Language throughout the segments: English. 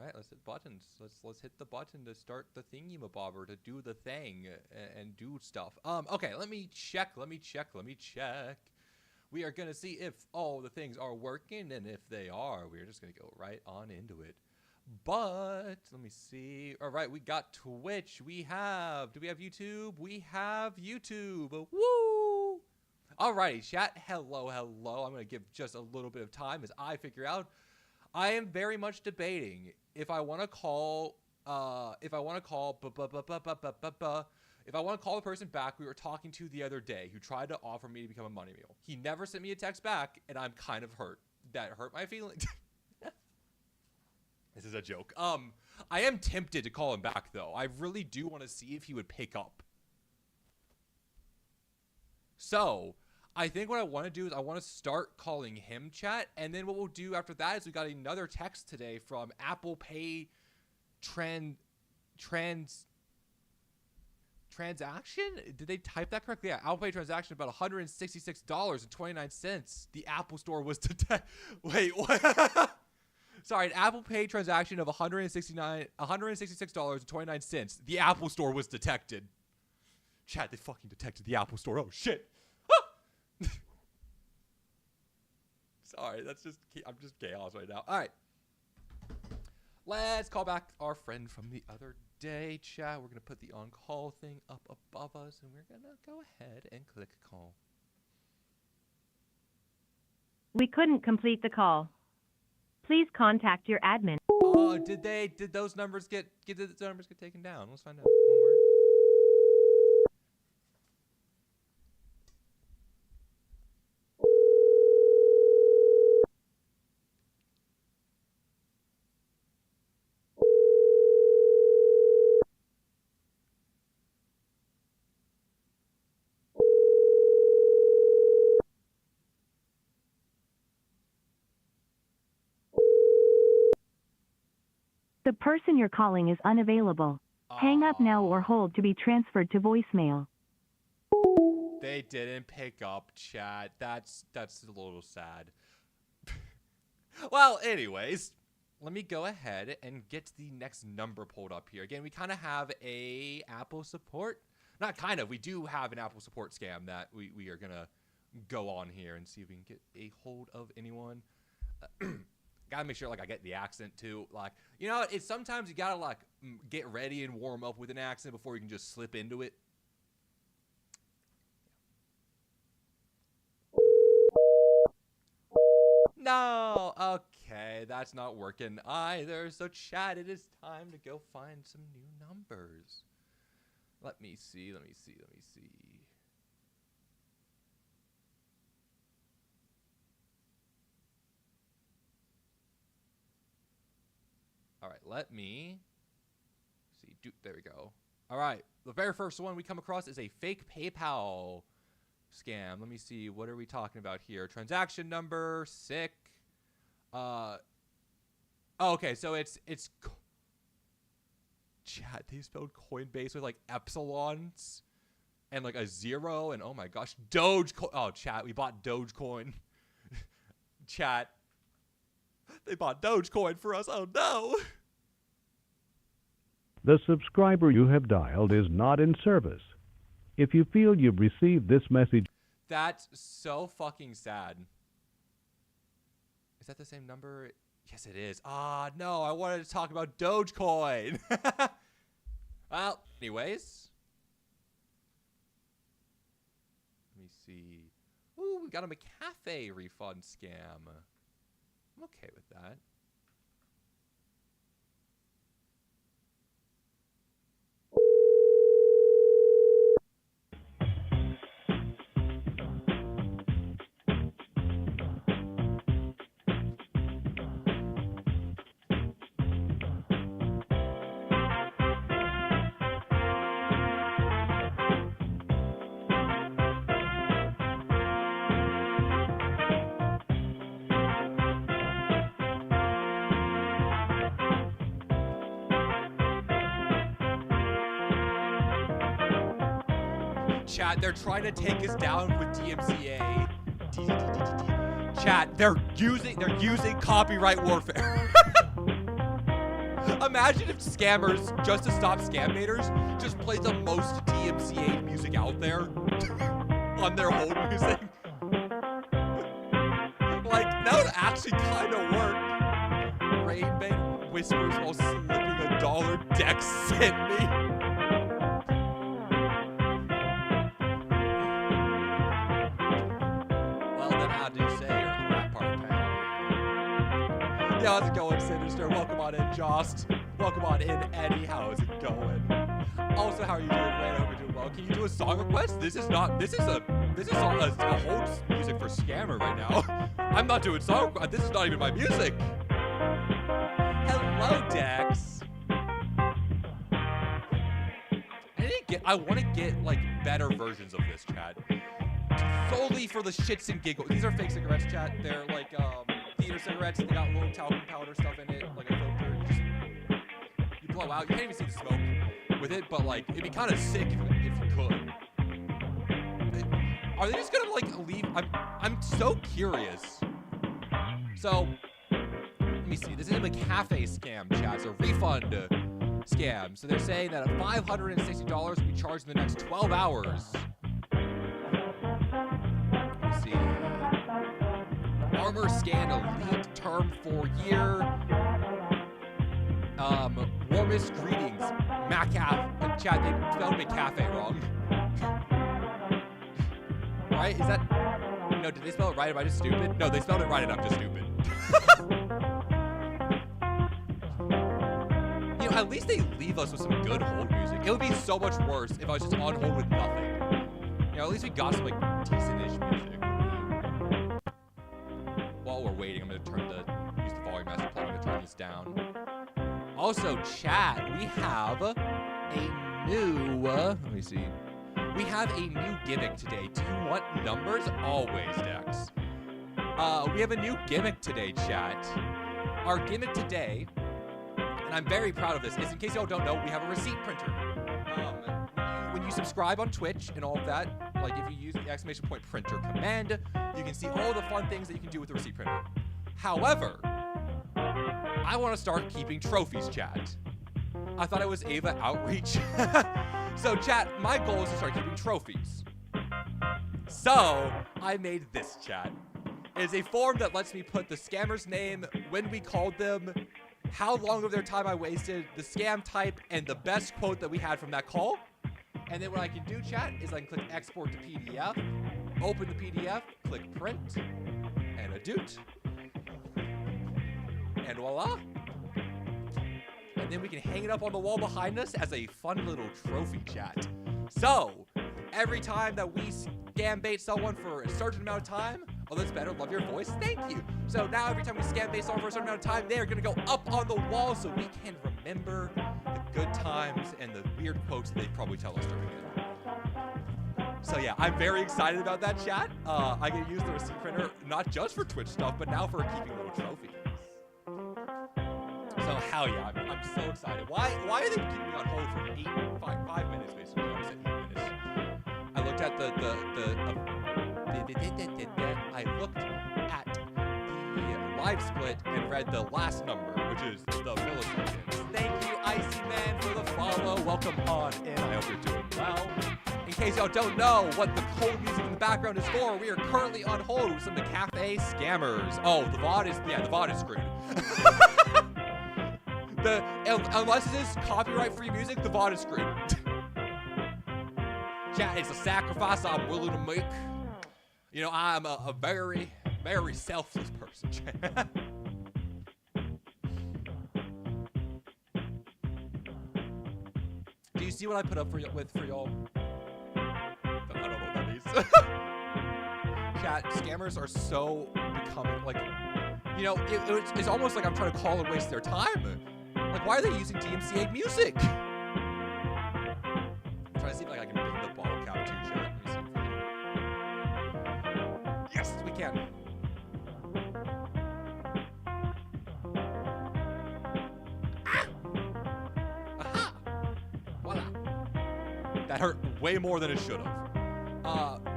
right, let's hit buttons. Let's hit the button to start the thingy-mabobber, to do the thing and do stuff. Okay, let me check. We are gonna see if all the things are working, and if they are, we're just gonna go right on into it. But let me see. All right, we got Twitch. Do we have YouTube? We have YouTube. Woo! Alrighty, chat. Hello. I'm gonna give just a little bit of time as I figure out. I am very much debating if I want to call the person back we were talking to the other day who tried to offer me to become a money mule. He never sent me a text back, and I'm kind of hurt. That hurt my feelings. This is a joke. I am tempted to call him back, though. I really do want to see if he would pick up. So, I think what I want to do is I want to start calling him, chat, and then what we'll do after that is we got another text today from Apple Pay transaction? Did they type that correctly? Yeah, Apple Pay transaction about $166.29. The Apple Store was detected. Wait, what? Sorry, an Apple Pay transaction of $166.29. The Apple Store was detected. Chat, they fucking detected the Apple Store. Oh shit. Sorry, I'm just chaos right now. All right. Let's call back our friend from the other day, chat. We're going to put the on-call thing up above us, and we're going to go ahead and click call. We couldn't complete the call. Please contact your admin. Oh, did those numbers get taken down? Let's find out. One word. The person you're calling is unavailable. Hang up now or hold to be transferred to voicemail. They didn't pick up, chat. That's a little sad. Well, anyways, let me go ahead and get the next number pulled up here. Again, we kind of have a Apple support. Not kind of. We do have an Apple support scam that we are going to go on here and see if we can get a hold of anyone. Gotta make sure, like, I get the accent, too. Like, you know, it's sometimes you gotta, like, get ready and warm up with an accent before you can just slip into it. No! Okay, that's not working either. So, chat, it is time to go find some new numbers. Let me see. All right, let me see. There we go. All right, the very first one we come across is a fake PayPal scam. Let me see. What are we talking about here? Transaction number, sick. Oh, okay, so it's chat. They spelled Coinbase with like epsilons and like a 0 and oh my gosh, Dogecoin. Oh, chat, we bought Dogecoin. Chat. They bought Dogecoin for us. Oh, no. The subscriber you have dialed is not in service. If you feel you've received this message... That's so fucking sad. Is that the same number? Yes, it is. Ah, no. I wanted to talk about Dogecoin. Well, anyways. Let me see. Ooh, we got a McCafe refund scam. I'm okay with that. Chat, they're trying to take us down with DMCA. Chat, they're using copyright warfare. Imagine if scammers, just to stop scammators, just play the most DMCA music out there on their hold music. Like, that would actually kind of work. Rainbane whispers while slipping $1 Dex sent me. Well, then how do you say you're the rap part pal? Yeah, how's it going, Sinister? Welcome on in, Jost. Welcome on in, Eddie. How's it going? Also, how are you doing, Ray? I hope you're doing well. Can you do a song request? This is a hold music for scammer right now. I'm not doing song request. This is not even my music. Hello, Dex. I want to get like better versions of this, chat. Solely for the shits and giggles. These are fake cigarettes, chat. They're like theater cigarettes. They got little talcum powder stuff in it, like a filter. You blow out. You can't even see the smoke with it, but like it'd be kind of sick if you could. Are they just gonna like leave? I'm so curious. So let me see. This is a cafe scam, chat. So refund scam. So they're saying that at $560 will be charged in the next 12 hours. Let's see. Armor scan elite term 4-year. Warmest greetings. Macaf. Chat, they spelled McCafe wrong. Right? Is that? No, did they spell it right? Am I just stupid? No, they spelled it right and I'm just stupid. You know, at least they leave us with some good hold music. It would be so much worse if I was just on hold with nothing. You know, at least we got some like decent-ish music. While we're waiting, I'm gonna use the volume master plug. I'm gonna turn this down. Also, chat, we have a new, let me see. We have a new gimmick today. Do you want numbers? Always, Dex. We have a new gimmick today, chat. Our gimmick today, and I'm very proud of this, is in case y'all don't know, we have a receipt printer. When you subscribe on Twitch and all of that, like if you use the exclamation point printer command, you can see all the fun things that you can do with the receipt printer. However, I want to start keeping trophies, chat. I thought it was Ava Outreach. So, chat, my goal is to start keeping trophies. So, I made this, chat. It is a form that lets me put the scammer's name, when we called them, how long of their time I wasted, the scam type, and the best quote that we had from that call. And then what I can do, chat, is I can click export to PDF, open the PDF, click print, and a doot. And voila. And then we can hang it up on the wall behind us as a fun little trophy, chat. So, every time that we scam bait someone for a certain amount of time, oh, that's better, love your voice, thank you. So now every time we scam bait someone for a certain amount of time, they're gonna go up on the wall so we can remember the good times and the weird quotes that they probably tell us during it. So yeah, I'm very excited about that, chat. I can use the receipt printer, not just for Twitch stuff, but now for keeping little trophies. So hell yeah, I'm so excited. Why are they keeping me on hold for 5 minutes basically? I said 8 minutes. I looked at the live split and read the last number, which is the milliseconds. Thank you, Icy Man, for the follow. Welcome on in. I hope you're doing well. In case y'all don't know what the cold music in the background is for, we are currently on hold with some of the cafe scammers. Oh, the VOD is screwed. Unless it is copyright-free music, the VOD is screwed. Chat, it's a sacrifice I'm willing to make. You know, I'm a very, very selfless person, chat. Do you see what I put up for y'all? I don't know what that means. Chat, scammers are so becoming, like, you know, it's almost like I'm trying to call and waste their time. Like, why are they using DMCA music? I'm trying to see if like, I can bring the bottle cap too, chat. Let me see. Yes, we can. Ah! Aha! Voila. That hurt way more than it should have.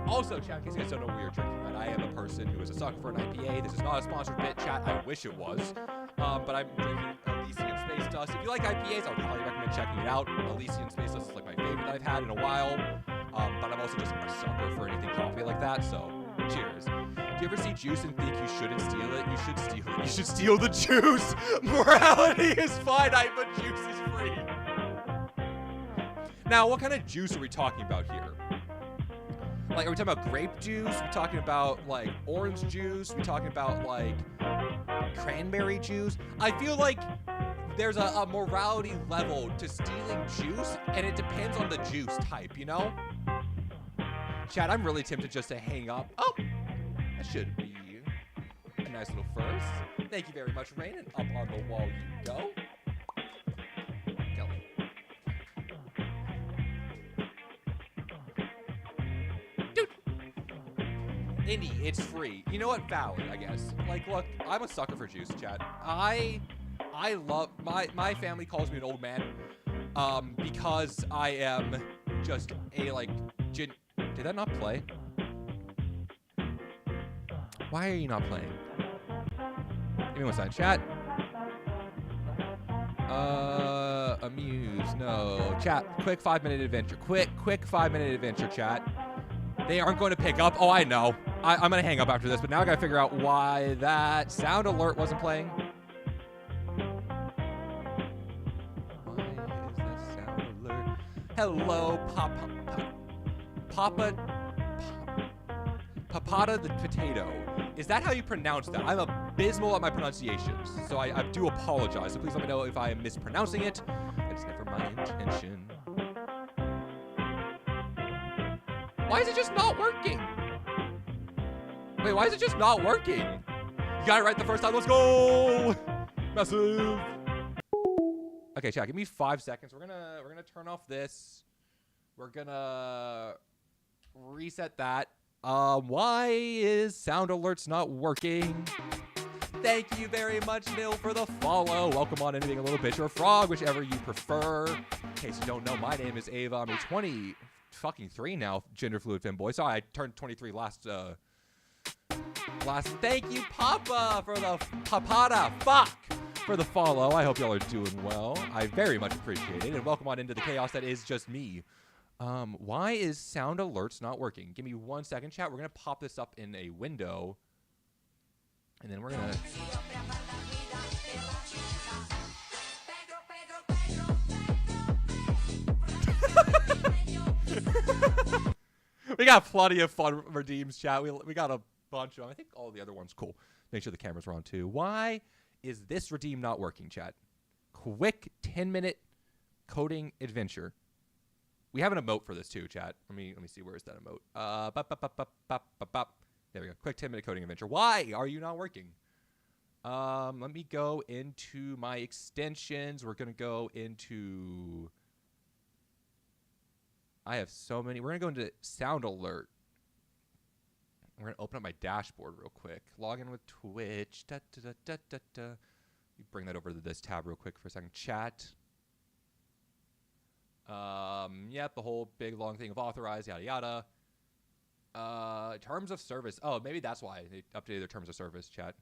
Also, chat, in case you guys don't know, we are drinking that. I am a person who is a sucker for an IPA. This is not a sponsored bit, chat. I wish it was. But I'm drinking a DC in Space Dust. If you like IPAs, I would highly recommend checking it out. Elysian Space Dust is like my favorite that I've had in a while. But I'm also just a sucker for anything coffee like that, so cheers. Do you ever see juice and think you shouldn't steal it? You should steal it. You should steal the juice. Morality is finite, but juice is free. Now, what kind of juice are we talking about here? Like, are we talking about grape juice? Are we talking about, like, orange juice? Are we talking about, like, cranberry juice? I feel like there's a morality level to stealing juice, and it depends on the juice type, you know? Chat, I'm really tempted just to hang up. Oh, that should be a nice little first. Thank you very much, Rain, and up on the wall you go. Kelly. Dude. Indy, it's free. You know what? Valid, I guess. Like, look, I'm a sucker for juice, chat. I love, my family calls me an old man, because I am just a, like, did that not play? Why are you not playing? Give me one second, chat. Amuse, no. Chat, quick 5-minute adventure. Quick 5-minute adventure, chat. They aren't going to pick up. Oh, I know. I'm going to hang up after this, but now I got to figure out why that sound alert wasn't playing. Why is that sound alert? Hello, Papada the potato. Is that how you pronounce that? I'm abysmal at my pronunciations, so I do apologize. So please let me know if I am mispronouncing it. It's never my intention. Why is it just not working? Wait, why is it just not working? You got it right the first time. Let's go! Massive. Okay, chat. Give me 5 seconds. We're gonna turn off this. We're gonna reset that. Why is sound alerts not working? Thank you very much, Nil, for the follow. Welcome on into being a little bitch or a frog, whichever you prefer. In case you don't know, my name is Ava. I'm a 23 now, gender fluid femboy. Sorry, I turned 23 last. Thank you, Papa, for the papada. Fuck. For the follow. I hope y'all are doing well. I very much appreciate it. And welcome on into the chaos that is just me. Why is sound alerts not working? Give me 1 second, chat. We're going to pop this up in a window. And then we're going to... We got plenty of fun redeems, chat. We got a bunch of them. I think all the other ones cool. Make sure the cameras are on, too. Why is this redeem not working, chat? Quick 10-minute coding adventure. We have an emote for this too, chat. Let me see. Where is that emote? There we go. Quick 10-minute coding adventure. Why are you not working? Let me go into my extensions. We're gonna go into. I have so many. We're gonna go into sound alert. We're gonna open up my dashboard real quick. Log in with Twitch. You bring that over to this tab real quick for a second. Chat. Yep, the whole big long thing of authorized, yada yada. Terms of service. Oh, maybe that's why they updated their terms of service, chat.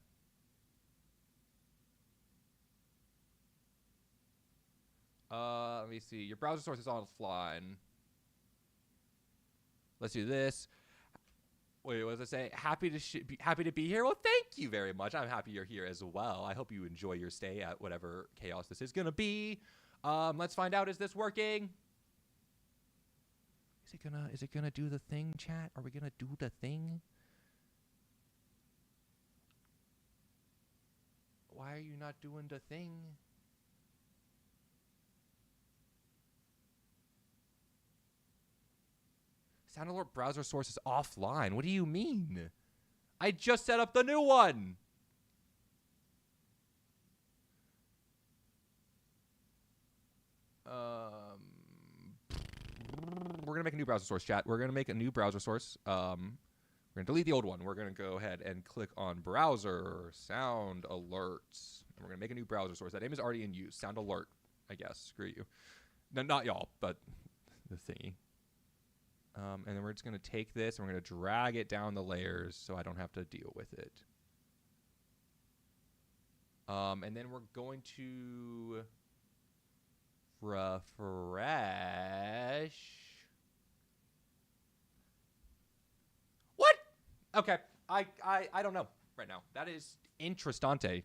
Let me see. Your browser source is offline. Let's do this. Wait, what does it say? Happy to be here. Well, thank you very much. I'm happy you're here as well. I hope you enjoy your stay at whatever chaos this is gonna be. Let's find out. Is this working? Is it gonna do the thing, chat? Are we gonna do the thing? Why are you not doing the thing? Sound alert browser source is offline. What do you mean? I just set up the new one. We're going to make a new browser source, chat. We're going to make a new browser source. We're going to delete the old one. We're going to go ahead and click on browser, sound alerts. And we're going to make a new browser source. That name is already in use. Sound alert, I guess. Screw you. No, not y'all, but the thingy. And then we're just going to take this and we're going to drag it down the layers so I don't have to deal with it. And then we're going to fresh. What? Okay. I don't know right now. That is interessante.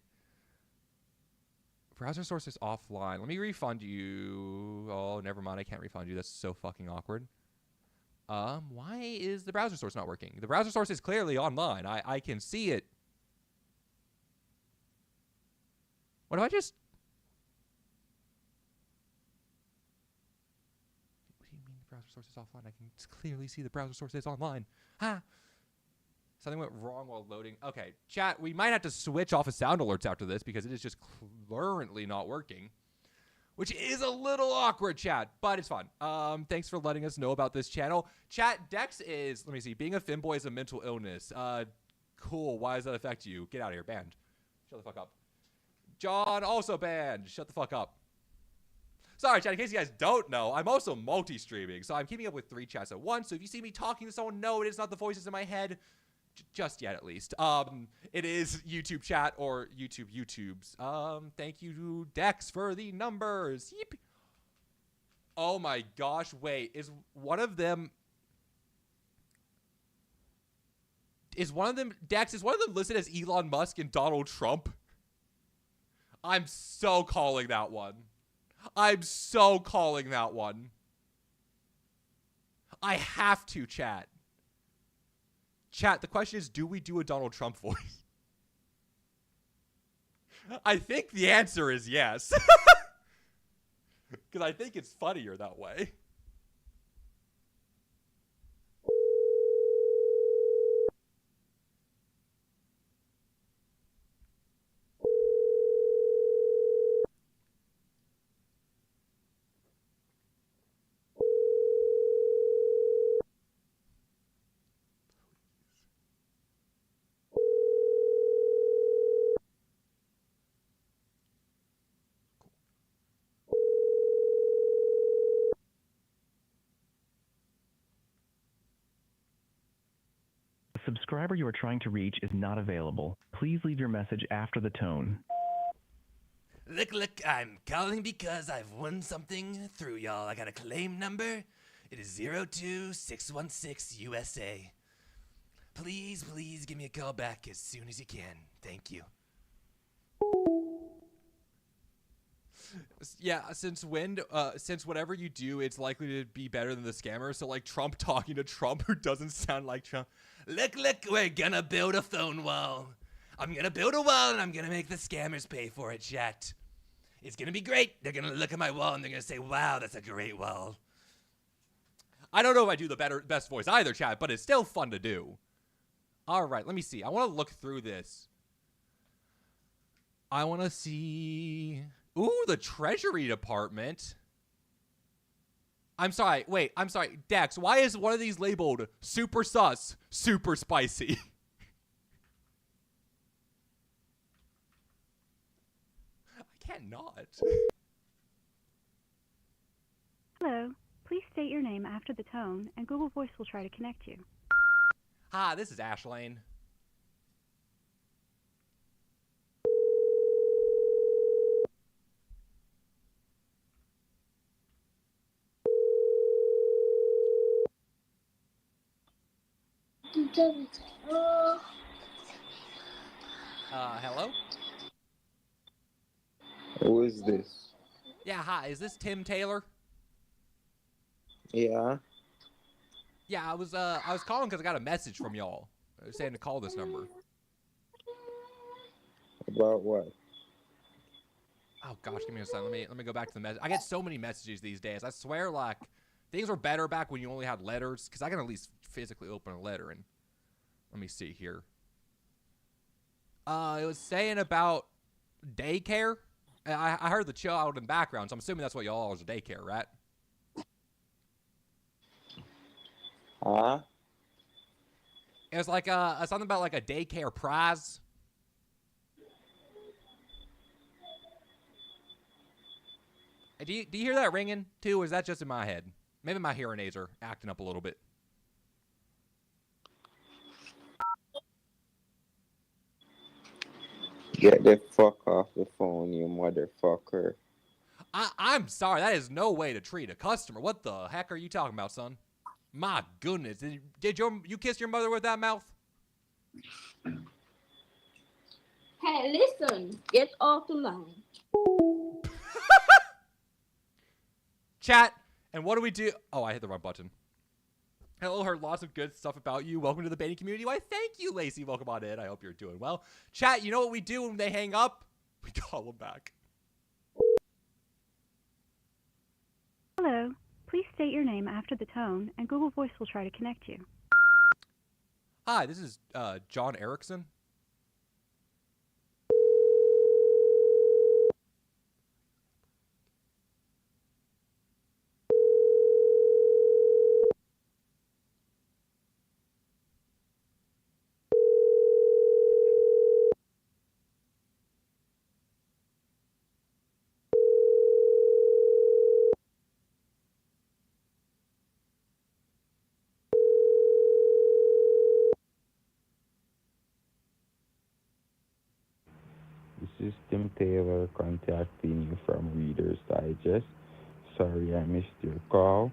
Browser source is offline. Let me refund you. Oh, never mind. I can't refund you. That's so fucking awkward. Why is the browser source not working? The browser source is clearly online. I can see it. What if I just... What do you mean the browser source is offline? I can clearly see the browser source is online. Ha! Something went wrong while loading. Okay, chat, we might have to switch off of sound alerts after this because it is just currently not working. Which is a little awkward, chat, but it's fun. Thanks for letting us know about this channel. Chat, Dex is, let me see, being a femboy is a mental illness. Cool, why does that affect you? Get out of here, banned. Shut the fuck up. John, also banned. Shut the fuck up. Sorry, chat, in case you guys don't know, I'm also multi-streaming, so I'm keeping up with 3 chats at once, so if you see me talking to someone, no, it is not the voices in my head. Just yet, at least. It is YouTube chat or YouTube's. Thank you, Dex, for the numbers. Yep. Oh my gosh, wait. Is one of them, Dex, is one of them listed as Elon Musk and Donald Trump? I'm so calling that one. I'm so calling that one. I have to, chat. Chat, the question is, do we do a Donald Trump voice? I think the answer is yes. Because I think it's funnier that way. The subscriber you are trying to reach is not available. Please leave your message after the tone. Look, I'm calling because I've won something through y'all. I got a claim number. It is 02616 USA. Please give me a call back as soon as you can. Thank you. Yeah, since whatever you do, it's likely to be better than the scammer. So like Trump talking to Trump who doesn't sound like Trump. Look, we're gonna build a phone wall. I'm gonna build a wall and I'm gonna make the scammers pay for it, chat. It's gonna be great. They're gonna look at my wall and they're gonna say, wow, that's a great wall. I don't know if I do the best voice either, chat, but it's still fun to do. All right, let me see. I want to look through this. I want to see... Ooh, the Treasury Department. I'm sorry. Wait, I'm sorry. Dex, why is one of these labeled super sus, super spicy? I can't not. Hello. Please state your name after the tone, and Google Voice will try to connect you. Hi, this is Ashlane. Hello? Who is this? Yeah, hi. Is this Tim Taylor? Yeah. Yeah, I was calling because I got a message from y'all saying to call this number. About what? Oh gosh, give me a second. Let me go back to the message. I get so many messages these days. I swear, like, things were better back when you only had letters, because I can at least physically open a letter. And let me see here. It was saying about daycare. I heard the child in the background, so I'm assuming that's what y'all are, is a daycare, right? Huh? It was like something about like a daycare prize. Do you hear that ringing too, or is that just in my head? Maybe my hearing aids are acting up a little bit. Get the fuck off the phone, you motherfucker. I'm sorry. That is no way to treat a customer. What the heck are you talking about, son? My goodness. Did you kiss your mother with that mouth? Hey, listen, get off the line. Chat. And what do we do? Oh, I hit the wrong button. Hello, heard lots of good stuff about you. Welcome to the baiting community. Why, thank you, Lacey. Welcome on in. I hope you're doing well. Chat, you know what we do when they hang up? We call them back. Hello. Please state your name after the tone, and Google Voice will try to connect you. Hi, this is John Erickson. This is Tim Taylor contacting you from Reader's Digest. Sorry I missed your call.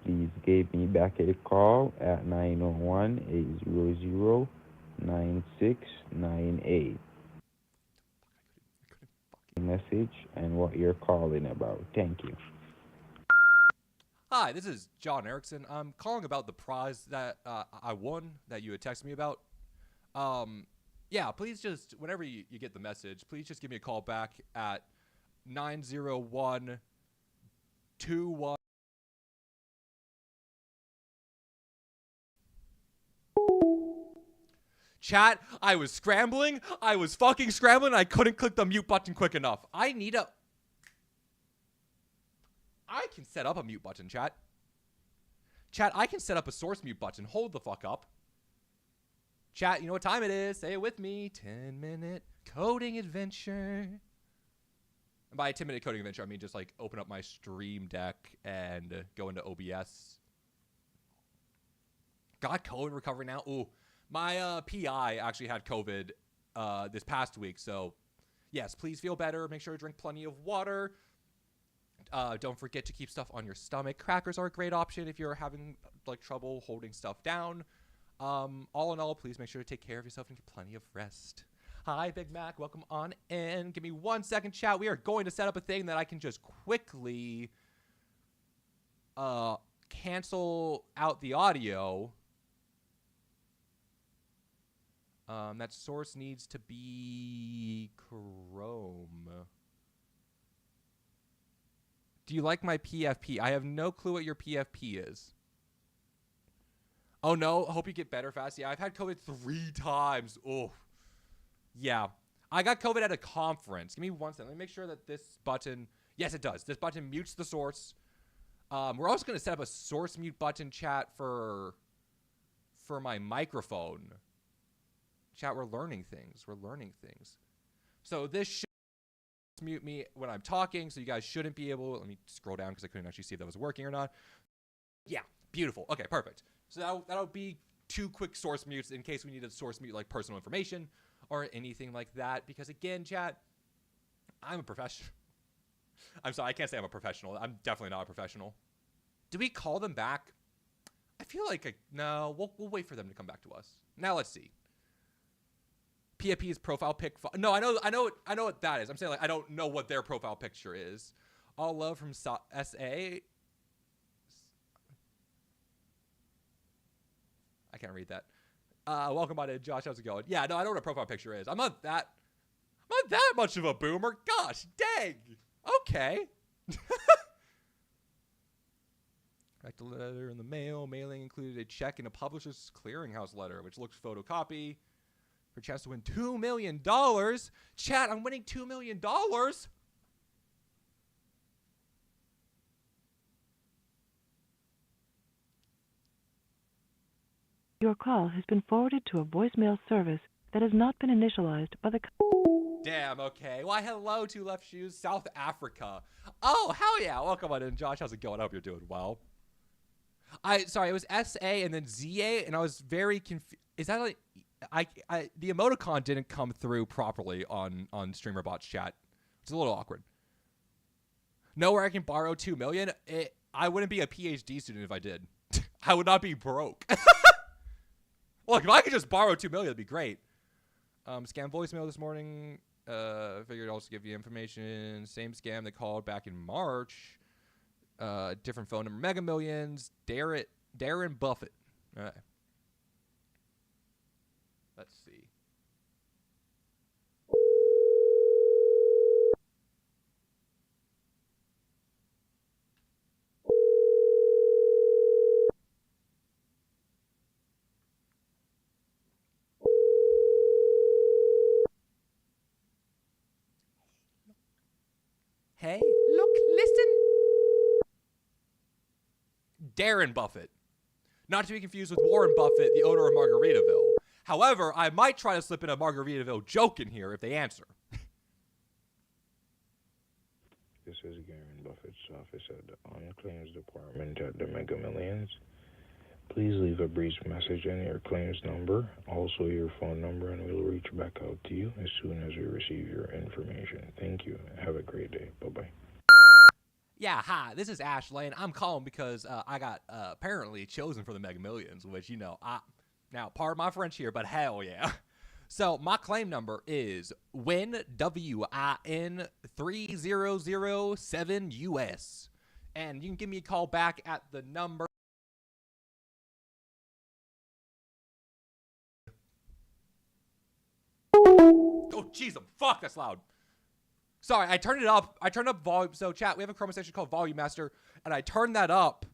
Please give me back a call at 901-800-9698. Message and what you're calling about. Thank you. Hi, this is John Erickson. I'm calling about the prize that I won that you had texted me about. Yeah, please just, whenever you get the message, please just give me a call back at 901-21. Chat, I was scrambling. I was fucking scrambling. I couldn't click the mute button quick enough. I can set up a mute button, chat. Chat, I can set up a source mute button. Hold the fuck up. Chat, you know what time it is. Say it with me. 10-minute coding adventure. And by a 10-minute coding adventure, I mean just like open up my Stream Deck and go into OBS. Got COVID recovery now. Ooh, my PI actually had COVID this past week. So, yes, please feel better. Make sure to drink plenty of water. Don't forget to keep stuff on your stomach. Crackers are a great option if you're having like trouble holding stuff down. All in all, please make sure to take care of yourself and get plenty of rest. Hi, Big Mac. Welcome on in. Give me 1 second, chat. We are going to set up a thing that I can just quickly cancel out the audio. That source needs to be Chrome. Do you like my PFP? I have no clue what your PFP is. Oh, no. I hope you get better fast. Yeah, I've had COVID 3 times. Oh, yeah. I got COVID at a conference. Give me 1 second. Let me make sure that this button... Yes, it does. This button mutes the source. We're also going to set up a source mute button, chat, for my microphone. Chat, we're learning things. We're learning things. So this should mute me when I'm talking, so you guys shouldn't be able... Let me scroll down because I couldn't actually see if that was working or not. Yeah, beautiful. Okay, perfect. So that'll be 2 quick source mutes in case we need to source mute like personal information or anything like that. Because again, chat, I'm a professional. I'm sorry, I can't say I'm a professional. I'm definitely not a professional. Do we call them back? I feel like no. We'll wait for them to come back to us. Now let's see. PFP is profile pic. No, I know what that is. I'm saying like I don't know what their profile picture is. All love from SA. I can't read that. Welcome on in, Josh. How's it going? Yeah, no, I know what a profile picture is. I'm not that much of a boomer. Gosh, dang. Okay. Back to letter in the mail. Mailing included a check in a publisher's clearinghouse letter, which looks photocopy. For a chance to win $2 million. Chat, I'm winning $2 million. Your call has been forwarded to a voicemail service that has not been initialized by the... Damn, okay. Why, hello, Two Left Shoes, South Africa. Oh, hell yeah. Welcome on in, Josh. How's it going? I hope you're doing well. Sorry, it was SA and then ZA, and I was very confused. Is that like... the emoticon didn't come through properly on StreamerBot's chat. It's a little awkward. know where I can borrow $2 million? I wouldn't be a PhD student if I did. I would not be broke. Look, if I could just borrow $2 million, that'd be great. Scam voicemail this morning. Figured I'd also give you information. Same scam that called back in March. Different phone number. Mega Millions. Darren Buffett. All right. Let's see. Hey, look, listen. Darren Buffett. Not to be confused with Warren Buffett, the owner of Margaritaville. However, I might try to slip in a Margaritaville joke in here if they answer. This is Garen Buffett's office at the Unclaims Department at the Mega Millions. Please leave a brief message and your claims number, also your phone number, and we'll reach back out to you as soon as we receive your information. Thank you. Have a great day. Bye-bye. Yeah, hi, this is Ash Lane. I'm calling because I got apparently chosen for the Mega Millions, which, now, pardon my French here, but hell yeah. So my claim number is WIN, WIN 3007 US. And you can give me a call back at the number. Oh, jeez, fuck, that's loud. Sorry, I turned it up. I turned up volume. So, chat, we have a Chroma section called Volume Master, and I turned that up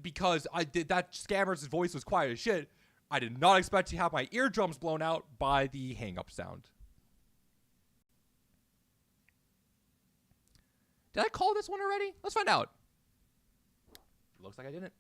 because that scammer's voice was quiet as shit. I did not expect to have my eardrums blown out by the hang-up sound. Did I call this one already? Let's find out. Looks like I didn't.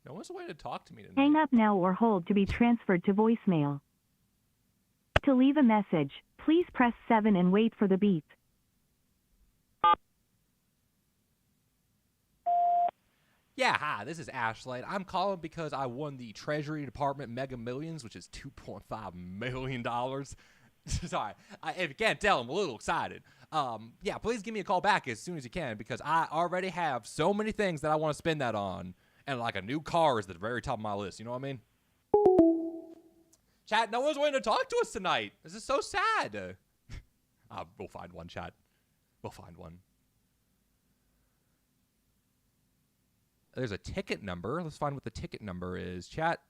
No one's a way to talk to me tonight. Hang up now or hold to be transferred to voicemail. To leave a message, please press 7 and wait for the beep. Yeah, hi, this is Ashley. I'm calling because I won the Treasury Department Mega Millions, which is $2.5 million. Sorry, if you can't tell, I'm a little excited. Yeah, please give me a call back as soon as you can because I already have so many things that I want to spend that on. And like a new car is at the very top of my list. You know what I mean? Chat, no one's waiting to talk to us tonight. This is so sad. We'll find one, chat. We'll find one. There's a ticket number. Let's find what the ticket number is. Chat.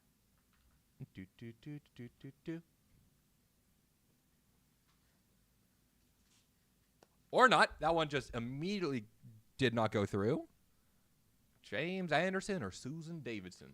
Or not. That one just immediately did not go through. James Anderson or Susan Davidson?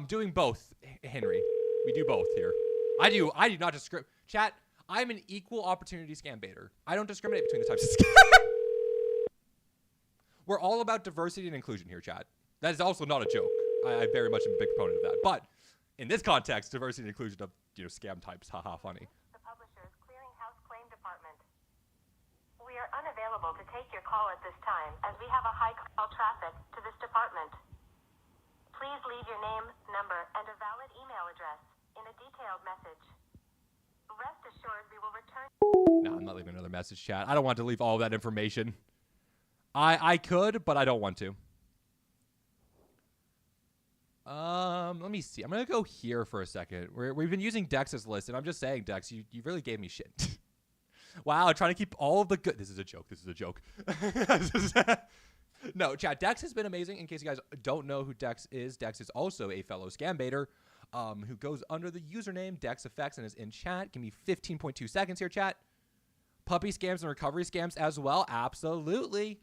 Doing both, Henry. We do both here. I do not discriminate. Chat, I'm an equal opportunity scam baiter. I don't discriminate between the types of scam. We're all about diversity and inclusion here, chat. That is also not a joke. I very much am a big proponent of that. But in this context, diversity and inclusion of scam types, haha, funny. The Publishers Clearinghouse Claim Department. We are unavailable to take your call at this time as we have a high call traffic to this department. Please leave your name, number, and a valid email address in a detailed message. Rest assured we will return. No, I'm not leaving another message, chat. I don't want to leave all of that information. I could, but I don't want to. Let me see. I'm going to go here for a second. We've been using Dex's list, and I'm just saying, Dex, you really gave me shit. Wow, trying to keep all of the good. This is a joke. This is a joke. No, chat, Dex has been amazing. In case you guys don't know who Dex is also a fellow scam baiter who goes under the username DexFX and is in chat. Give me 15.2 seconds here, chat. puppy scams and recovery scams as well. Absolutely.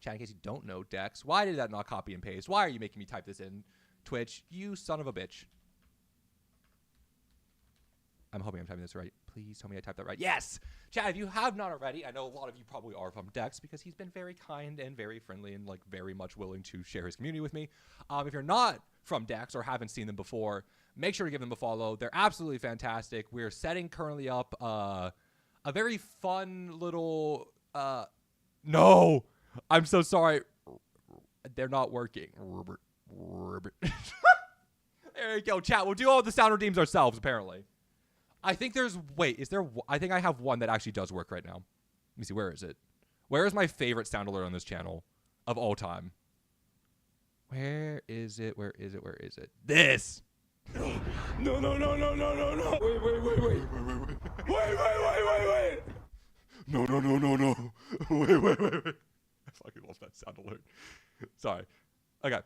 Chat, in case you don't know, Dex, why did that not copy and paste? Why are you making me type this in? Twitch, you son of a bitch. I'm hoping I'm typing this right. Please tell me I typed that right. Yes! Chat, if you have not already, I know a lot of you probably are from Dex because he's been very kind and very friendly and like very much willing to share his community with me. If you're not from Dex or haven't seen them before, make sure to give them a follow. They're absolutely fantastic. We're setting currently up a very fun little... No! I'm so sorry. They're not working. There you go, chat. We'll do all the sound redeems ourselves, apparently. I think there's... Wait, is there... I think I have one that actually does work right now. Let me see. Where is it? Where is my favorite sound alert on this channel of all time? Where is it? Where is it? Where is it? This! No. Wait. No. Wait. I fucking love that sound alert. Sorry. Okay.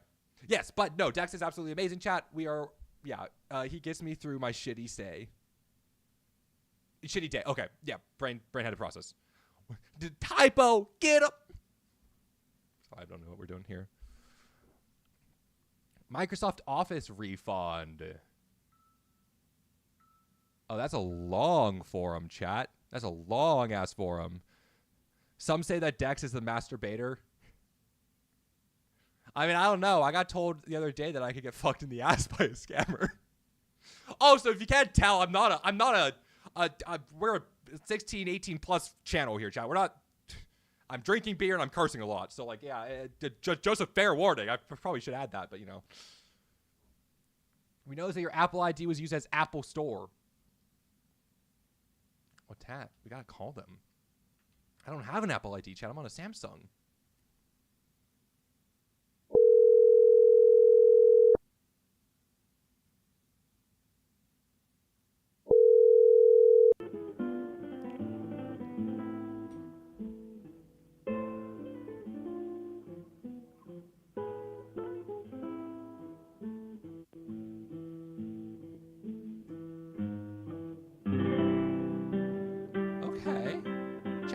Yes, but no, Dex is absolutely amazing, chat. We are, yeah, he gets me through my shitty day. Okay, yeah, brain had to process. Typo, get up. I don't know what we're doing here. Microsoft Office refund. Oh, that's a long forum, chat. That's a long-ass forum. Some say that Dex is the masturbator. I mean, I don't know. I got told the other day that I could get fucked in the ass by a scammer. Oh, so if you can't tell, we're a 16, 18 plus channel here, chat. We're not, I'm drinking beer and I'm cursing a lot. So like, yeah, just a fair warning. I probably should add that, but you know. We know that your Apple ID was used as Apple Store. What's that? We gotta call them. I don't have an Apple ID, chat. I'm on a Samsung.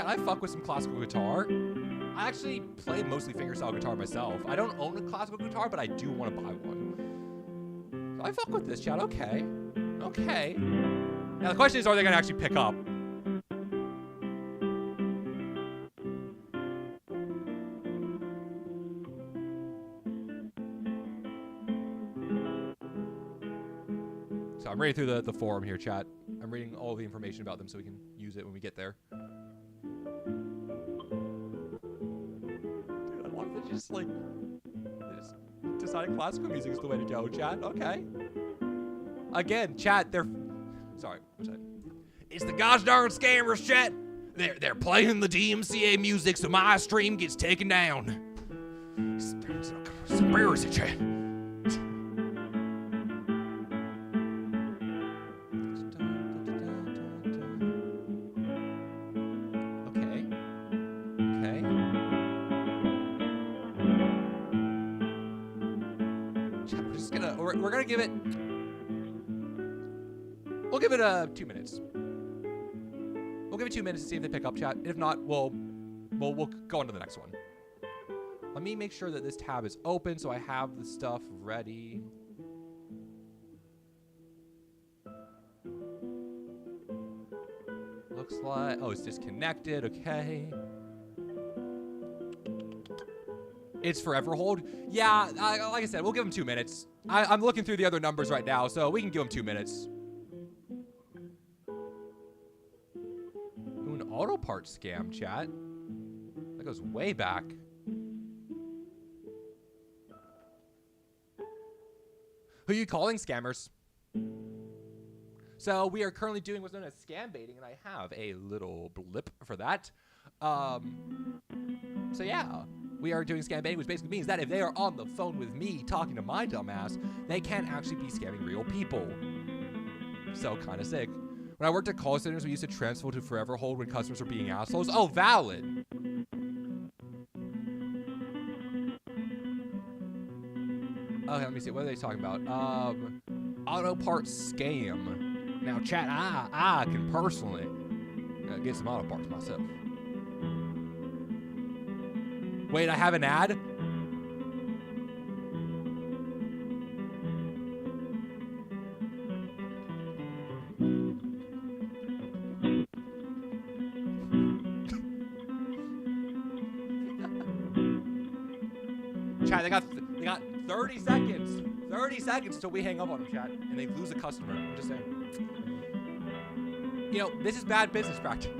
I fuck with some classical guitar. I actually play mostly fingerstyle guitar myself. I don't own a classical guitar, but I do want to buy one. So I fuck with this, chat. Okay. Okay. Now the question is, are they going to actually pick up? So I'm reading through the forum here, chat. I'm reading all the information about them so we can use it when we get there. Just like, just decided classical music is the way to go, chat. Okay. Again, chat, they're... Sorry, what's that? It's the gosh darn scammers, chat. They're playing the DMCA music so my stream gets taken down. Conspiracy, chat. We're gonna give it. We'll give it 2 minutes. We'll give it 2 minutes to see if they pick up, chat. If not, we'll go on to the next one. Let me make sure that this tab is open so I have the stuff ready. Looks like, oh, it's disconnected. Okay. It's forever hold. Yeah, like I said, we'll give them 2 minutes. I'm looking through the other numbers right now, so we can give them 2 minutes. Ooh, an auto parts scam, chat. That goes way back. Who are you calling, scammers? So we are currently doing what's known as scam baiting, and I have a little blip for that. So yeah. We are doing scam baiting, which basically means that if they are on the phone with me talking to my dumbass, they can't actually be scamming real people. So kind of sick. When I worked at call centers, we used to transfer to forever hold when customers were being assholes. Oh, valid. Okay, let me see. What are they talking about? Auto parts scam. Now, chat, I can personally get some auto parts myself. Wait, I have an ad? Chat, they got 30 seconds. 30 seconds till we hang up on them, chat, and they lose a customer. I'm just saying. You know, this is bad business practice.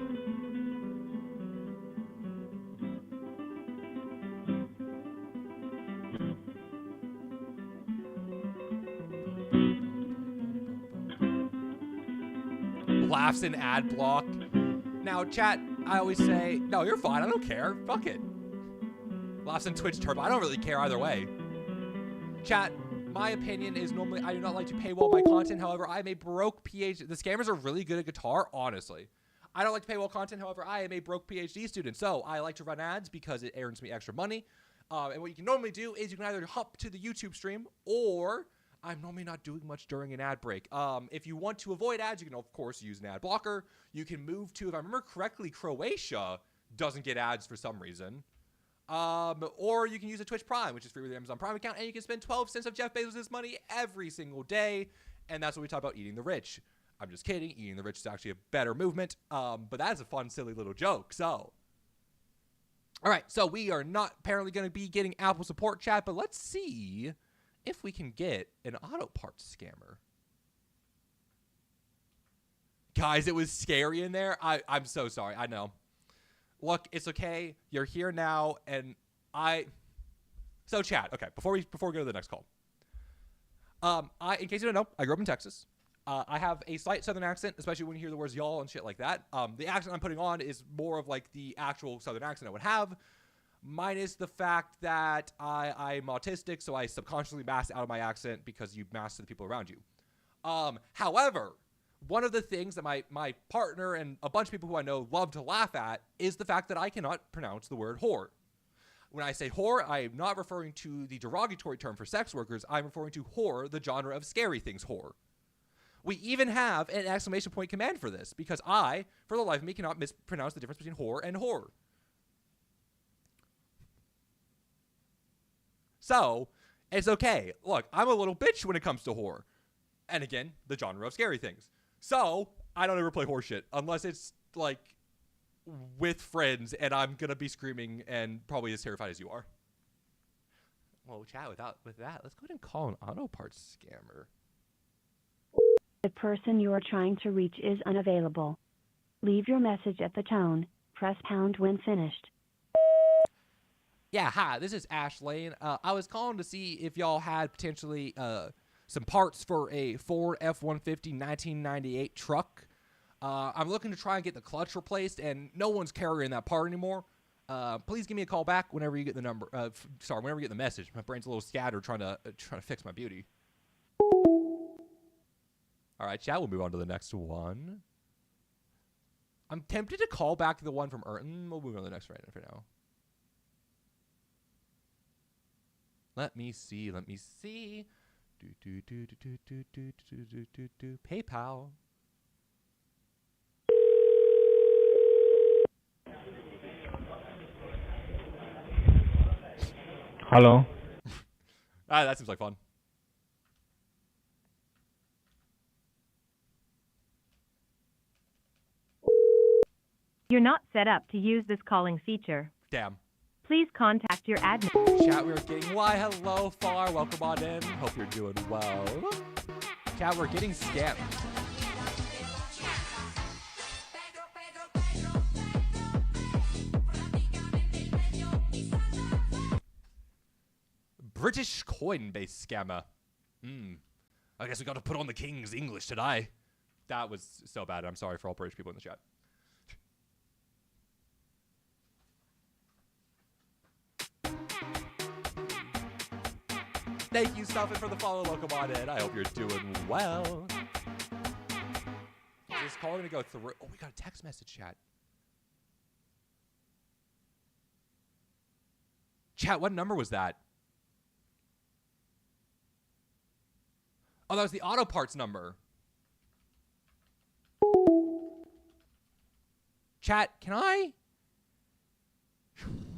Laughs in ad block. Now, chat, I always say, no, you're fine. I don't care. Fuck it. Laughs in Twitch Turbo. I don't really care either way. Chat, my opinion is normally I do not like to paywall my content. However, I am a broke PhD. The scammers are really good at guitar, honestly. I don't like to paywall content. However, I am a broke PhD student. So I like to run ads because it earns me extra money. And what you can normally do is you can either hop to the YouTube stream or I'm normally not doing much during an ad break. If you want to avoid ads, you can, of course, use an ad blocker. You can move to, if I remember correctly, Croatia doesn't get ads for some reason. Or you can use a Twitch Prime, which is free with the Amazon Prime account, and you can spend 12 cents of Jeff Bezos' money every single day. And that's what we talk about eating the rich. I'm just kidding. Eating the rich is actually a better movement. But that's a fun, silly little joke. So, all right. So we are not apparently going to be getting Apple support, chat, but let's see if we can get an auto parts scammer. Guys, it was scary in there. I'm so sorry. I know. Look, it's okay. You're here now, and So, chat. Okay, before we go to the next call. In case you don't know, I grew up in Texas. I have a slight Southern accent, especially when you hear the words y'all and shit like that. The accent I'm putting on is more of like the actual Southern accent I would have, minus the fact that I'm autistic, so I subconsciously mask out of my accent because you mask to the people around you. However, one of the things that my partner and a bunch of people who I know love to laugh at is the fact that I cannot pronounce the word whore. When I say whore, I am not referring to the derogatory term for sex workers. I'm referring to whore, the genre of scary things whore. We even have an exclamation point command for this because I, for the life of me, cannot mispronounce the difference between whore and whore. So, it's okay. Look, I'm a little bitch when it comes to whore. And again, the genre of scary things. So, I don't ever play horse shit unless it's like with friends and I'm going to be screaming and probably as terrified as you are. Well, chat, with that, let's go ahead and call an auto parts scammer. The person you are trying to reach is unavailable. Leave your message at the tone. Press pound when finished. Yeah, hi, this is Ash Lane. I was calling to see if y'all had potentially some parts for a Ford F-150 1998 truck. I'm looking to try and get the clutch replaced, and no one's carrying that part anymore. Please give me a call back whenever you get the number. Whenever you get the message. My brain's a little scattered trying to fix my beauty. All right, chat, we'll move on to the next one. I'm tempted to call back the one from Urton. We'll move on to the next right for now. Let me see. PayPal. Hello. That seems like fun. You're not set up to use this calling feature. Damn. Please contact your admin. Chat, we're getting why hello far. Welcome on in. Hope you're doing well. Chat, we're getting scammed. British coin-based scammer. I guess we got to put on the King's English today. That was so bad. I'm sorry for all British people in the chat. Thank you, Stuffin, for the follow. Welcome on in. I hope you're doing well. Is this call going to go through? Oh, we got a text message, chat. Chat, what number was that? Oh, that was the auto parts number. Chat, can I?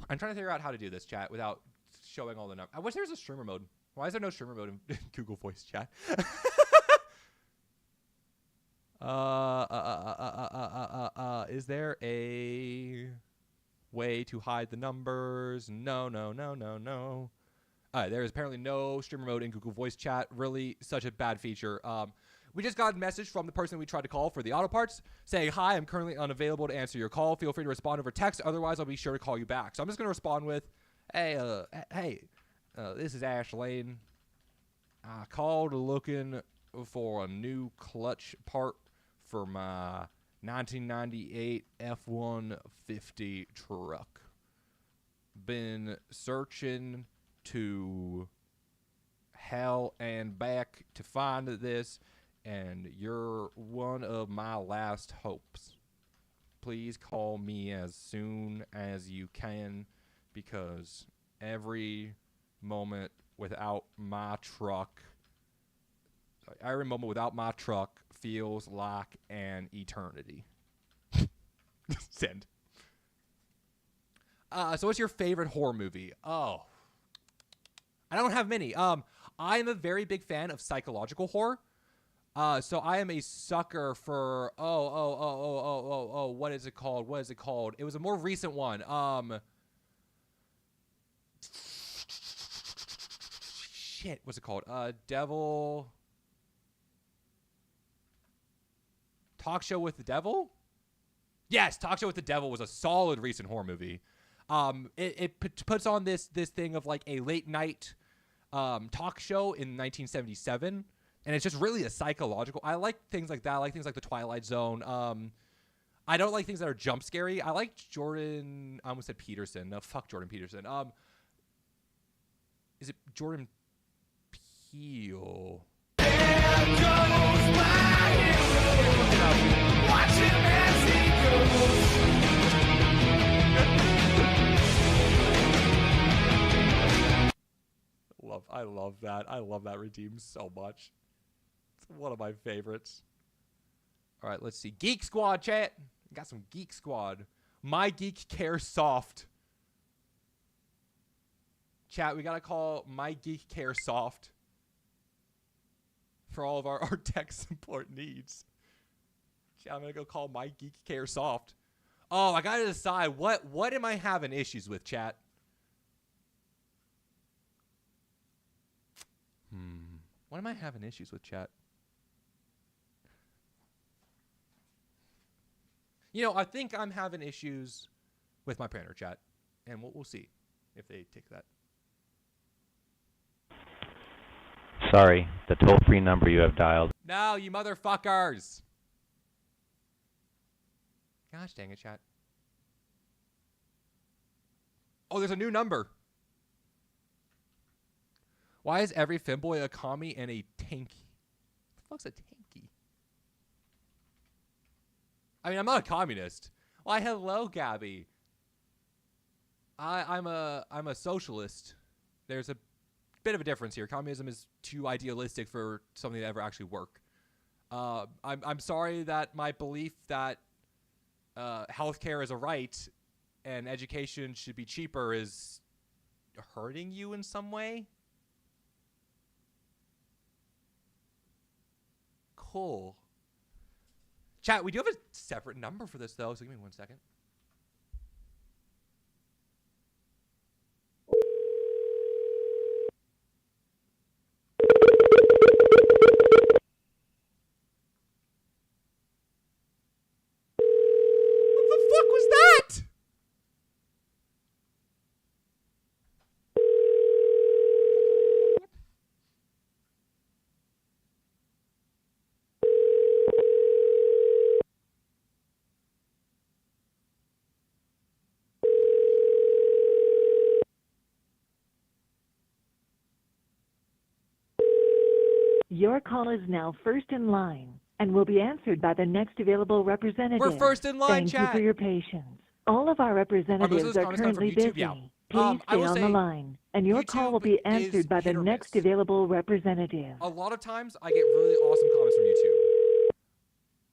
I'm trying to figure out how to do this, chat, without showing all the numbers. I wish there was a streamer mode. Why is there no streamer mode in Google Voice chat? Is there a way to hide the numbers? No. There is apparently no streamer mode in Google Voice chat. Really, such a bad feature. We just got a message from the person we tried to call for the auto parts saying, "Hi, I'm currently unavailable to answer your call. Feel free to respond over text. Otherwise, I'll be sure to call you back." So I'm just going to respond with, hey, this is Ash Lane. I called looking for a new clutch part for my 1998 F-150 truck. Been searching to hell and back to find this, and you're one of my last hopes. Please call me as soon as you can, because every moment without my truck feels like an eternity. Send. So what's your favorite horror movie? Oh, I don't have many. I'm a very big fan of psychological horror. So I am a sucker for what is it called? It was a more recent one. Shit, what's it called? Devil Talk Show with the Devil? Yes, Talk Show with the Devil was a solid recent horror movie. It puts on this thing of like a late night talk show in 1977, and it's just really a psychological. I like things like that. I like things like The Twilight Zone. I don't like things that are jump scary. I like Jordan. I almost said Peterson. No, fuck Jordan Peterson. Is it Jordan Peele? I love that. I love that redeem so much. It's one of my favorites. All right, let's see. Geek Squad, chat. Got some Geek Squad. My Geek Care Soft. Chat, we got to call My Geek Care Soft for all of our tech support needs. Chat, I'm going to go call My Geek Care Soft. Oh, I got to decide. What am I having issues with, chat? What am I having issues with, chat? You know, I think I'm having issues with my printer, chat. And we'll see if they take that. Sorry, the toll-free number you have dialed. No, you motherfuckers. Gosh dang it, chat. Oh, there's a new number. Why is every femboy a commie and a tanky? What the fuck's a tanky? I mean, I'm not a communist. Why, hello, Gabby. I'm a socialist. There's a bit of a difference here. Communism is too idealistic for something to ever actually work. I'm sorry that my belief that healthcare is a right and education should be cheaper is hurting you in some way. Cool. Chat, we do have a separate number for this, though, so give me 1 second. What the fuck was that? Your call is now first in line and will be answered by the next available representative. We're first in line, Thank chat. you for your patience. All of our representatives are currently busy. Yeah. Please I stay will on say the line, and your call YouTube will be is answered by the hit or next miss. available representative. A lot of times I get really awesome comments from YouTube.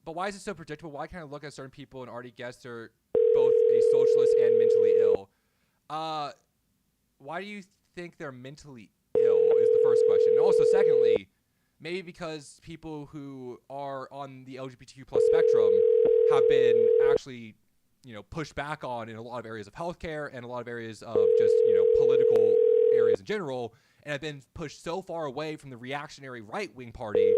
But why is it so predictable? Why can't I look at certain people and already guess their a socialist and mentally ill. Why do you think they're mentally ill is the first question. And also, secondly, maybe because people who are on the LGBTQ plus spectrum have been actually, pushed back on in a lot of areas of healthcare and a lot of areas of just, political areas in general, and have been pushed so far away from the reactionary right-wing party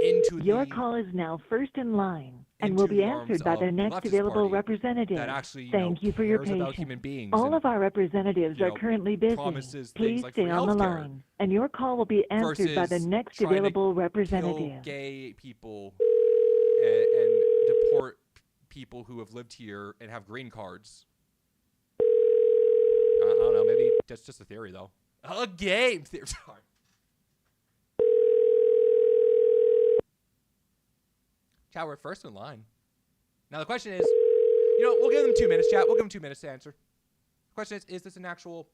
into Your call is now first in line and will be answered by the next available representative. that actually, Thank you for your cares about patience. human beings All and, of our representatives are currently busy. promises Please things like stay free on the healthcare line, and your call will be answered by the versus next trying to available kill representative. gay people and deport people who have lived here and have green cards. I don't know. Maybe that's just a theory, though. A game theory. Sorry. Chat, we're first in line. Now the question is, we'll give them 2 minutes, chat. We'll give them 2 minutes to answer. The question is this an actual,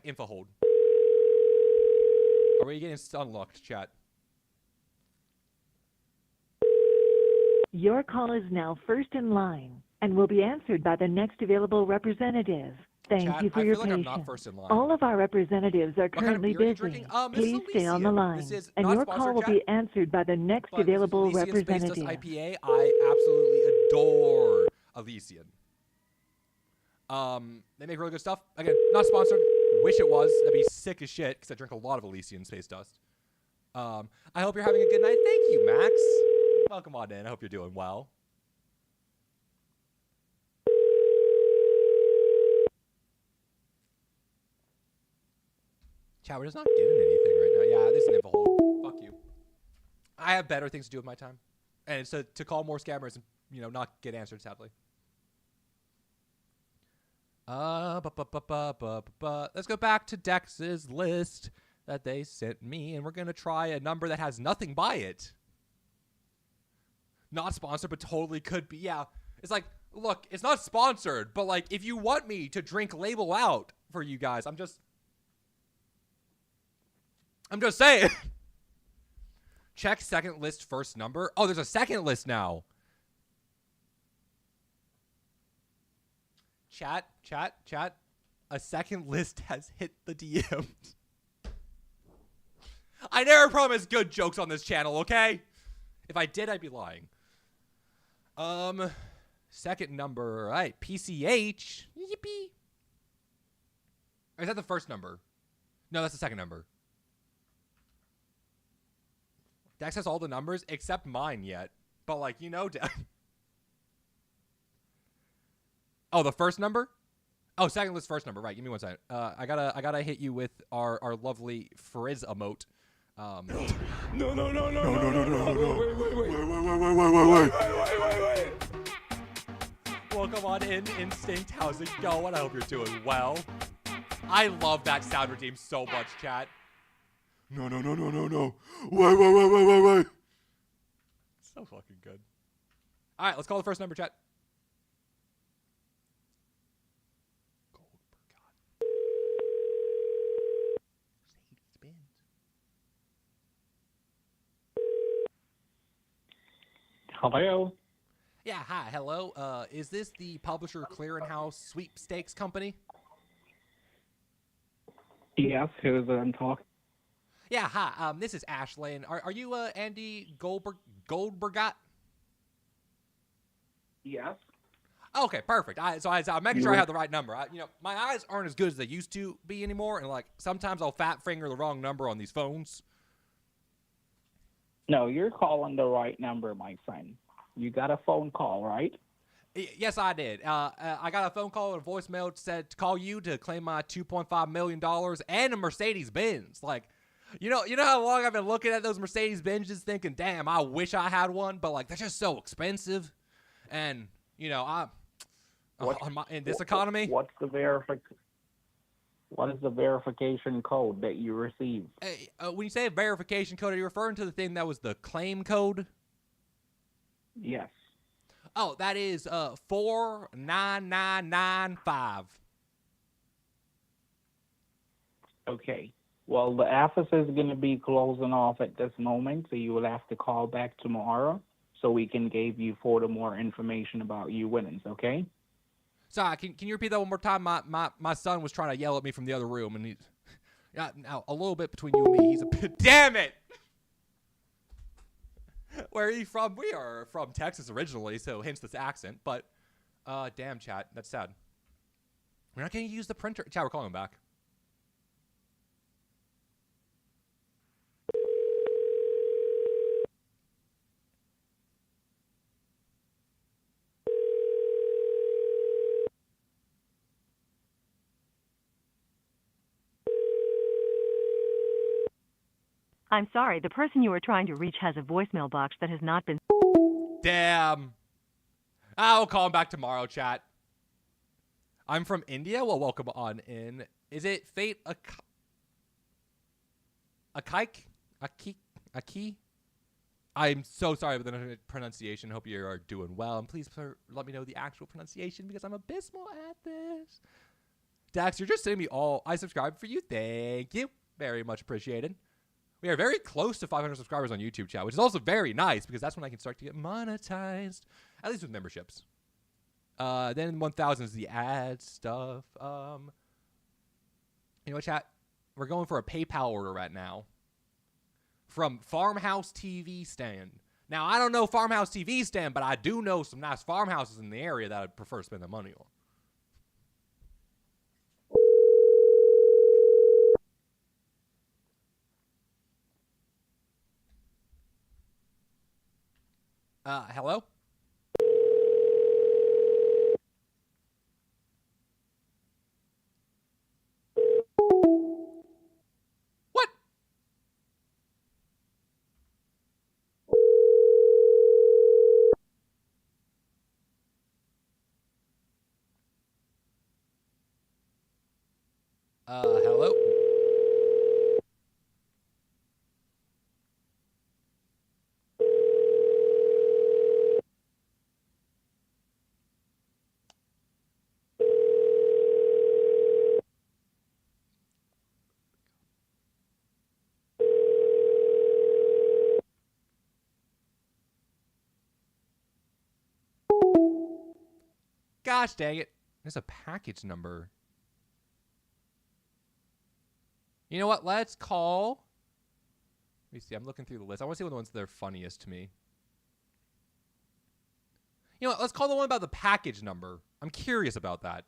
info hold? Or are you getting unlocked, chat? Your call is now first in line and will be answered by the next available representative. Thank Chat, you for I your feel like I'm patience. not first in line. All of our representatives are What kind of currently beer are you busy. drinking? This Please is stay on the Elysian. line, This is and not your call sponsored, will chat, be answered by the next but this is available Elysian Space Dust representative. IPA. I absolutely adore Elysian. They make really good stuff. Again, not sponsored. Wish it was. That'd be sick as shit because I drink a lot of Elysian Space Dust. I hope you're having a good night. Thank you, Max. Welcome on in. I hope you're doing well. Chat, we're just not getting anything right now. Yeah, this is an info hold. Fuck you. I have better things to do with my time. And it's to call more scammers and, not get answered, sadly. Let's go back to Dex's list that they sent me, and we're going to try a number that has nothing by it. Not sponsored, but totally could be. Yeah, it's like, look, it's not sponsored, but, if you want me to drink label out for you guys, I'm just saying. Check second list first number. Oh, there's a second list now. Chat. A second list has hit the DMs. I never promise good jokes on this channel, okay? If I did, I'd be lying. Second number. All right, PCH. Yippee. Or is that the first number? No, that's the second number. Dex has all the numbers except mine yet. But, Dex. Oh, the first number? Oh, second list first number. Right, give me 1 second. I gotta hit you with our lovely frizz emote. No. Wait. Welcome on in, Instinct. How's it going? I hope you're doing well. I love that sound redeem so much, chat. No. Wait. So fucking good. All right, let's call the first number, chat. Hello? Yeah, hi, hello. Is this the Publisher Clearinghouse Sweepstakes Company? Yes, who's talking? Yeah, hi. This is Ashlyn. Are you Andy Goldbergat? Yes. Okay, perfect. I'm making sure I have the right number. My eyes aren't as good as they used to be anymore, and sometimes I'll fat finger the wrong number on these phones. No, you're calling the right number, my friend. You got a phone call, right? Yes, I did. I got a phone call and a voicemail that said to call you to claim my $2.5 million and a Mercedes-Benz. You know how long I've been looking at those Mercedes-Benzes thinking, damn, I wish I had one, but they're just so expensive. And, in this economy. What is the verification code that you received? When you say a verification code, are you referring to the thing that was the claim code? Yes. Oh, that is 49995. Okay. Well, the office is going to be closing off at this moment, so you will have to call back tomorrow so we can give you further more information about you winnings, okay? Sorry, can you repeat that one more time? My son was trying to yell at me from the other room, and he's now a little bit between you and me. He's a bit. Damn it! Where are you from? We are from Texas originally, so hence this accent. But, damn, chat, that's sad. We're not going to use the printer. Chat, we're calling him back. I'm sorry, the person you are trying to reach has a voicemail box that has not been... Damn. I'll call him back tomorrow, chat. I'm from India? Well, welcome on in. Is it Fate Aki? I'm so sorry about the pronunciation. Hope you are doing well. And please let me know the actual pronunciation because I'm abysmal at this. Dax, you're just sending me all. I subscribed for you. Thank you. Very much appreciated. We are very close to 500 subscribers on YouTube, chat, which is also very nice because that's when I can start to get monetized, at least with memberships. Then 1,000 is the ad stuff. You know what, chat? We're going for a PayPal order right now from Farmhouse TV Stand. Now, I don't know Farmhouse TV Stand, but I do know some nice farmhouses in the area that I'd prefer to spend the money on. Hello? What? Hello? Gosh dang it. There's a package number. You know what? Let's call. Let me see. I'm looking through the list. I want to see what the ones that are funniest to me. You know what? Let's call the one about the package number. I'm curious about that.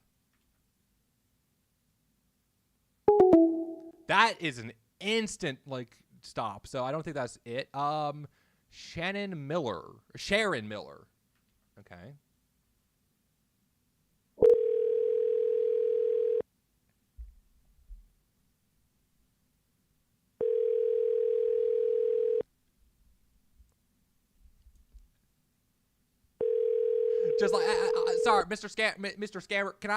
That is an instant, like, stop. So I don't think that's it. Sharon Miller. Okay. Just like, sorry, Mr. Scammer, can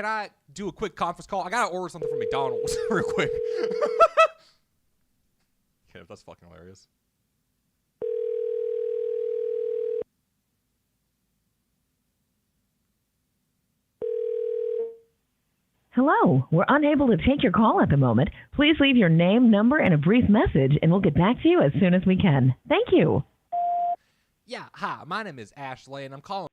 I do a quick conference call? I gotta order something from McDonald's real quick. Yeah, that's fucking hilarious. Hello, we're unable to take your call at the moment. Please leave your name, number, and a brief message, and we'll get back to you as soon as we can. Thank you. Yeah, hi, my name is Ashley, and I'm calling.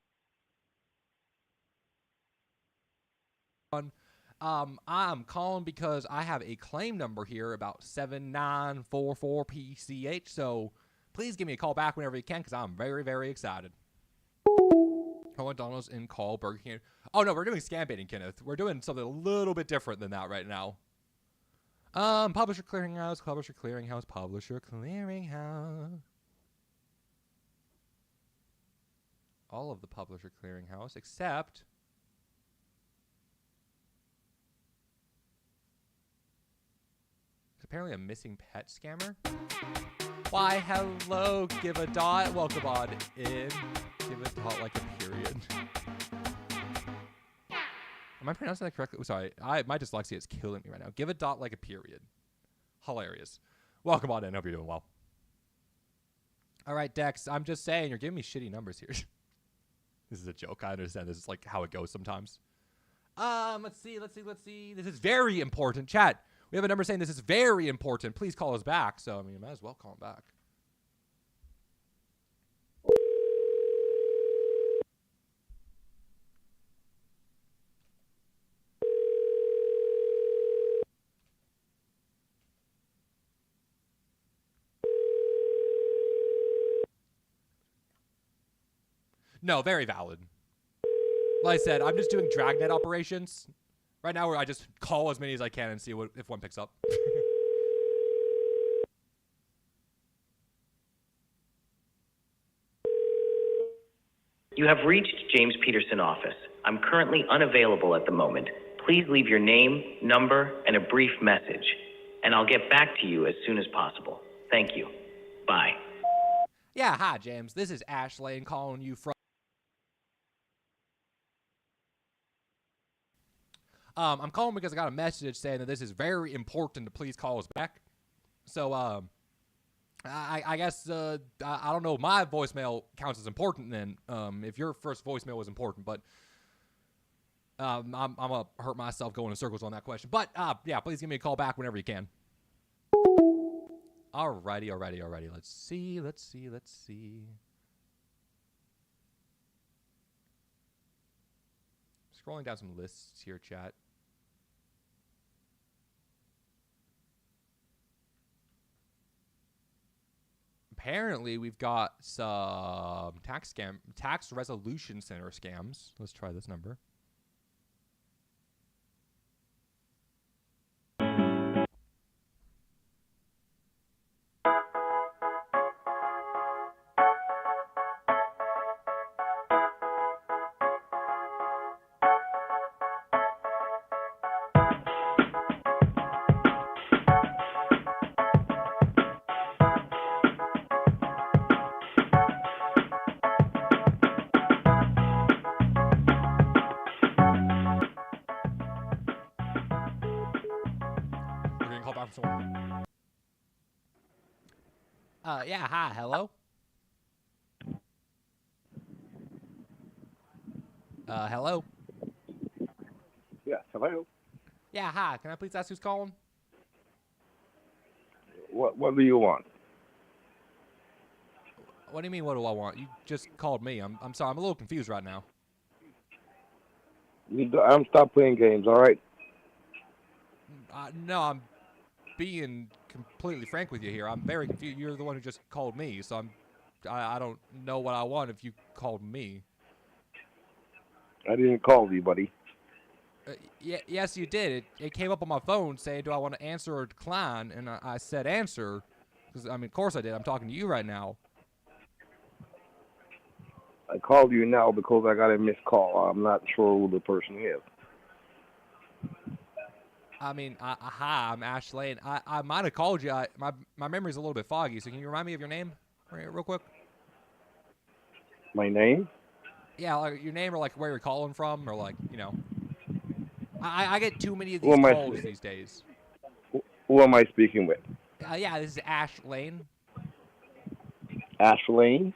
I'm calling because I have a claim number here about 7944PCH, so please give me a call back whenever you can because I'm very, very excited. McDonald's in call Burger King. Oh, no, we're doing scam baiting, Kenneth. We're doing something a little bit different than that right now. Publisher Clearinghouse. All of the Publisher Clearinghouse, except... apparently a missing pet scammer. Why, hello, give a dot. Welcome on in. Give a dot like a period. Am I pronouncing that correctly? Oh, sorry, my dyslexia is killing me right now. Give a dot like a period. Hilarious. Welcome on in. Hope you're doing well. All right, Dex. I'm just saying you're giving me shitty numbers here. This is a joke. I understand. This is like how it goes sometimes. Let's see. This is very important. Chat. We have a number saying this is very important. Please call us back. So, I mean, you might as well call him back. No, very valid. Like I said, I'm just doing dragnet operations. Right now, where I just call as many as I can and see if one picks up. You have reached James Peterson office. I'm currently unavailable at the moment. Please leave your name, number, and a brief message, and I'll get back to you as soon as possible. Thank you. Bye. Yeah, hi, James. This is Ash Lane calling you from... I'm calling because I got a message saying that this is very important to please call us back. So, I guess, I don't know, my voicemail counts as important then, if your first voicemail was important, but, I'm gonna hurt myself going in circles on that question. But, yeah, please give me a call back whenever you can. Alrighty. Let's see. Scrolling down some lists here, chat. Apparently, we've got some tax resolution center scams. Let's try this number. Yeah, hi, hello? Hello? Yes, hello. Yeah, hi, can I please ask who's calling? What do you want? What do you mean, what do I want? You just called me. I'm sorry, I'm a little confused right now. I'm stop playing games, all right? No, I'm being completely frank with you here. I'm very confused. You're the one who just called me, so I don't know what I want if you called me. I didn't call you, buddy. Yes, you did. It came up on my phone saying, do I want to answer or decline? And I said answer. Because, I mean, of course I did. I'm talking to you right now. I called you now because I got a missed call. I'm not sure who the person is. I mean, hi, I'm Ash Lane. I might have called you. My memory's a little bit foggy, so can you remind me of your name real quick? My name? Yeah, like your name or like where you're calling from or like, you know. I get too many of these calls these days. Who am I speaking with? Yeah, this is Ash Lane. Ash Lane?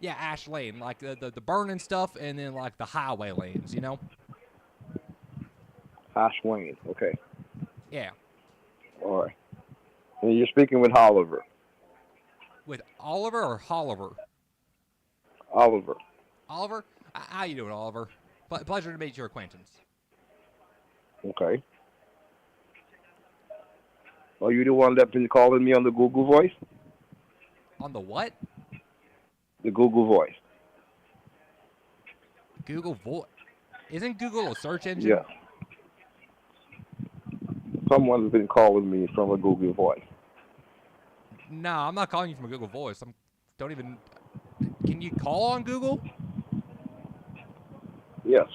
Yeah, Ash Lane. Like the burning stuff and then like the highway lanes, you know? Ash Lane, okay. Yeah. All right. And you're speaking with Oliver. With Oliver or Holliver? Oliver. Oliver? How you doing, Oliver? Pleasure to meet your acquaintance. Okay. Are you the one that's been calling me on the Google Voice? On the what? The Google Voice. Google Voice? Isn't Google a search engine? Yeah. Someone's been calling me from a Google Voice. No, I'm not calling you from a Google Voice. Don't even... Can you call on Google? Yes,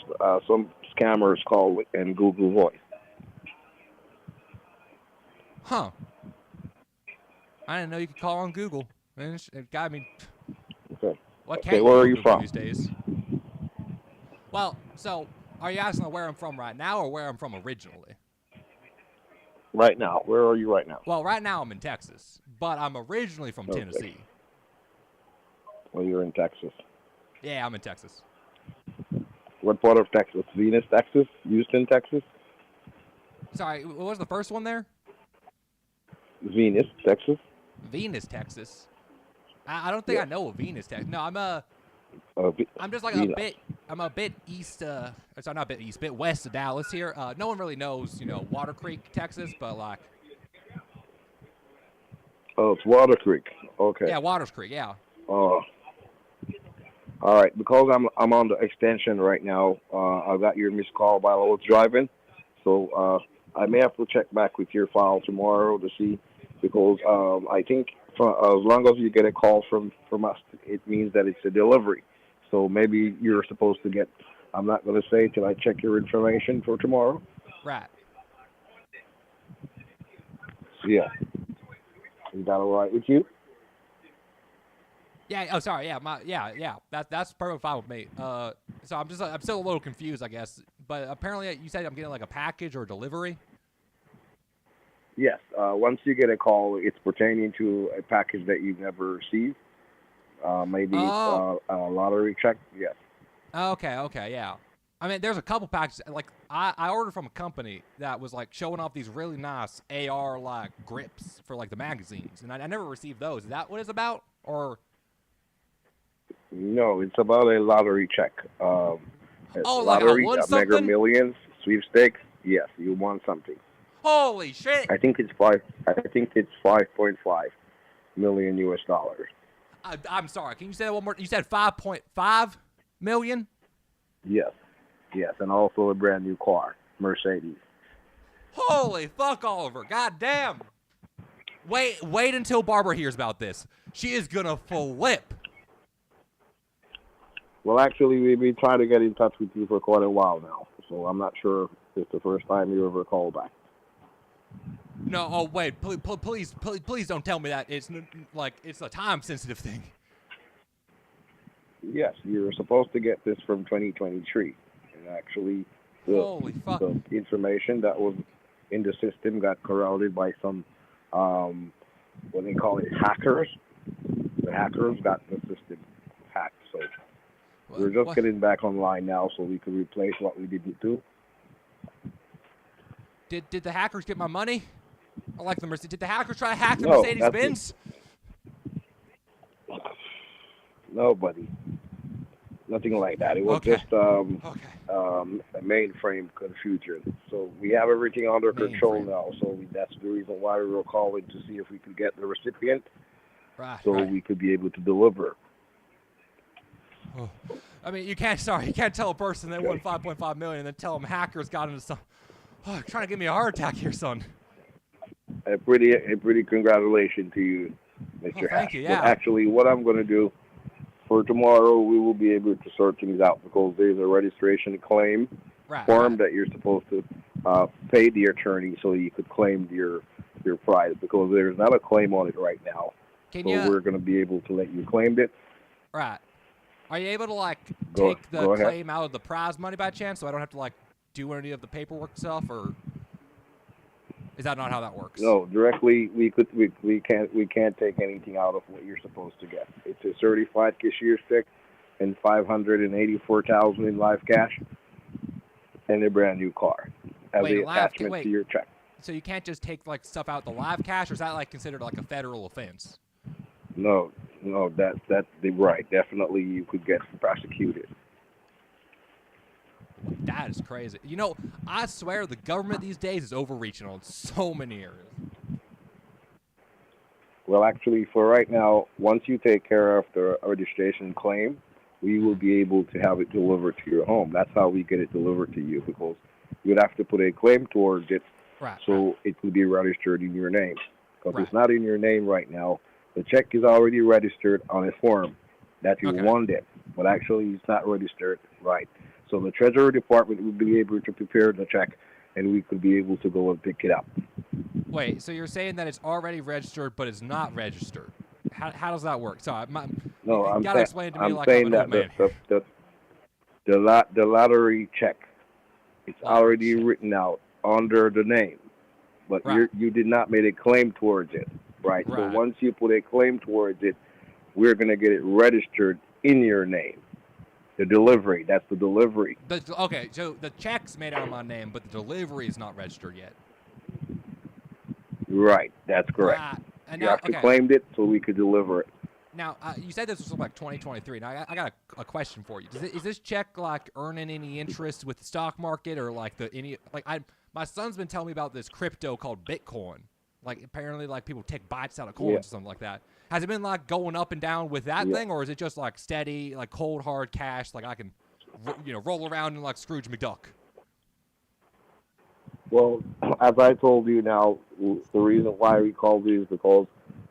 some scammers call in Google Voice. Huh. I didn't know you could call on Google. It got me... Okay. What Okay, where are you from? These days? Well, so, are you asking where I'm from right now or where I'm from originally? Right now. Where are you right now? Well, right now I'm in Texas, but I'm originally from Tennessee. Well, you're in Texas. Yeah, I'm in Texas. What part of Texas? Venus, Texas? Houston, Texas? Sorry, what was the first one there? Venus, Texas. Venus, Texas. I don't think I know Venus, Texas. No, I'm just like Venus. I'm a bit east, sorry, not a bit east, bit west of Dallas here. No one really knows, you know, Water Creek, Texas, but like. Oh, it's Water Creek. Okay. Yeah, Waters Creek, yeah. All right, because I'm on the extension right now. I got your missed call while I was driving, so I may have to check back with your file tomorrow to see, because I think as long as you get a call from us, it means that it's a delivery. So maybe you're supposed to get. I'm not going to say till I check your information for tomorrow. Right. Yeah. Is that all right with you? Yeah. Oh, sorry. Yeah. Yeah. That's perfectly fine with me. So I'm still a little confused, I guess. But apparently, you said I'm getting like a package or delivery. Yes. Once you get a call, it's pertaining to a package that you've never received. Maybe a lottery check. Yes. Okay. Yeah. I mean, there's a couple packages. Like I ordered from a company that was like showing off these really nice AR like grips for like the magazines, and I never received those. Is that what it's about, or? No, it's about a lottery check. Like lottery, I won Mega something? Millions, sweepstakes. Yes, you won something. Holy shit! I think it's 5.5 million US dollars. I'm sorry. Can you say that one more? You said 5.5 million? Yes, and also a brand new car, Mercedes. Holy fuck, Oliver! God damn! Wait until Barbara hears about this. She is gonna flip. Well, actually, we've been trying to get in touch with you for quite a while now, so I'm not sure if it's the first time you ever called back. No, oh wait, please don't tell me that it's a time-sensitive thing. Yes, you're supposed to get this from 2023, and actually, Holy fuck. the information that was in the system got corrupted by some, what they call it, hackers. The hackers got the system hacked, so we're just getting back online now so we can replace what we didn't do. Did the hackers get my money? I like the Mercedes. Did the hackers try to hack the No, Mercedes-Benz? No, buddy. Nothing like that. It was just a mainframe confusion. So we have everything under control now. So that's the reason why we were calling to see if we could get the recipient, we could be able to deliver. Oh. I mean, you can't tell a person they won 5.5 million and then tell them hackers got into some. Oh, trying to give me a heart attack here, son. A pretty congratulations to you, Mr. Thank you. Yeah. But actually, what I'm going to do for tomorrow, we will be able to sort things out because there's a registration claim form that you're supposed to pay the attorney so you could claim your prize, because there's not a claim on it right now. We're going to be able to let you claim it. Right. Are you able to Go take the ahead. claim out of the prize money by chance, so I don't have to do any of the paperwork stuff, or is that not how that works? No, directly we can't take anything out of what you're supposed to get. It's a certified cashier's check and $584,000 in live cash and a brand new car as an attachment to your check. So you can't just take stuff out the live cash, or is that considered a federal offense? No, that's right. Definitely, you could get prosecuted. That is crazy. You know, I swear the government these days is overreaching on so many areas. Well, actually, for right now, once you take care of the registration claim, we will be able to have it delivered to your home. That's how we get it delivered to you, because you'd have to put a claim towards it it could be registered in your name. Because it's not in your name right now. The check is already registered on a form that you won it, but actually it's not registered right. So the Treasury Department will be able to prepare the check, and we could be able to go and pick it up. Wait, so you're saying that it's already registered, but it's not registered? How does that work? Sorry, you gotta explain it to me like I'm an old man. The lottery check, it's already written out under the name, but you did not make a claim towards it, right? So once you put a claim towards it, we're going to get it registered in your name. The delivery, that's the delivery. Okay, so the check's made out of my name, but the delivery is not registered yet. Right, that's correct. And you now, have to claim it so we could deliver it. Now, you said this was 2023. Now, I got a question for you. Is this check earning any interest with the stock market, or my son's been telling me about this crypto called Bitcoin, Like apparently, like people take bites out of coins or something like that. Has it been like going up and down with that thing, or is it just like steady, like cold hard cash? Like I can, roll around in like Scrooge McDuck. Well, as I told you now, the reason why we called you is because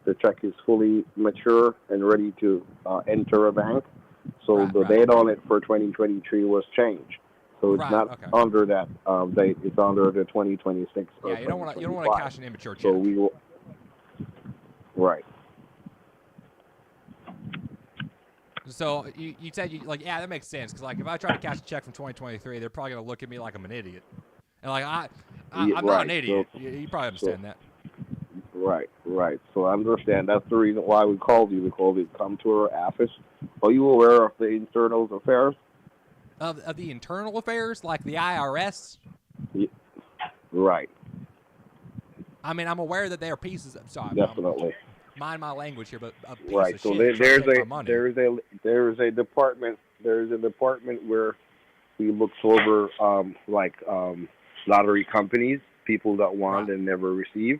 the check is fully mature and ready to enter a bank. So the date on it for 2023 was changed. So it's not under that date. It's under the 2026. Yeah, you don't want to cash an immature check. So we will. Right. So you said that makes sense because like if I try to cash a check from 2023, they're probably gonna look at me like I'm an idiot. And like I'm not an idiot. So, you probably understand that. Right. So I understand. That's the reason why we called you, because it come to our office. Are you aware of the internal affairs? Of the internal affairs, like the IRS? Yeah. Right. I mean, I'm aware that they are pieces of... Sorry, definitely. Mind my language here, but a piece right. of So shit there's a department where we look over lottery companies, people that want and never receive,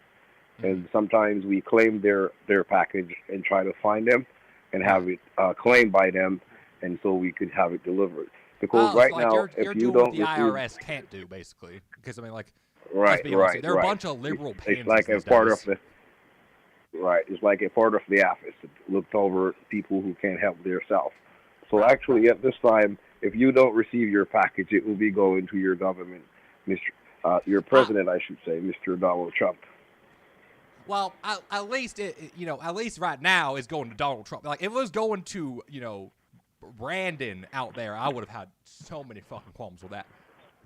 and sometimes we claim their package and try to find them and have it claimed by them, and so we could have it delivered. Because right now, if you don't the IRS can't do basically, because I mean, like, right, they're a bunch of liberal pansies. It's like a part of the It's like a part of the office that looked over people who can't help themselves. So actually, at this time, if you don't receive your package, it will be going to your government, your president, I should say, Mr. Donald Trump. Well, at least at least right now is going to Donald Trump. Like, if it was going to, Brandon out there, I would have had so many fucking qualms with that.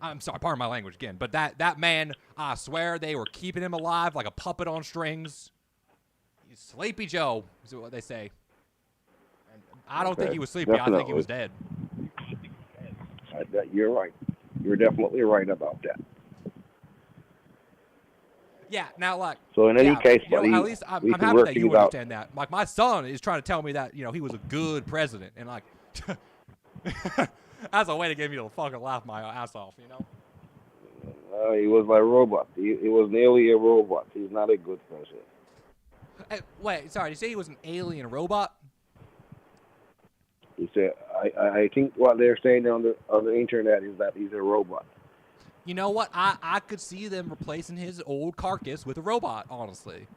I'm sorry, pardon my language again, but that man, I swear they were keeping him alive like a puppet on strings. Sleepy Joe is what they say. And I don't think he was sleepy. Definitely. I think he was dead. You're right. You're definitely right about that. Yeah, now, like... So in any case, at least I'm happy that you understand that. Like, my son is trying to tell me that, he was a good president. And, like, that's a way to get me to fucking laugh my ass off, He was like a robot. He was nearly a robot. He's not a good president. Hey, wait, sorry, did you say he was an alien robot? He said, I think what they're saying on the internet is that he's a robot. You know what? I could see them replacing his old carcass with a robot, honestly.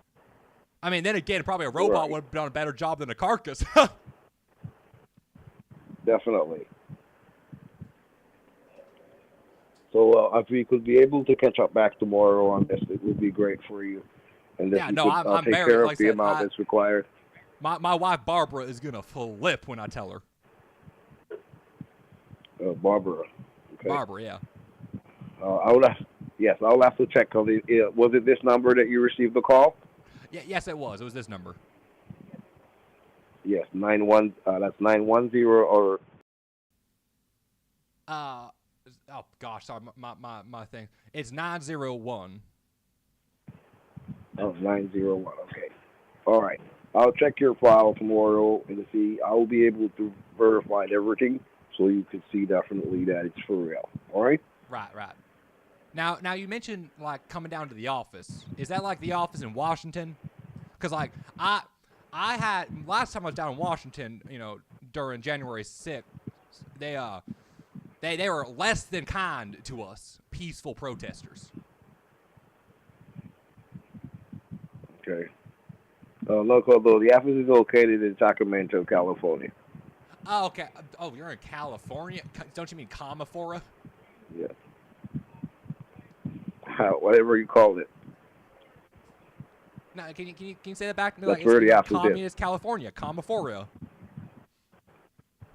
I mean, then again, probably a robot would have done a better job than a carcass. Definitely. So if we could be able to catch up back tomorrow on this, it would be great for you. And that I'm take very, care of like the amount that's required. My wife Barbara is gonna flip when I tell her. Barbara. Okay. Barbara, yeah. I'll have to check on it. Was it this number that you received the call? Yeah, yes, it was. It was this number. Yes, 91. That's 910 or. Oh gosh, sorry, my thing. It's 901. Oh, 901. Okay. All right. I'll check your file tomorrow and see. I will be able to verify everything, so you can see definitely that it's for real. All right. Right. Now you mentioned like coming down to the office. Is that like the office in Washington? Because like I had last time I was down in Washington, during January 6th, they were less than kind to us, peaceful protesters. Okay. Look, although the office is located in Sacramento, California. Oh, okay. Oh, you're in California? Don't you mean Comafora? Yeah. Whatever you call it. No, can you say that back? That's like, where the office is. Communist California, Comafora.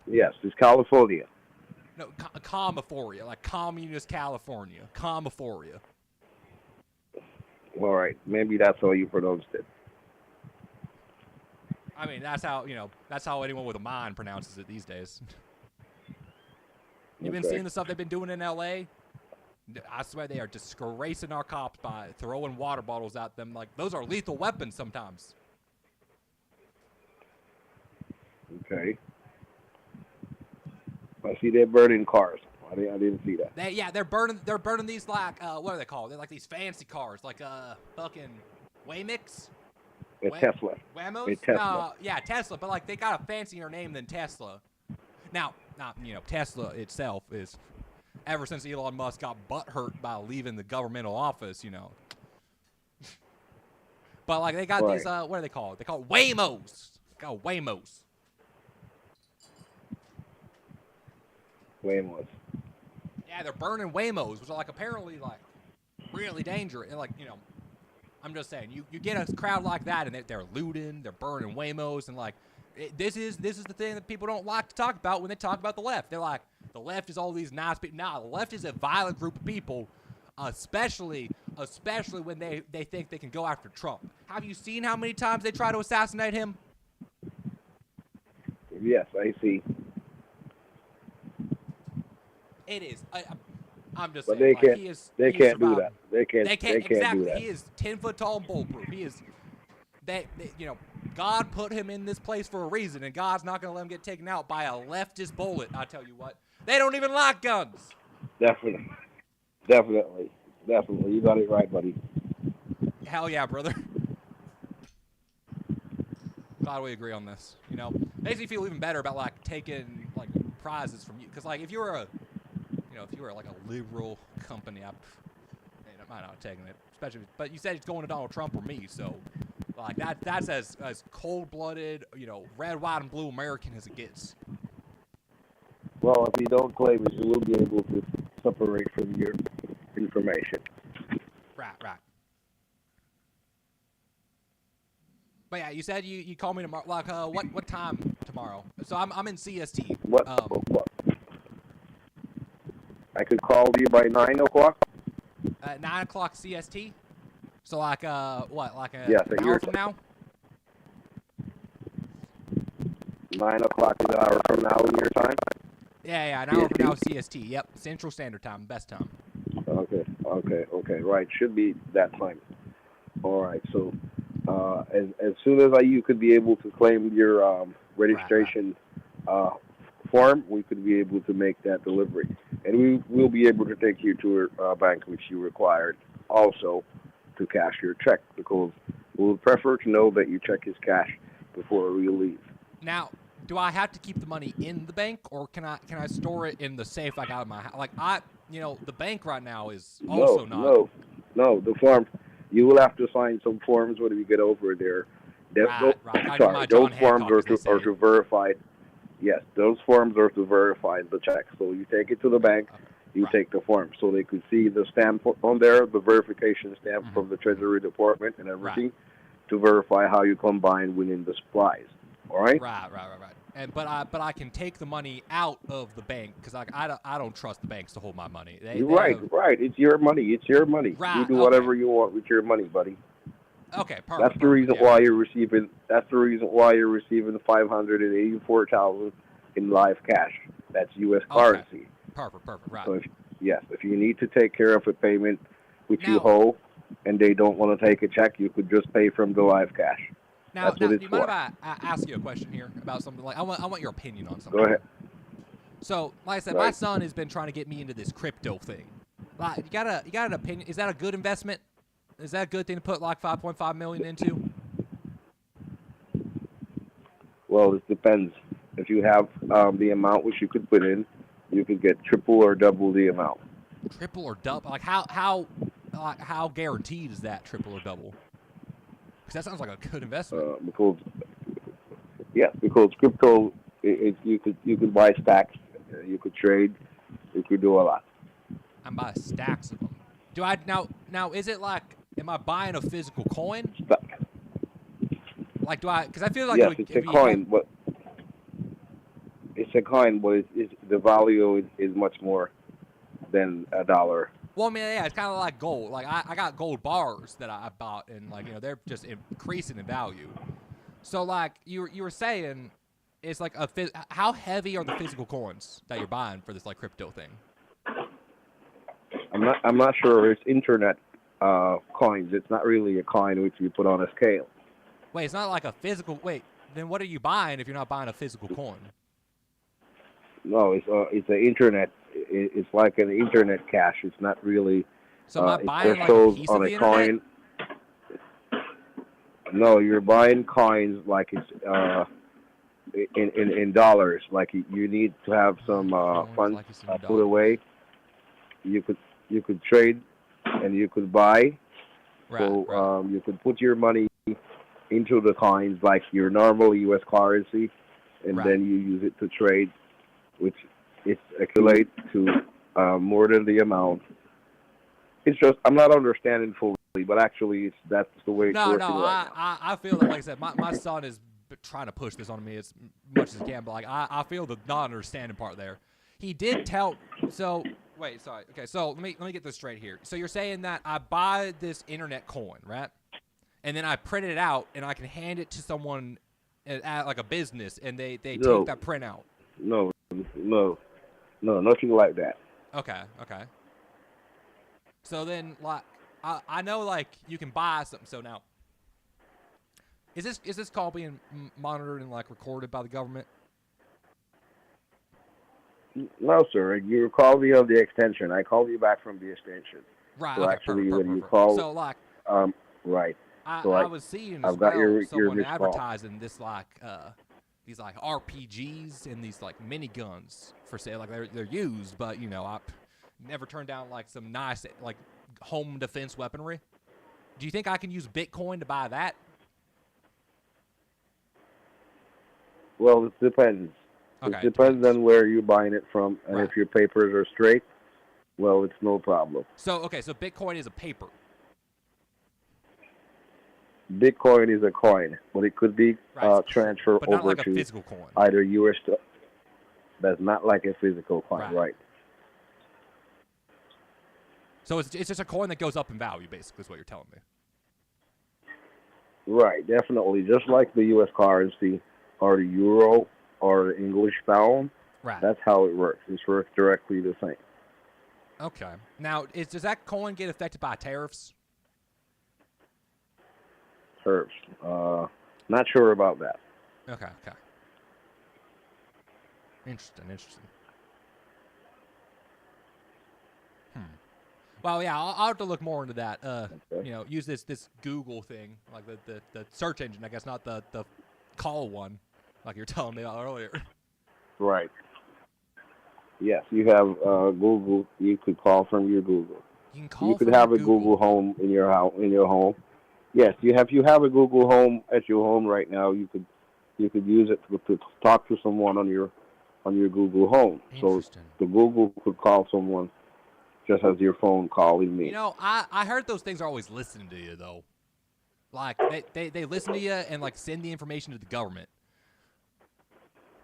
Yes, it's California. No, Comafora, like Communist California, Comafora. All right, maybe that's how you pronounced it. I mean, that's how anyone with a mind pronounces it these days. You've been seeing the stuff they've been doing in L.A.? I swear they are disgracing our cops by throwing water bottles at them. Like, those are lethal weapons sometimes. Okay. I see they're burning cars. I didn't see that. They're burning these like what are they called? They're like these fancy cars, like fucking Waymix? It's Tesla. Wamos? It's Tesla. No, yeah, Tesla, but like they got a fancier name than Tesla. Now, Tesla itself is, ever since Elon Musk got butthurt by leaving the governmental office, But like they got these, what are they called? They call it Waymos. They got Waymos. Waymos. Yeah, they're burning Waymos, which are like apparently like really dangerous. And like, I'm just saying, you get a crowd like that and they're looting, they're burning Waymos, and like this is the thing that people don't like to talk about when they talk about the left. They're like, the left is all these nice people. Nah, the left is a violent group of people, especially when they think they can go after Trump. Have you seen how many times they try to assassinate him? Yes, I see. It is. I'm just But saying. they can't do that. They can't exactly. do that. He is 10 foot tall and bulletproof. He is. God put him in this place for a reason, and God's not going to let him get taken out by a leftist bullet. I tell you what, they don't even like guns. Definitely. You got it right, buddy. Hell yeah, brother. Glad we agree on this. Makes me feel even better about like taking like prizes from you, because like if you were like a liberal company, I might not have taken it, especially. But you said it's going to Donald Trump or me, so like that's as cold-blooded, red, white, and blue American as it gets. Well, if you don't claim it, you will be able to separate from your information. Right. But yeah, you said you call me tomorrow. Like what time tomorrow? So I'm in CST. What? I could call you by 9 o'clock. 9 o'clock CST. So like like an hour from now? 9 o'clock is an hour from now in your time? Yeah, an hour from now CST. Yep, Central Standard Time, best time. Okay. Right, should be that time. All right, so as soon as you could be able to claim your registration form, we could be able to make that delivery. And we will be able to take you to a bank which you required also to cash your check, because we would prefer to know that your check is cashed before we leave. Now, do I have to keep the money in the bank, or can I store it in the safe I got in my house? Like the bank right now is also not. No, the form. You will have to sign some forms when we get over there. Right. Those forms are to verify. Yes, those forms are to verify the check. So you take it to the bank, you take the form, so they could see the stamp on there, the verification stamp from the Treasury Department and everything, to verify how you combine within the supplies. All right? Right. But I can take the money out of the bank, because I don't trust the banks to hold my money. Right. It's your money. Right, you do whatever you want with your money, buddy. Okay, perfect. That's the reason why you're receiving. That's the reason why you're receiving $584,000 in live cash. That's U.S. currency. Perfect. Right. So if you need to take care of a payment which you owe, and they don't want to take a check, you could just pay from the live cash. Now, do you mind if I ask you a question here about something? Like I want your opinion on something. Go ahead. So, like I said, my son has been trying to get me into this crypto thing. Like, you got an opinion? Is that a good investment? Is that a good thing to put like $5.5 million into? Well, it depends. If you have the amount which you could put in, you could get triple or double the amount. Triple or double? Like how guaranteed is that, triple or double? Because that sounds like a good investment. Because crypto, you could buy stacks, you could trade, you could do a lot. I'm buying stacks of them. Do I now? Is it like? Am I buying a physical coin? Like, do I? Because I feel like it's a coin, but the value is much more than $1. Well, I mean, yeah, it's kind of like gold. Like I got gold bars that I bought, and like they're just increasing in value. So like you were saying, it's like how heavy are the physical coins that you're buying for this like crypto thing? I'm not sure. It's internet coins. It's not really a coin which you put on a scale. Wait, it's not like a physical. Wait, then what are you buying if you're not buying a physical coin? No, it's an internet. It's like an internet cash. It's not really. So am I buying like a piece of the internet? No, you're buying coins like it's in dollars. Like you need to have some funds like it's in put away. You could trade and you could buy. So you could put your money into the coins like your normal U.S. currency, and then you use it to trade, which it accumulates to more than the amount. It's just I'm not understanding fully, but actually that's the way it's working right now. I feel that, like I said, my son is trying to push this on me as much as he can, but like I feel the not understanding part there. He did tell. So wait, sorry. Okay, so let me get this straight here. So you're saying that I buy this internet coin, right? And then I print it out, and I can hand it to someone at like a business, and they take that print out. No, nothing like that. Okay. So then, like, I know, like, you can buy something. So now, is this call being monitored and like recorded by the government? No, sir. You called me on the extension. I called you back from the extension. Right. So okay, actually, perfect. when you call, so like, right. I So was seeing as someone advertising this like these like RPGs and these like miniguns for sale. Like they're used, but you know I never turned down like some nice like home defense weaponry. Do you think I can use Bitcoin to buy that? Well, it depends. Okay, it depends on where you're buying it from, and if your papers are straight, well, it's no problem. So so Bitcoin is a paper. Bitcoin is a coin, but it could be transferred but not over like a to physical coin. either U.S. That's not like a physical coin, right? So it's just a coin that goes up in value, basically, is what you're telling me. Right, definitely. Just like the U.S. currency or the euro or the English pound, that's how it works. It works directly the same. Okay. Now, does that coin get affected by tariffs? Tariffs. Not sure about that. Okay. Interesting. Well, yeah, I'll have to look more into that. You know, use this Google thing, like the search engine, I guess, not the call one, like you were telling me about earlier. Right. Yes, you have Google. You could call from your Google. You can call. You could have a Google Home in your house. Yes, you have a Google Home at your home right now. You could use it to talk to someone on your Google Home. So the Google could call someone just as your phone calling me. You know, I heard those things are always listening to you though. Like they listen to you and like send the information to the government.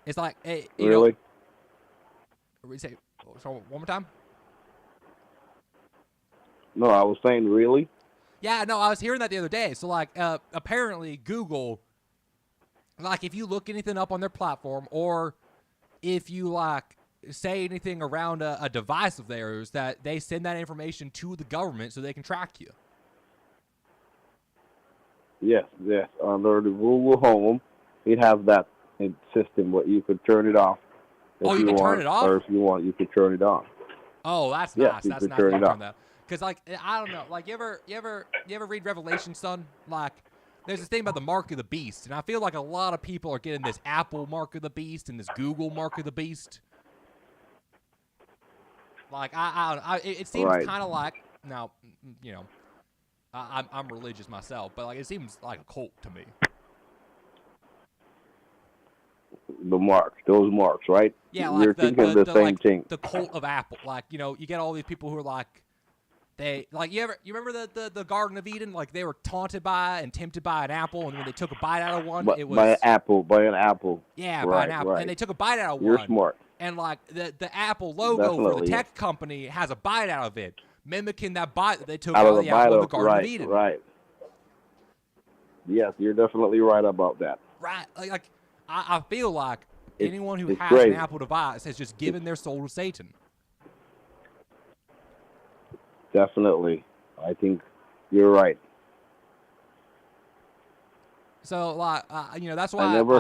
It's like you really. Say so one more time. No, I was saying really. Yeah, no, I was hearing that the other day. So, like, apparently Google, like, if you look anything up on their platform or if you, like, say anything around a device of theirs, that they send that information to the government so they can track you. Yes. Under the Google Home, it has that system where you could turn it off. You can turn it off? Or if you want, you could turn it on. Oh, that's yes, nice. You that's could nice. Turn it off. That. Because, like, I don't know. Like, you ever read Revelation, son? Like, there's this thing about the mark of the beast. And I feel like a lot of people are getting this Apple mark of the beast and this Google mark of the beast. Like, it seems kind of like, now, you know, I'm religious myself, but, like, it seems like a cult to me. Those marks, right? Yeah, like you're thinking the same like thing. The cult of Apple. Like, you know, you get all these people who are like, you remember the Garden of Eden? Like, they were taunted by and tempted by an apple, and when they took a bite out of one, it was by an apple. Yeah, right, by an apple, right. and they took a bite out of You're one. Smart. And like the Apple logo for the tech company has a bite out of it, mimicking that bite that they took out of the apple in the Garden of Eden. Right. Yes, you're definitely right about that. Right, like I feel like anyone who has crazy. an Apple device has just given their soul to Satan. Definitely. I think you're right. So, like, you know, that's why I never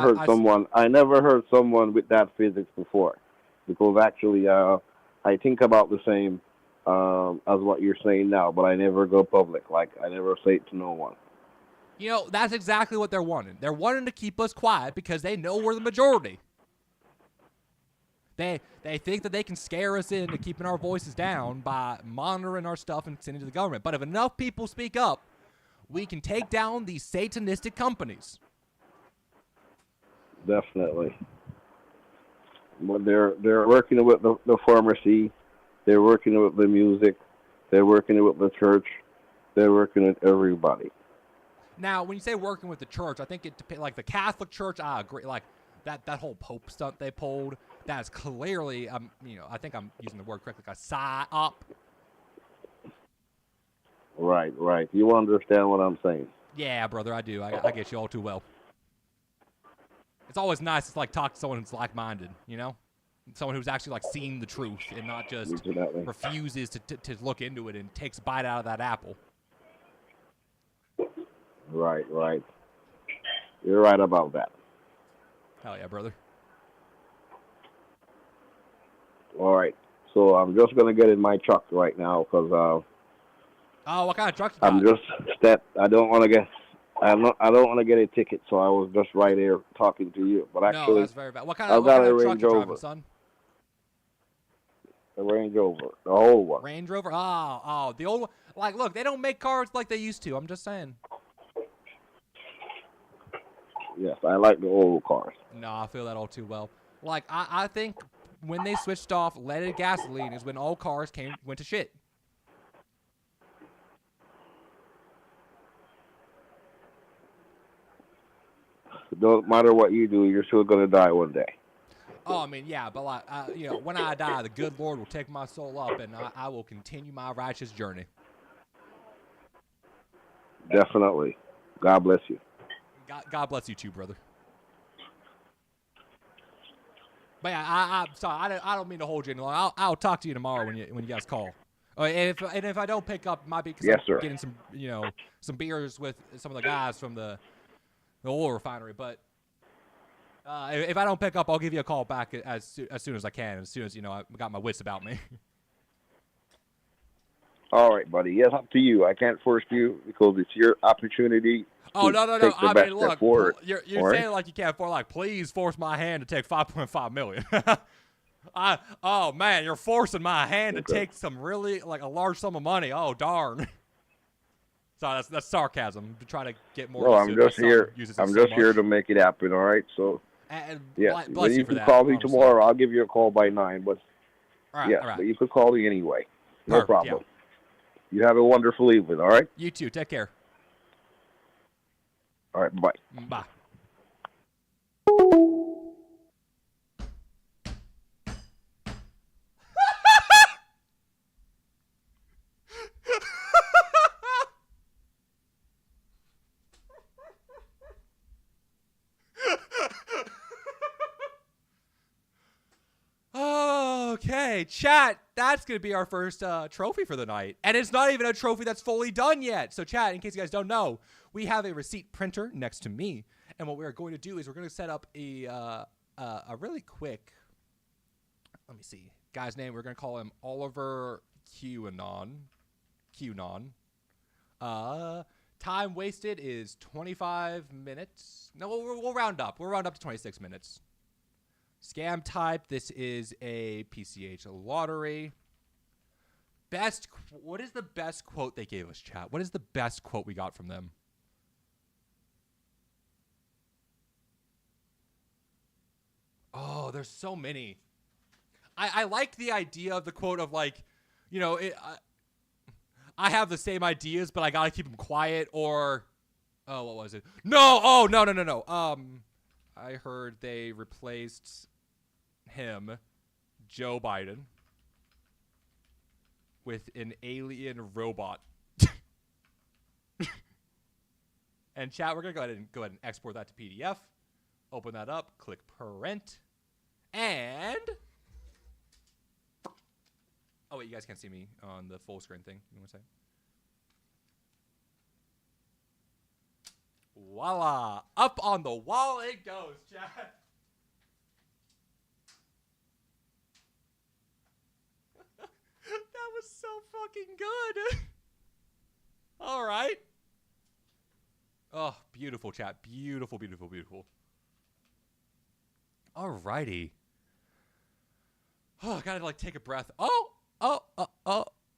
heard someone with that physics before, because actually, I think about the same as what you're saying now, but I never go public. Like, I never say it to no one. You know, that's exactly what they're wanting. They're wanting to keep us quiet because they know we're the majority. They think that they can scare us into keeping our voices down by monitoring our stuff and sending it to the government. But if enough people speak up, we can take down these satanistic companies. Definitely. But they're working with the pharmacy. They're working with the music. They're working with the church. They're working with everybody. Now, when you say working with the church, I think it depends. Like the Catholic Church, I agree. Like that whole Pope stunt they pulled, that's clearly, I think I'm using the word correctly, like a psy-op. Right. You understand what I'm saying? Yeah, brother, I do. I get you all too well. It's always nice to like talk to someone who's like-minded, you know? Someone who's actually like seen the truth and not just refuses to look into it and takes a bite out of that apple. Right. You're right about that. Hell yeah, brother. All right. So I'm just going to get in my truck right now because oh, what kind of truck you got? I'm just I don't want to get a ticket, so I was just right here talking to you. But actually, no, that's very bad. What kind of truck you driving, son? The Range Rover, the old one. Range Rover? Oh, the old one. Like, look, they don't make cars like they used to. I'm just saying. Yes, I like the old cars. No, I feel that all too well. Like, I think when they switched off leaded gasoline is when all cars went to shit. Don't matter what you do, you're still going to die one day. Oh, I mean, yeah, but like, when I die, the good Lord will take my soul up, and I will continue my righteous journey. Definitely. God bless you. God bless you too, brother. But yeah, I'm sorry. I don't mean to hold you any long. I'll talk to you tomorrow when you guys call. And if I don't pick up, it might be because I'm getting some beers with some of the guys from the oil refinery. But if I don't pick up, I'll give you a call back as soon as I can. As soon as I've got my wits about me. All right, buddy. Yes, up to you. I can't force you because it's your opportunity. Oh, no. I mean, look, you're right? saying like you can't afford, like, please force my hand to take $5.5 million. Oh, man, you're forcing my hand to take some really, like, a large sum of money. Oh, darn. Sorry, that's sarcasm. To try to get more. No, I'm just here. I'm just here to make it happen, all right? So, yeah, bless you you for can that, call me honestly. tomorrow. I'll give you a call by 9. But, all right, yeah, all right. but you could call me anyway. No Perfect, problem. You have a wonderful evening, all right? You too. Take care. All right, bye. Bye. Okay, chat, that's going to be our first trophy for the night. And it's not even a trophy that's fully done yet. So, chat, in case you guys don't know, we have a receipt printer next to me. And what we're going to do is we're going to set up a really quick, let me see, guy's name. We're going to call him Oliver QAnon. Time wasted is 25 minutes. No, we'll round up. We'll round up to 26 minutes. Scam type, this is a PCH lottery. What is the best quote they gave us, chat? What is the best quote we got from them? Oh, there's so many. I like the idea of the quote of like, I have the same ideas, but I gotta keep them quiet, or, oh, what was it? No, no. I heard they replaced him, Joe Biden, with an alien robot. And chat, we're gonna go ahead and export that to PDF. Open that up, click print, and oh wait, you guys can't see me on the full screen thing. You want to say? Voila! Up on the wall it goes, chat. That was so fucking good. All right. Oh, Beautiful chat. Beautiful, beautiful, beautiful. Alrighty. Oh, I gotta like take a breath. Oh.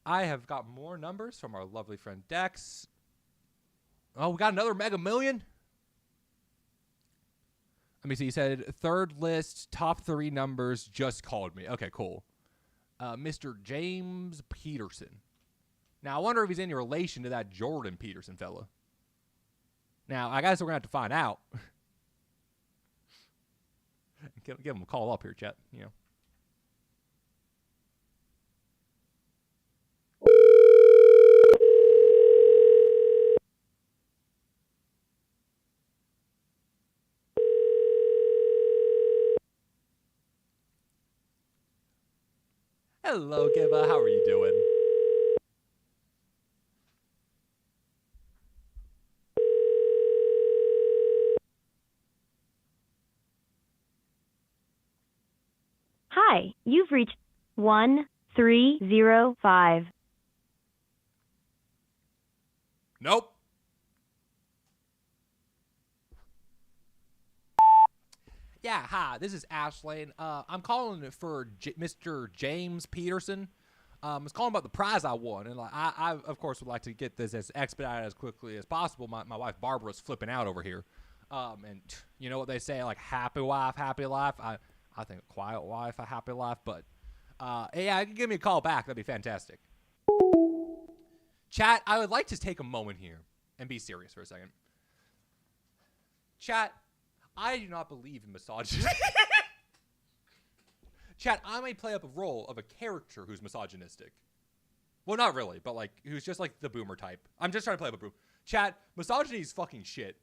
I have got more numbers from our lovely friend Dex. Oh, we got another Mega Million. Let me see. He said third list, top 3 numbers, just called me. Okay, cool. Mr. James Peterson. Now, I wonder if he's any relation to that Jordan Peterson fella. Now, I guess we're going to have to find out. Give him a call up here, chat. You know. Hello, Giva. How are you doing? Hi, you've reached 1305. Nope. Yeah, hi, this is Ashley. I'm calling for Mr. James Peterson. I was calling about the prize I won, and like I of course would like to get this as expedited as quickly as possible. My wife Barbara's flipping out over here, and you know what they say, like happy wife, happy life. I think a quiet wife, a happy life. But yeah, give me a call back. That'd be fantastic. Chat, I would like to take a moment here and be serious for a second. Chat, I do not believe in misogyny. Chat, I may play up a role of a character who's misogynistic. Well, not really, but like, who's just like the boomer type. I'm just trying to play up a boomer. Chat, misogyny is fucking shit.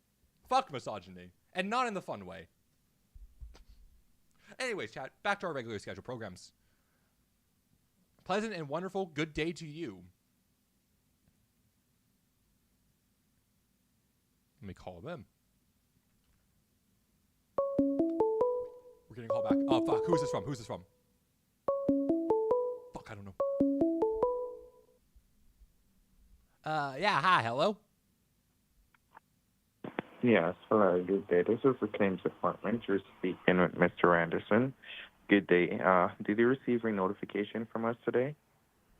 Fuck misogyny. And not in the fun way. Anyways, chat, back to our regular scheduled programs. Pleasant and wonderful good day to you. Let me call them. We're getting a call back. Oh, fuck. Who's this from? Who's this from? Fuck, I don't know. Yeah, hi, hello? Yes, hello, good day. This is the claims department. You're speaking with Mr. Anderson. Good day. Did you receive a notification from us today?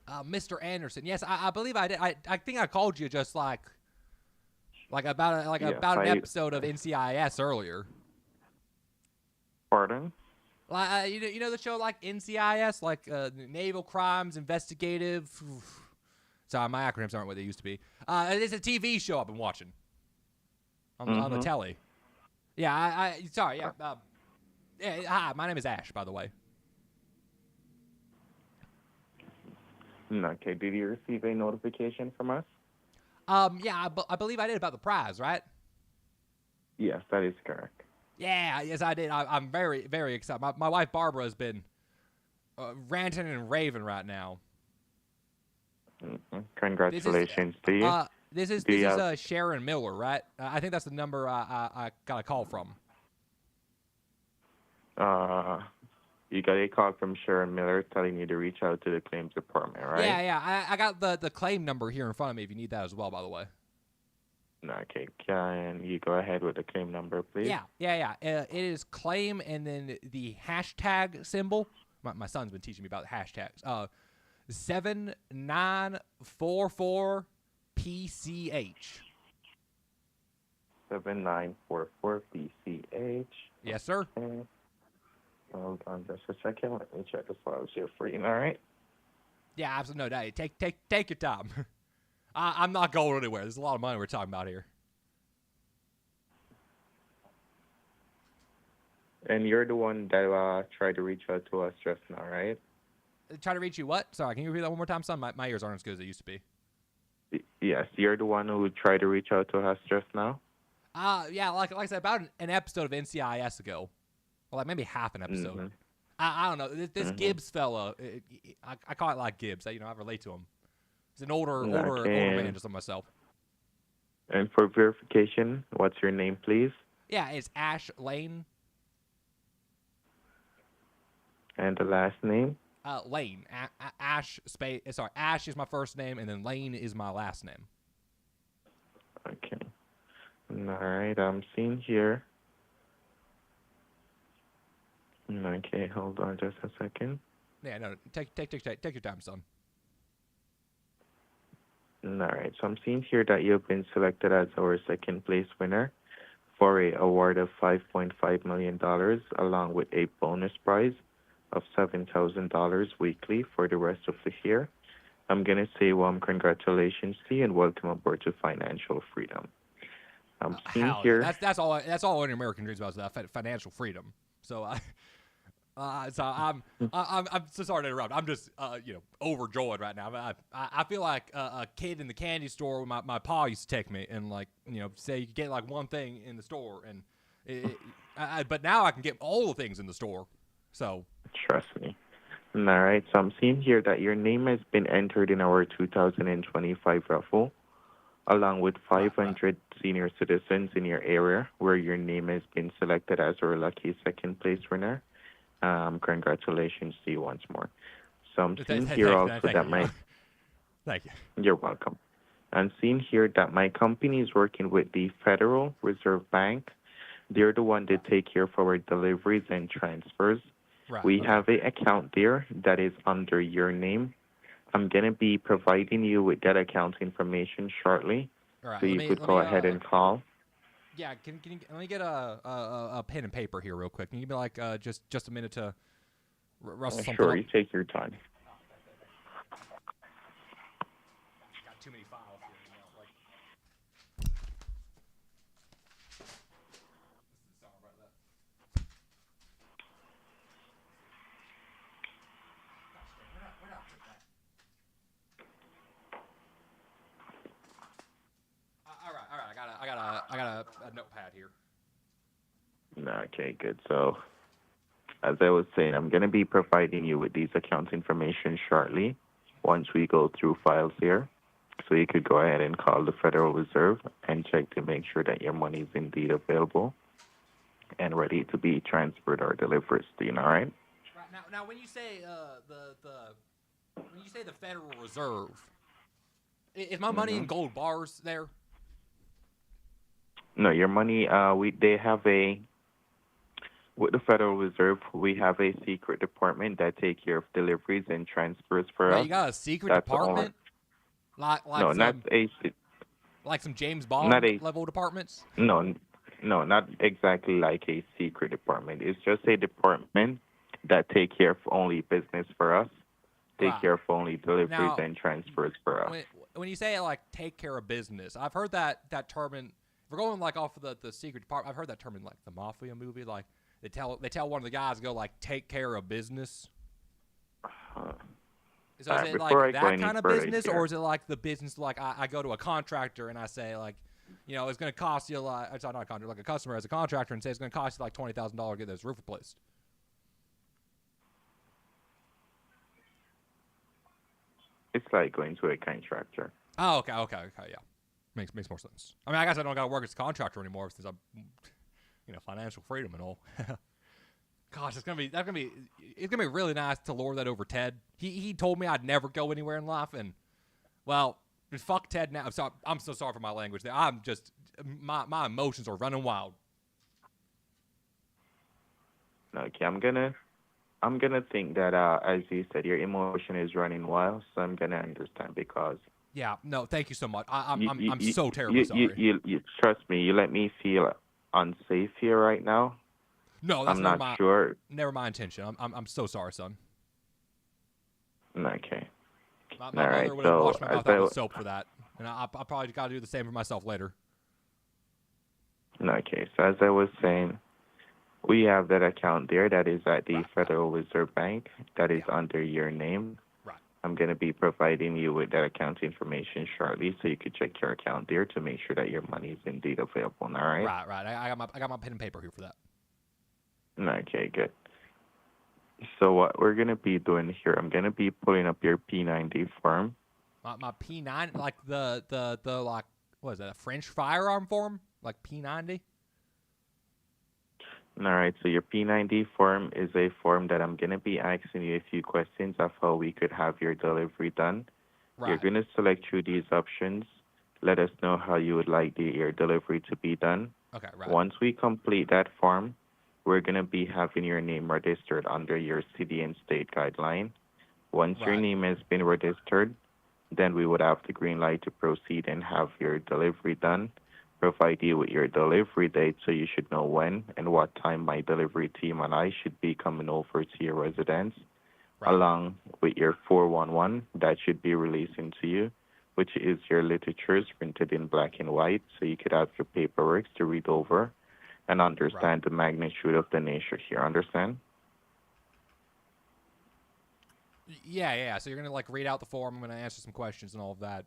Mr. Anderson. Yes, I believe I did. I think I called you just about an episode of NCIS earlier. Pardon? Like you know the show like NCIS, like Naval Crimes Investigative. Sorry, my acronyms aren't what they used to be. It's a TV show I've been watching on the telly. Yeah, sorry. Yeah. Yeah. Hi, my name is Ash, by the way. Okay. Did you receive a notification from us? Yeah, I believe I did about the prize, right? Yes, that is correct. Yeah, yes, I did. I'm very, very excited. My wife Barbara has been ranting and raving right now. Congratulations to you. This is Sharon Miller, right? I think that's the number I got a call from. You got a call from Sharon Miller telling you to reach out to the claims department, right? Yeah. I got the claim number here in front of me if you need that as well, by the way. Okay, can you go ahead with the claim number, please? Yeah. It is claim and then the hashtag symbol. My son's been teaching me about the hashtags. 7944 PCH. 7944 PCH. Yes, sir. Okay. Hold on just a second. Let me check the files here for you. All right. Yeah, absolutely. No, take your time. I'm not going anywhere. There's a lot of money we're talking about here. And you're the one that tried to reach out to us just now, right? Try to reach you what? Sorry, can you repeat that one more time, son? My ears aren't as good as they used to be. Yes, you're the one who tried to reach out to us just now? Yeah, like I said, about an episode of NCIS ago. Or like maybe half an episode. Mm-hmm. I don't know. This Gibbs fella, I call it like Gibbs. I relate to him. He's an older man just like myself. And for verification, what's your name, please? Yeah, it's Ash Lane. And the last name? Lane. Ash is my first name, and then Lane is my last name. Okay. right, I'm seeing here. Okay, hold on just a second. Yeah, no, take your time, son. All right, so I'm seeing here that you've been selected as our second place winner for a award of $5.5 million along with a bonus prize of $7,000 weekly for the rest of the year. I'm going to say warm congratulations to you and welcome aboard to financial freedom. I'm seeing Hell, here. that's all an American dreams about, is that financial freedom. So I'm so sorry to interrupt. I'm just overjoyed right now. I feel like a kid in the candy store when my pa used to take me and say you get like one thing in the store and but now I can get all the things in the store. So Trust me. All right, so I'm seeing here that your name has been entered in our 2025 raffle, along with 500 senior citizens in your area, where your name has been selected as our lucky second place winner. Congratulations to you once more. So I'm seeing here also that my... Thank you. You're welcome. I'm seeing here that my company is working with the Federal Reserve Bank. They're the one that take care of our deliveries and transfers. Right, we have an account there that is under your name. I'm going to be providing you with that account information shortly. All right, so you could go ahead and call. Yeah, can you let me get a pen and paper here real quick? Can you give me like just a minute to rustle something Sure, up? you take your time. Got too many files here, Sorry about that. Where'd I put that? All right. I got a notepad here. Okay, good. So, as I was saying, I'm going to be providing you with these account information shortly once we go through files here. So you could go ahead and call the Federal Reserve and check to make sure that your money is indeed available and ready to be transferred or delivered to you, all right? Right, now when you say the Federal Reserve, is my money in gold bars there? No, your money, they have with the Federal Reserve, we have a secret department that take care of deliveries and transfers for us. You got a secret department? Like some James Bond level departments? No, not exactly like a secret department. It's just a department that take care of only business for us, take care of only deliveries and transfers for us. When you say like take care of business, I've heard that term in, if we're going like off of the secret department, I've heard that term in like the Mafia movie, like they tell one of the guys to go like take care of business. So is it like that kind of business, or is it like the business like I go to a contractor and I say like, it's going to cost you like, it's not a contractor, like a customer as a contractor and say it's going to cost you like $20,000 to get this roof replaced? It's like going to a contractor. Oh, okay, yeah, makes more sense. I mean, I guess I don't got to work as a contractor anymore since I'm, financial freedom and all. Gosh, it's gonna be really nice to lord that over Ted. He told me I'd never go anywhere in life, and well, fuck Ted now. I'm so sorry for my language there. I'm just my emotions are running wild. Okay, I'm gonna think that as you said, your emotion is running wild, so I'm gonna understand because. Yeah, no, thank you so much. I'm so terribly sorry. You trust me. You let me feel unsafe here right now. No, that's I'm not sure. Never my intention. I'm so sorry, son. Okay. My mother would have washed my mouth out with soap for that, and I probably got to do the same for myself later. Okay, so as I was saying, we have that account there that is at the Federal Reserve Bank that is under your name. Right. I'm going to be providing you with that account information shortly, so you could check your account there to make sure that your money is indeed available. All right. Right. I got my pen and paper here for that. Okay, good. So what we're going to be doing here, I'm going to be pulling up your P90 form. My P9, like the like, what is that, a French firearm form? Like P90? All right, so your P90 form is a form that I'm going to be asking you a few questions of how we could have your delivery done. Right. You're going to select through these options. let us know how you would like your delivery to be done. Okay, right. Once we complete that form, we're going to be having your name registered under your city and state guideline. Once your Right. name has been registered, then we would have the green light to proceed and have your delivery done. Provide you with your delivery date so you should know when and what time my delivery team and I should be coming over to your residence, along with your 411 that should be releasing to you, which is your literatures printed in black and white so you could have your paperwork to read over and understand the magnitude of the nature here. Understand? Yeah. So you're gonna like read out the form. I'm gonna answer some questions and all of that.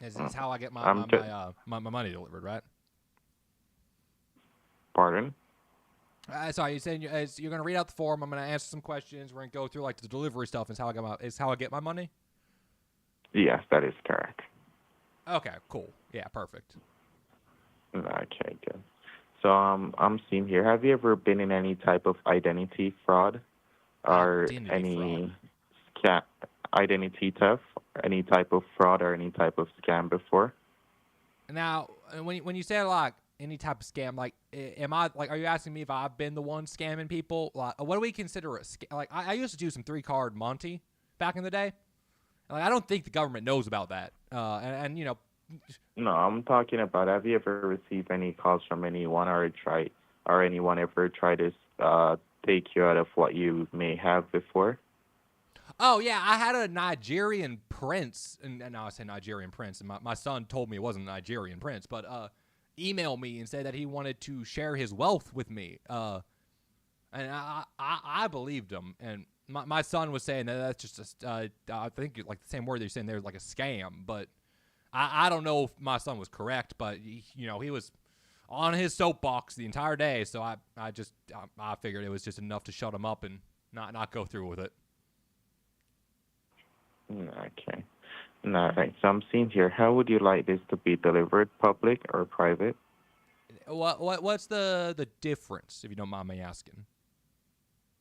Is how I get my money delivered, right? Pardon? Sorry, you're saying you're gonna read out the form. I'm gonna answer some questions. We're gonna go through like the delivery stuff. Is how I get my money. Yes, that is correct. Okay, cool. Yeah, perfect. Okay, good. So I'm seeing here. Have you ever been in any type of identity fraud or identity theft, any type of fraud or any type of scam before? Now, when you say like any type of scam, like am I like are you asking me if I've been the one scamming people? Like what do we consider a scam? Like I used to do some 3-card Monty back in the day. Like I don't think the government knows about that. And you know. No, I'm talking about, have you ever received any calls from anyone or anyone ever tried to take you out of what you may have before? Oh, yeah, I had a Nigerian prince, and now I say Nigerian prince, and my son told me it wasn't a Nigerian prince, but emailed me and said that he wanted to share his wealth with me. And I believed him, and my son was saying that that's just, I think like the same word they're saying there, like a scam, but I don't know if my son was correct, but he was on his soapbox the entire day, so I figured it was just enough to shut him up and not go through with it. Okay. All right. So I'm seeing here, how would you like this to be delivered, public or private? What's the difference, if you don't mind me asking?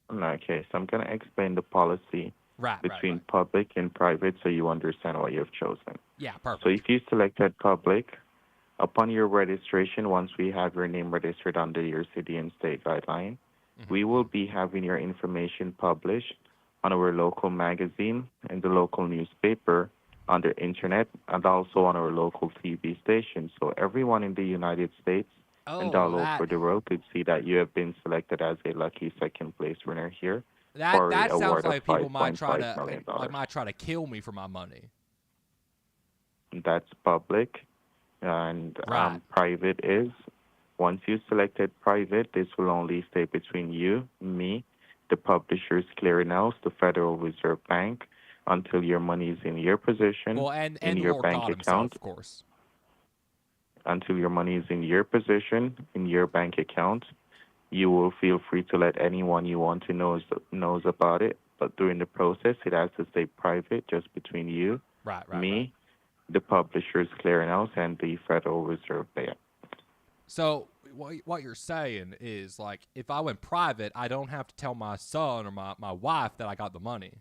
Okay. So I'm going to explain the policy between public and private so you understand what you've chosen. Yeah, perfect. So if you selected public, upon your registration, once we have your name registered under your city and state guideline, we will be having your information published on our local magazine and the local newspaper, on the internet, and also on our local TV station. So everyone in the United States and all over the world could see that you have been selected as a lucky second place winner here. That sounds award like of people might try $5.5 million. to kill me for my money. That's public, and private is, once you selected private, this will only stay between you, me, the publisher's clearinghouse, the Federal Reserve Bank, until your money is in your possession, and in your Lord bank God account. himself, of course. Until your money is in your possession, in your bank account, you will feel free to let anyone you want to knows about it. But during the process, it has to stay private, just between you, me, the publisher's clearinghouse, and the Federal Reserve Bank. So what you're saying is, like, if I went private, I don't have to tell my son or my wife that I got the money.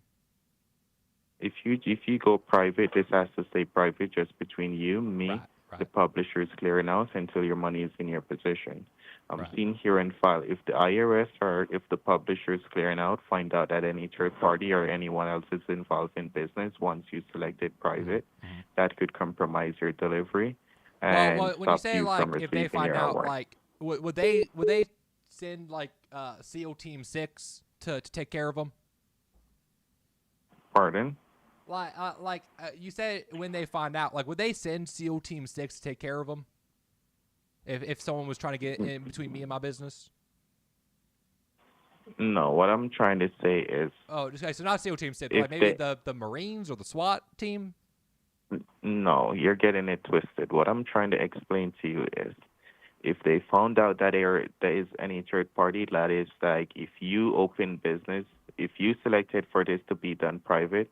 If you go private, this has to stay private, just between you, me, the publisher's clearinghouse, until your money is in your possession. I'm seeing here in file, if the IRS or if the publisher's clearinghouse find out that any third party or anyone else is involved in business once you selected private, that could compromise your delivery and when you stop say you like from if they receiving find your out, award. like would they send like SEAL Team 6 to take care of them? Pardon? Like you said, when they find out, like would they send SEAL Team 6 to take care of them? If someone was trying to get in between me and my business? No, what I'm trying to say is... Oh, okay, so not SEAL Team 6, like maybe the Marines or the SWAT team? No, you're getting it twisted. What I'm trying to explain to you is, if they found out that there is any third party, that is like if you open business, if you selected for this to be done private,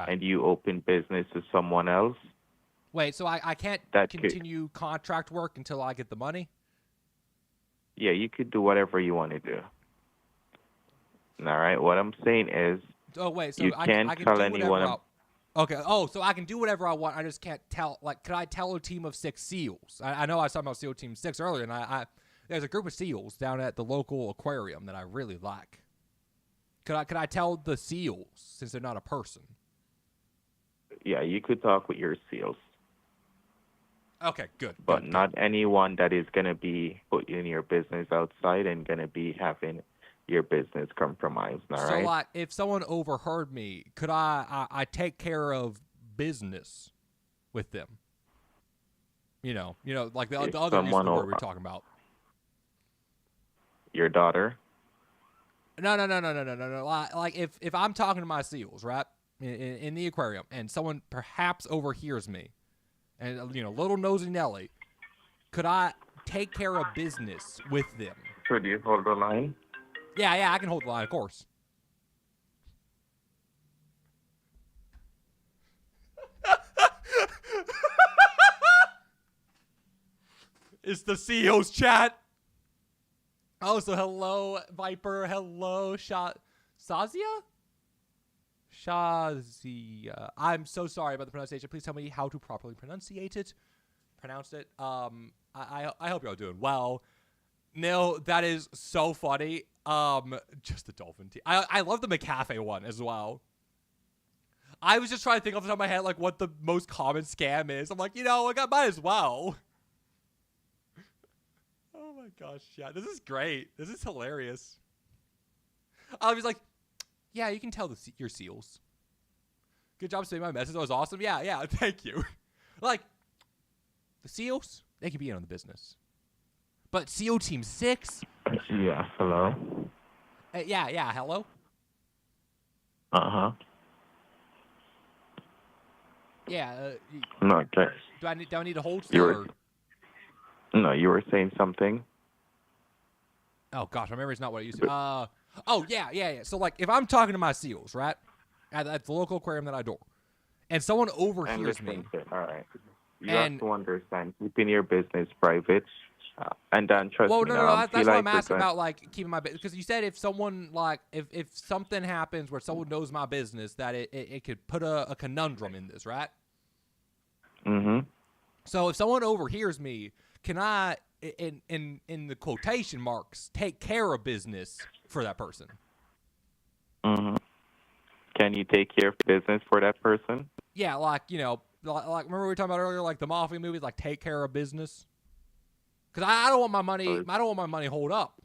and you open business to someone else... Wait, so I can't continue contract work until I get the money? Yeah, you could do whatever you want to do. All right, what I'm saying is, oh wait, so you I can't can tell do anyone. Okay. Oh, so I can do whatever I want. I just can't tell. Like, could I tell a team of 6 seals? I know I was talking about SEAL Team 6 earlier, and there's a group of seals down at the local aquarium that I really like. Could I tell the seals since they're not a person? Yeah, you could talk with your seals, Okay, good. but not anyone that is going to be putting your business outside and going to be having your business compromised, all So, right? like, if someone overheard me, could I take care of business with them? You know, like the If other use of someone the word o- we were talking about. Your daughter? No. Like if I'm talking to my seals, right, in the aquarium, and someone perhaps overhears me, and little nosy Nelly, could I take care of business with them? Could you hold the line? Yeah, I can hold the line, of course. It's the CEO's chat. Oh, so hello, Viper. Hello, Shazia? Shazia. I'm so sorry about the pronunciation. Please tell me how to properly pronounce it. I hope y'all doing well. No, that is so funny. Just the dolphin team. I love the McCafe one as well. I was just trying to think off the top of my head like what the most common scam is. I'm like, I might as well. Oh my gosh, yeah, this is great. This is hilarious. I was like, yeah, you can tell your seals. Good job saying my message. That was awesome. Yeah, thank you. Like, the seals, they can be in on the business. But SEAL Team 6? Yeah, hello? Yeah, hello? Uh-huh. Yeah, No, okay. do I need to hold You still? were, no, you were saying something? Oh, gosh, my memory's not what it used to. Yeah. So, like, if I'm talking to my seals, right, at the local aquarium that I adore, and someone overhears me. All right. You have to understand, keeping your business private, and then trust me. No, that's why I'm we're asking going- about, like, keeping my business. Because you said if someone, like, if something happens where someone knows my business, that it could put a conundrum in this, right? Mm-hmm. So if someone overhears me, can I, in the quotation marks, take care of business for that person? Mm-hmm. Can you take care of business for that person? Yeah, like, like remember we were talking about earlier, like the mafia movies, like take care of business? Because I don't want my money, hold up.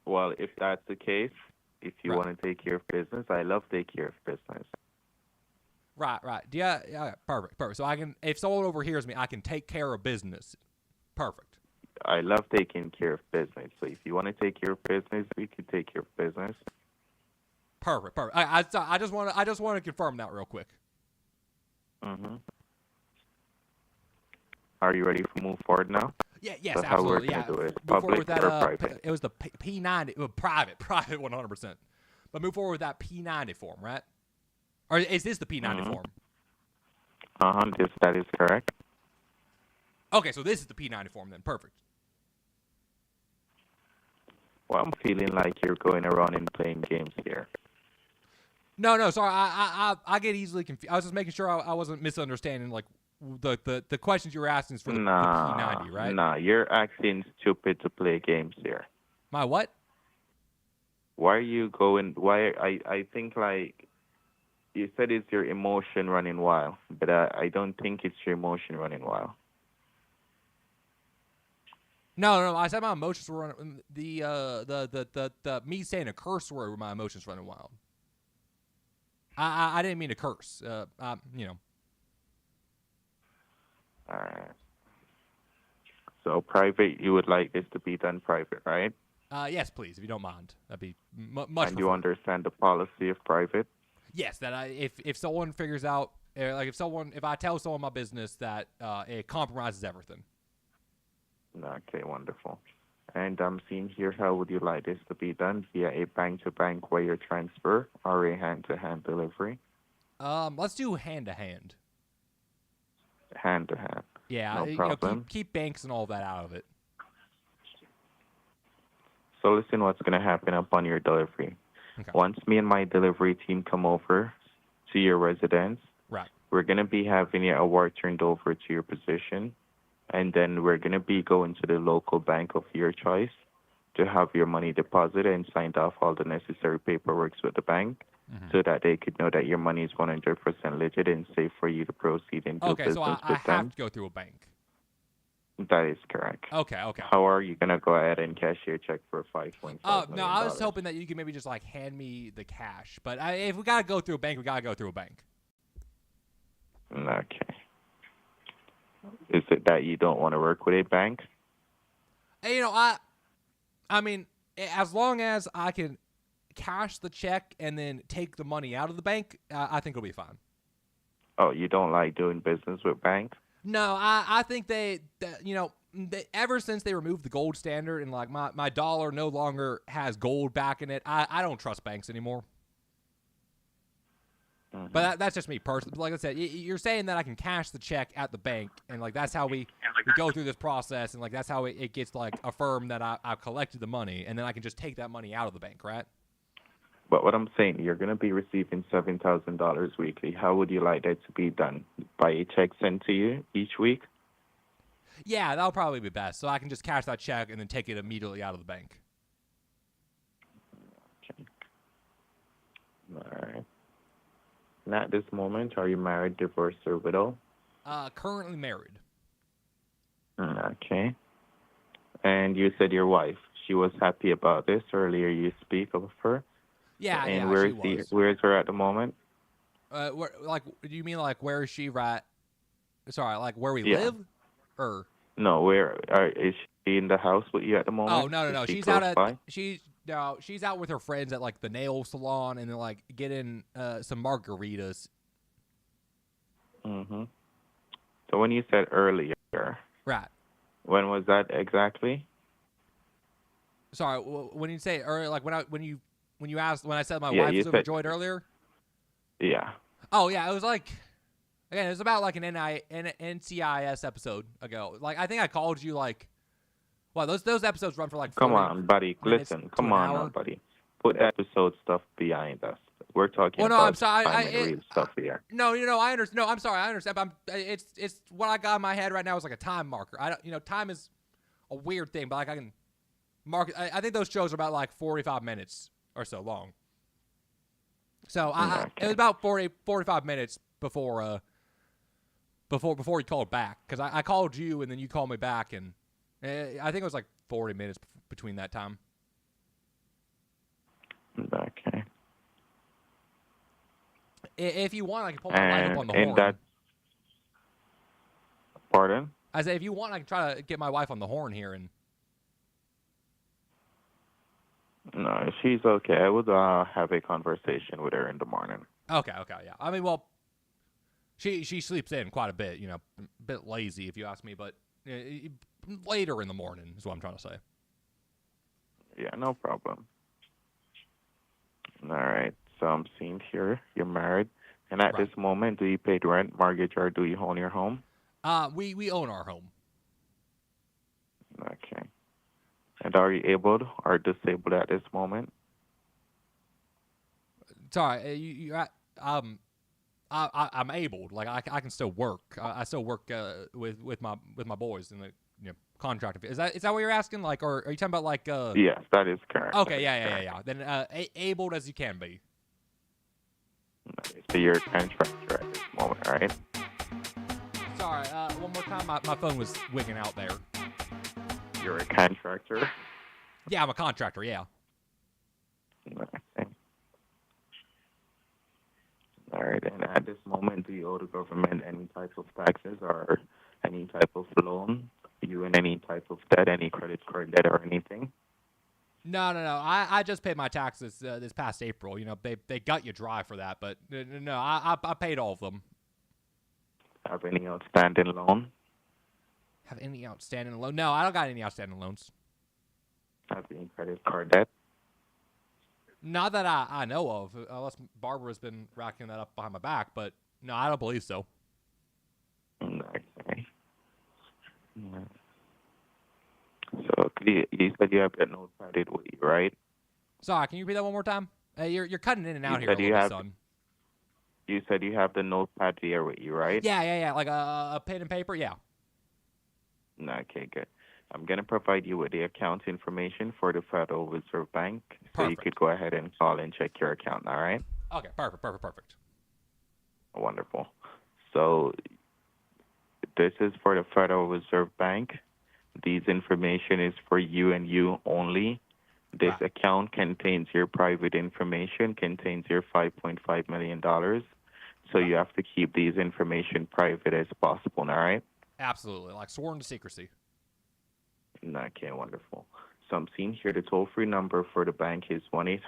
Well, if that's the case, if you want to take care of business, I love take care of business. Right. Yeah, perfect. So I can, if someone overhears me, I can take care of business. Perfect. I love taking care of business. So if you want to take care of business, we can take care of business. Perfect. I just want to confirm that real quick. Mm-hmm. Are you ready to move forward now? Yeah, yes, That's absolutely. How we're gonna do it. Move forward Public with that, or private? It was the P90, private 100%. But move forward with that P90 form, right? Or is this the P90 form? That is correct. Okay, so this is the P90 form then. Perfect. Well, I'm feeling like you're going around and playing games here. No, sorry. I get easily confused. I was just making sure I wasn't misunderstanding like the questions you were asking is for the P90, right? Nah, you're acting stupid to play games here. My what? Why are you going? I think like you said it's your emotion running wild, but I don't think it's your emotion running wild. No. I said my emotions were running. The me saying a curse word were my emotions running wild. I didn't mean to curse. All right. So private, you would like this to be done private, right? Yes, please, if you don't mind. That'd be much. And you preferred. understand the policy of private? Yes, that if someone figures out, like if I tell someone my business that it compromises everything. Okay, wonderful. And I'm seeing here, how would you like this to be done? Via a bank-to-bank wire transfer or a hand-to-hand delivery? Let's do hand-to-hand. Hand-to-hand. Yeah, no problem. Keep banks and all that out of it. So listen what's going to happen upon your delivery. Okay. Once me and my delivery team come over to your residence. Right. We're going to be having your award turned over to your position, and then we're going to be going to the local bank of your choice to have your money deposited and signed off all the necessary paperwork with the bank so that they could know that your money is 100% legit and safe for you to proceed and do Okay, business so I with them. have to go through a bank. That is correct. Okay. How are you going to go ahead and cash your check for $5.5 million? No, I was hoping that you could maybe just like hand me the cash. But if we gotta go through a bank, we gotta go through a bank. Okay. Is it that you don't want to work with a bank? And, I mean, as long as I can cash the check and then take the money out of the bank, I think it'll be fine. Oh, you don't like doing business with banks? No, I think they ever since they removed the gold standard and like my dollar no longer has gold back in it, I don't trust banks anymore. But that's just me personally. Like I said, you're saying that I can cash the check at the bank, and like that's how we go through this process, and like that's how it gets like affirmed that I've collected the money, and then I can just take that money out of the bank, right? But what I'm saying, you're going to be receiving $7,000 weekly. How would you like that to be done? By a check sent to you each week? Yeah, that'll probably be best. So I can just cash that check and then take it immediately out of the bank. Okay. All right. And at this moment, are you married, divorced, or widow? Currently married. Okay. And you said your wife, she was happy about this. Earlier you speak of her. Yeah, and she was. Where is her at the moment? Like, do you mean like where is she right? Sorry, like where we Yeah. live? Or No, is she in the house with you at the moment? Oh, no. Is she She's close out at by? she's out with her friends at like the nail salon and then like getting some margaritas. Mhm. So when you said earlier, Right. when was that exactly? Sorry, when you say earlier, like when I said my Yeah, wife you was said- overjoyed earlier. Yeah. Oh yeah, it was like, again, it was about like an NCIS episode ago. Like I think I called you like, well, those episodes run for like 40 Come on, buddy. minutes Listen, to come an on, hour. now, buddy. Put that episode stuff behind us. We're talking Well, no, about I'm sorry. time and real stuff here. No, I understand. No, I'm sorry. I understand. But it's what I got in my head right now is like a time marker. I don't, time is a weird thing, but like I can mark. I think those shows are about like 45 minutes or so long. So it was about 45 minutes before you called back, because I called you and then you called me back, and I think it was like 40 minutes between that time. Okay. If you want, I can pull my wife up on the And horn. that, pardon? I say, if you want, I can try to get my wife on the horn here. And No, she's okay. I would have a conversation with her in the morning. Okay, yeah. I mean, well, she sleeps in quite a bit, a bit lazy if you ask me, but later in the morning is what I'm trying to say. Yeah, no problem. All right. So I'm seeing here you're married, and at this moment, do you pay rent, mortgage, or do you own your home? We own our home. Okay. And are you able or disabled at this moment? Sorry, I'm able. Like I can still work. I still work with my boys in the contract. Is that what you're asking? Like, or are you talking about like? Yes, that is correct. Okay, yeah. Then able as you can be. So you're a contractor at this moment, right? Sorry, one more time. My phone was wigging out there. You're a contractor? Yeah, I'm a contractor, yeah. Okay. All right, and at this moment, do you owe the government any type of taxes or any type of loan? Are you in any type of debt, any credit card debt or anything? No. I just paid my taxes this past April. They got you dry for that, but no, I paid all of them. Have any outstanding loan? Have any outstanding loan? No, I don't got any outstanding loans. Have any credit card debt? Not that I know of, unless Barbara's been racking that up behind my back, but no, I don't believe so. Okay. Yeah. So you said you have that note-padded with you, right? Sorry, can you repeat that one more time? You're cutting in and out here a said little bit, son. you said you have the notepad there with you, right? Yeah. Like a pen and paper. Yeah. Okay, good. I'm going to provide you with the account information for the Federal Reserve Bank, so you could go ahead and call and check your account, all right? Okay. Perfect. Wonderful. So this is for the Federal Reserve Bank. These information is for you and you only. This account contains your private information, contains your $5.5 million. So you have to keep these information private as possible, all right? Absolutely. Like sworn to secrecy. Okay, wonderful. So I'm seeing here the toll-free number for the bank is 1-800.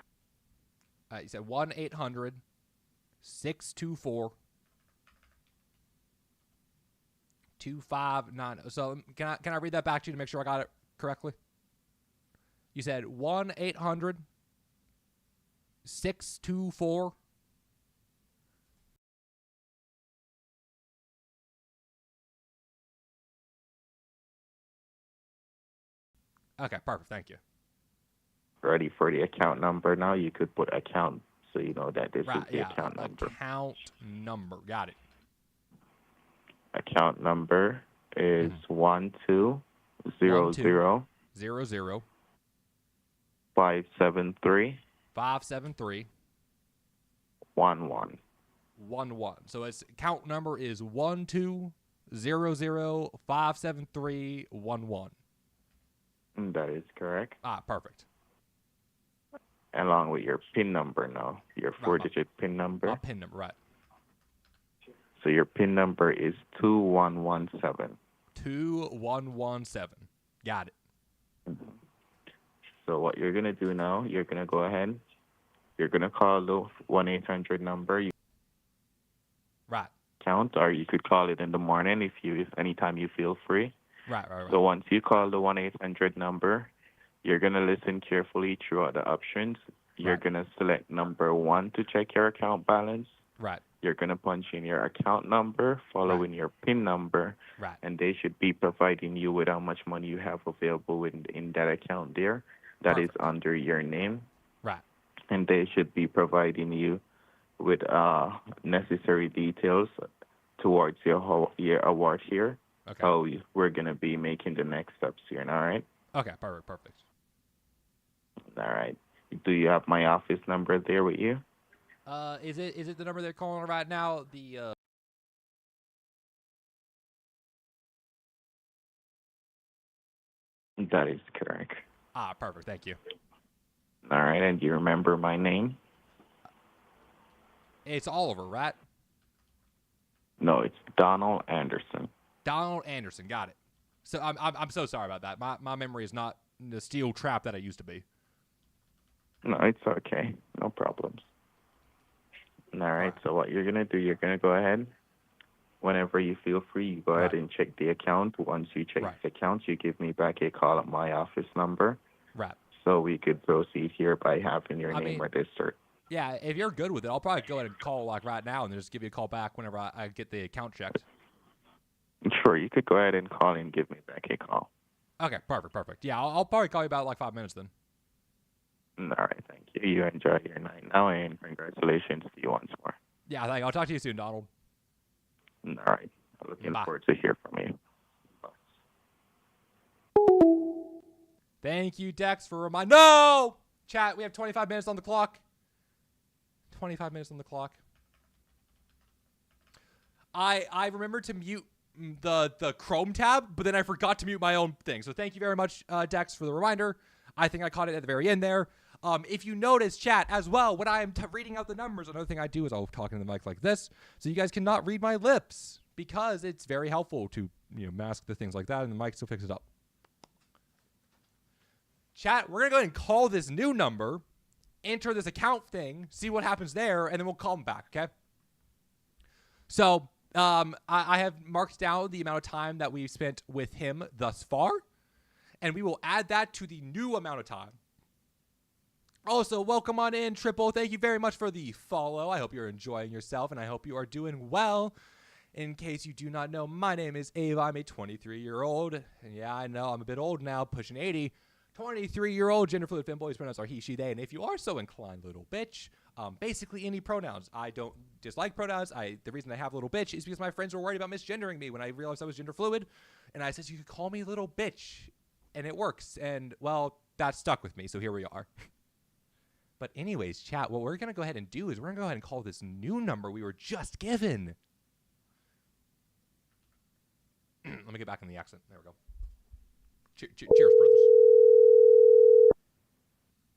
You said 1-800-624-2590. So can I read that back to you to make sure I got it correctly? You said 1-800-624. Okay, perfect. Thank you. Ready for the account number now? You could put account so you know that this is the Yeah, account number. Account number. Got it. Account number is 1200 00 573 573 11. 11. So its account number is 1200 573 11. That is correct. Perfect. Along with your PIN number now, your four-digit PIN number. My PIN number, right. So your PIN number is 2117. 2117. Got it. So what you're going to do now, you're going to go ahead. You're going to call the 1-800 number. Right. Count, or you could call it in the morning if anytime you feel free. Right. So once you call the 1-800 number, you're going to listen carefully throughout the options. You're going to select number 1 to check your account balance. Right. You're going to punch in your account number, following your PIN number, and they should be providing you with how much money you have available in that account there. That is under your name. Right. And they should be providing you with necessary details towards your award here. Okay. So we're going to be making the next steps here, all right? Okay, perfect. All right. Do you have my office number there with you? Is it the number they're calling right now? The That is correct. Perfect. Thank you. All right, and do you remember my name? It's Oliver, right? No, it's Donald Anderson. Donald Anderson. Got it. So I'm so sorry about that. My memory is not the steel trap that I used to be. No, it's okay. No problems. All right, so what you're going to do, you're going to go ahead. Whenever you feel free, you go ahead and check the account. Once you check the account, you give me back a call at my office number. Right. So we could proceed here by having your name registered. Yeah, if you're good with it, I'll probably go ahead and call like right now and then just give you a call back whenever I get the account checked. Sure, you could go ahead and call and give me back a call. Okay, perfect. Yeah, I'll probably call you about like 5 minutes then. All right, thank you. You enjoy your night now, and congratulations to you once more. Yeah, I'll talk to you soon, Donald. All right. I'm looking forward to hear from you. Thank you, Dex, for reminding. No! Chat, we have 25 minutes on the clock. 25 minutes on the clock. I remembered to mute the Chrome tab, but then I forgot to mute my own thing. So thank you very much, Dex, for the reminder. I think I caught it at the very end there. If you notice, chat, as well, when I am reading out the numbers, another thing I do is I'll talk into the mic like this, so you guys cannot read my lips, because it's very helpful to mask the things like that, and the mic still picks it up. Chat, we're going to go ahead and call this new number, enter this account thing, see what happens there, and then we'll call them back, okay? So, I have marked down the amount of time that we've spent with him thus far, and we will add that to the new amount of time. Also, welcome on in, Triple. Thank you very much for the follow. I hope you're enjoying yourself, and I hope you are doing well. In case you do not know, my name is Ava. I'm a 23-year-old. And yeah, I know I'm a bit old now, pushing 80. 23-year-old gender fluid femboy's pronouns are he, she, they, and if you are so inclined, little bitch, basically any pronouns. I don't dislike pronouns. The reason I have little bitch is because my friends were worried about misgendering me when I realized I was gender fluid, and I said you could call me little bitch, and it works. And well, that stuck with me, so here we are. But anyways, chat, what we're gonna go ahead and do is we're gonna go ahead and call this new number we were just given. Let me get back in the accent. There we go. Cheers, brothers.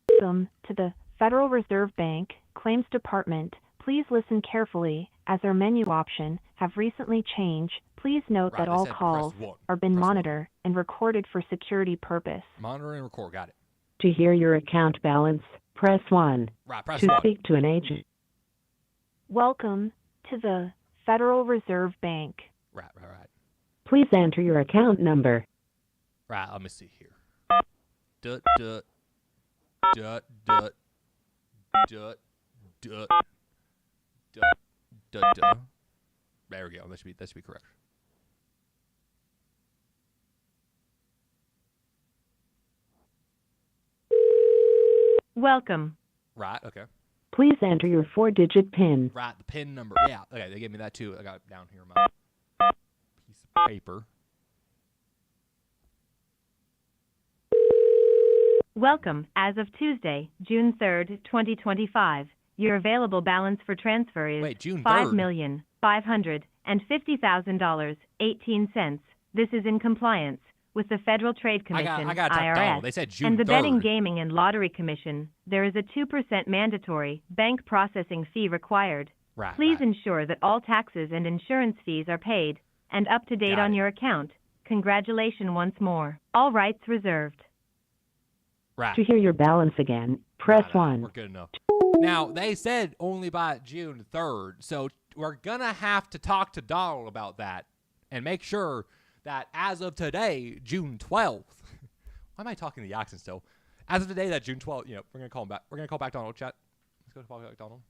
Welcome to the Federal Reserve Bank Claims Department. Please listen carefully, as our menu option have recently changed. Please note that all calls are being monitored and recorded for security purpose. Monitor and record. Got it. To hear your account balance, press 1. Right, press to 1. speak to an agent. Welcome to the Federal Reserve Bank. Right. Please enter your account number. Right, let me see here. Dut. There we go. That should be correct. Welcome. Right, okay. Please enter your 4-digit PIN. Right, the PIN number. Yeah, okay, they gave me that too. I got it down here in my piece of paper. Welcome. As of Tuesday, June 3rd, 2025, your available balance for transfer is June 3rd. $5,550,000.18. This is in compliance with the Federal Trade Commission, I got IRS, Donald. They said June and the 3rd. Betting, Gaming, and Lottery Commission. There is a 2% mandatory bank processing fee required. Right. Please ensure that all taxes and insurance fees are paid and up to date on your account. Congratulations once more. All rights reserved. Right. To hear your balance again, press 1. We're good enough. Now, they said only by June 3rd, so we're going to have to talk to Donald about that and make sure that as of today, June 12th, why am I talking the accent still? As of today, that June 12th, we're going to call him back. We're going to call back Donald, chat. Let's go to call back Donald.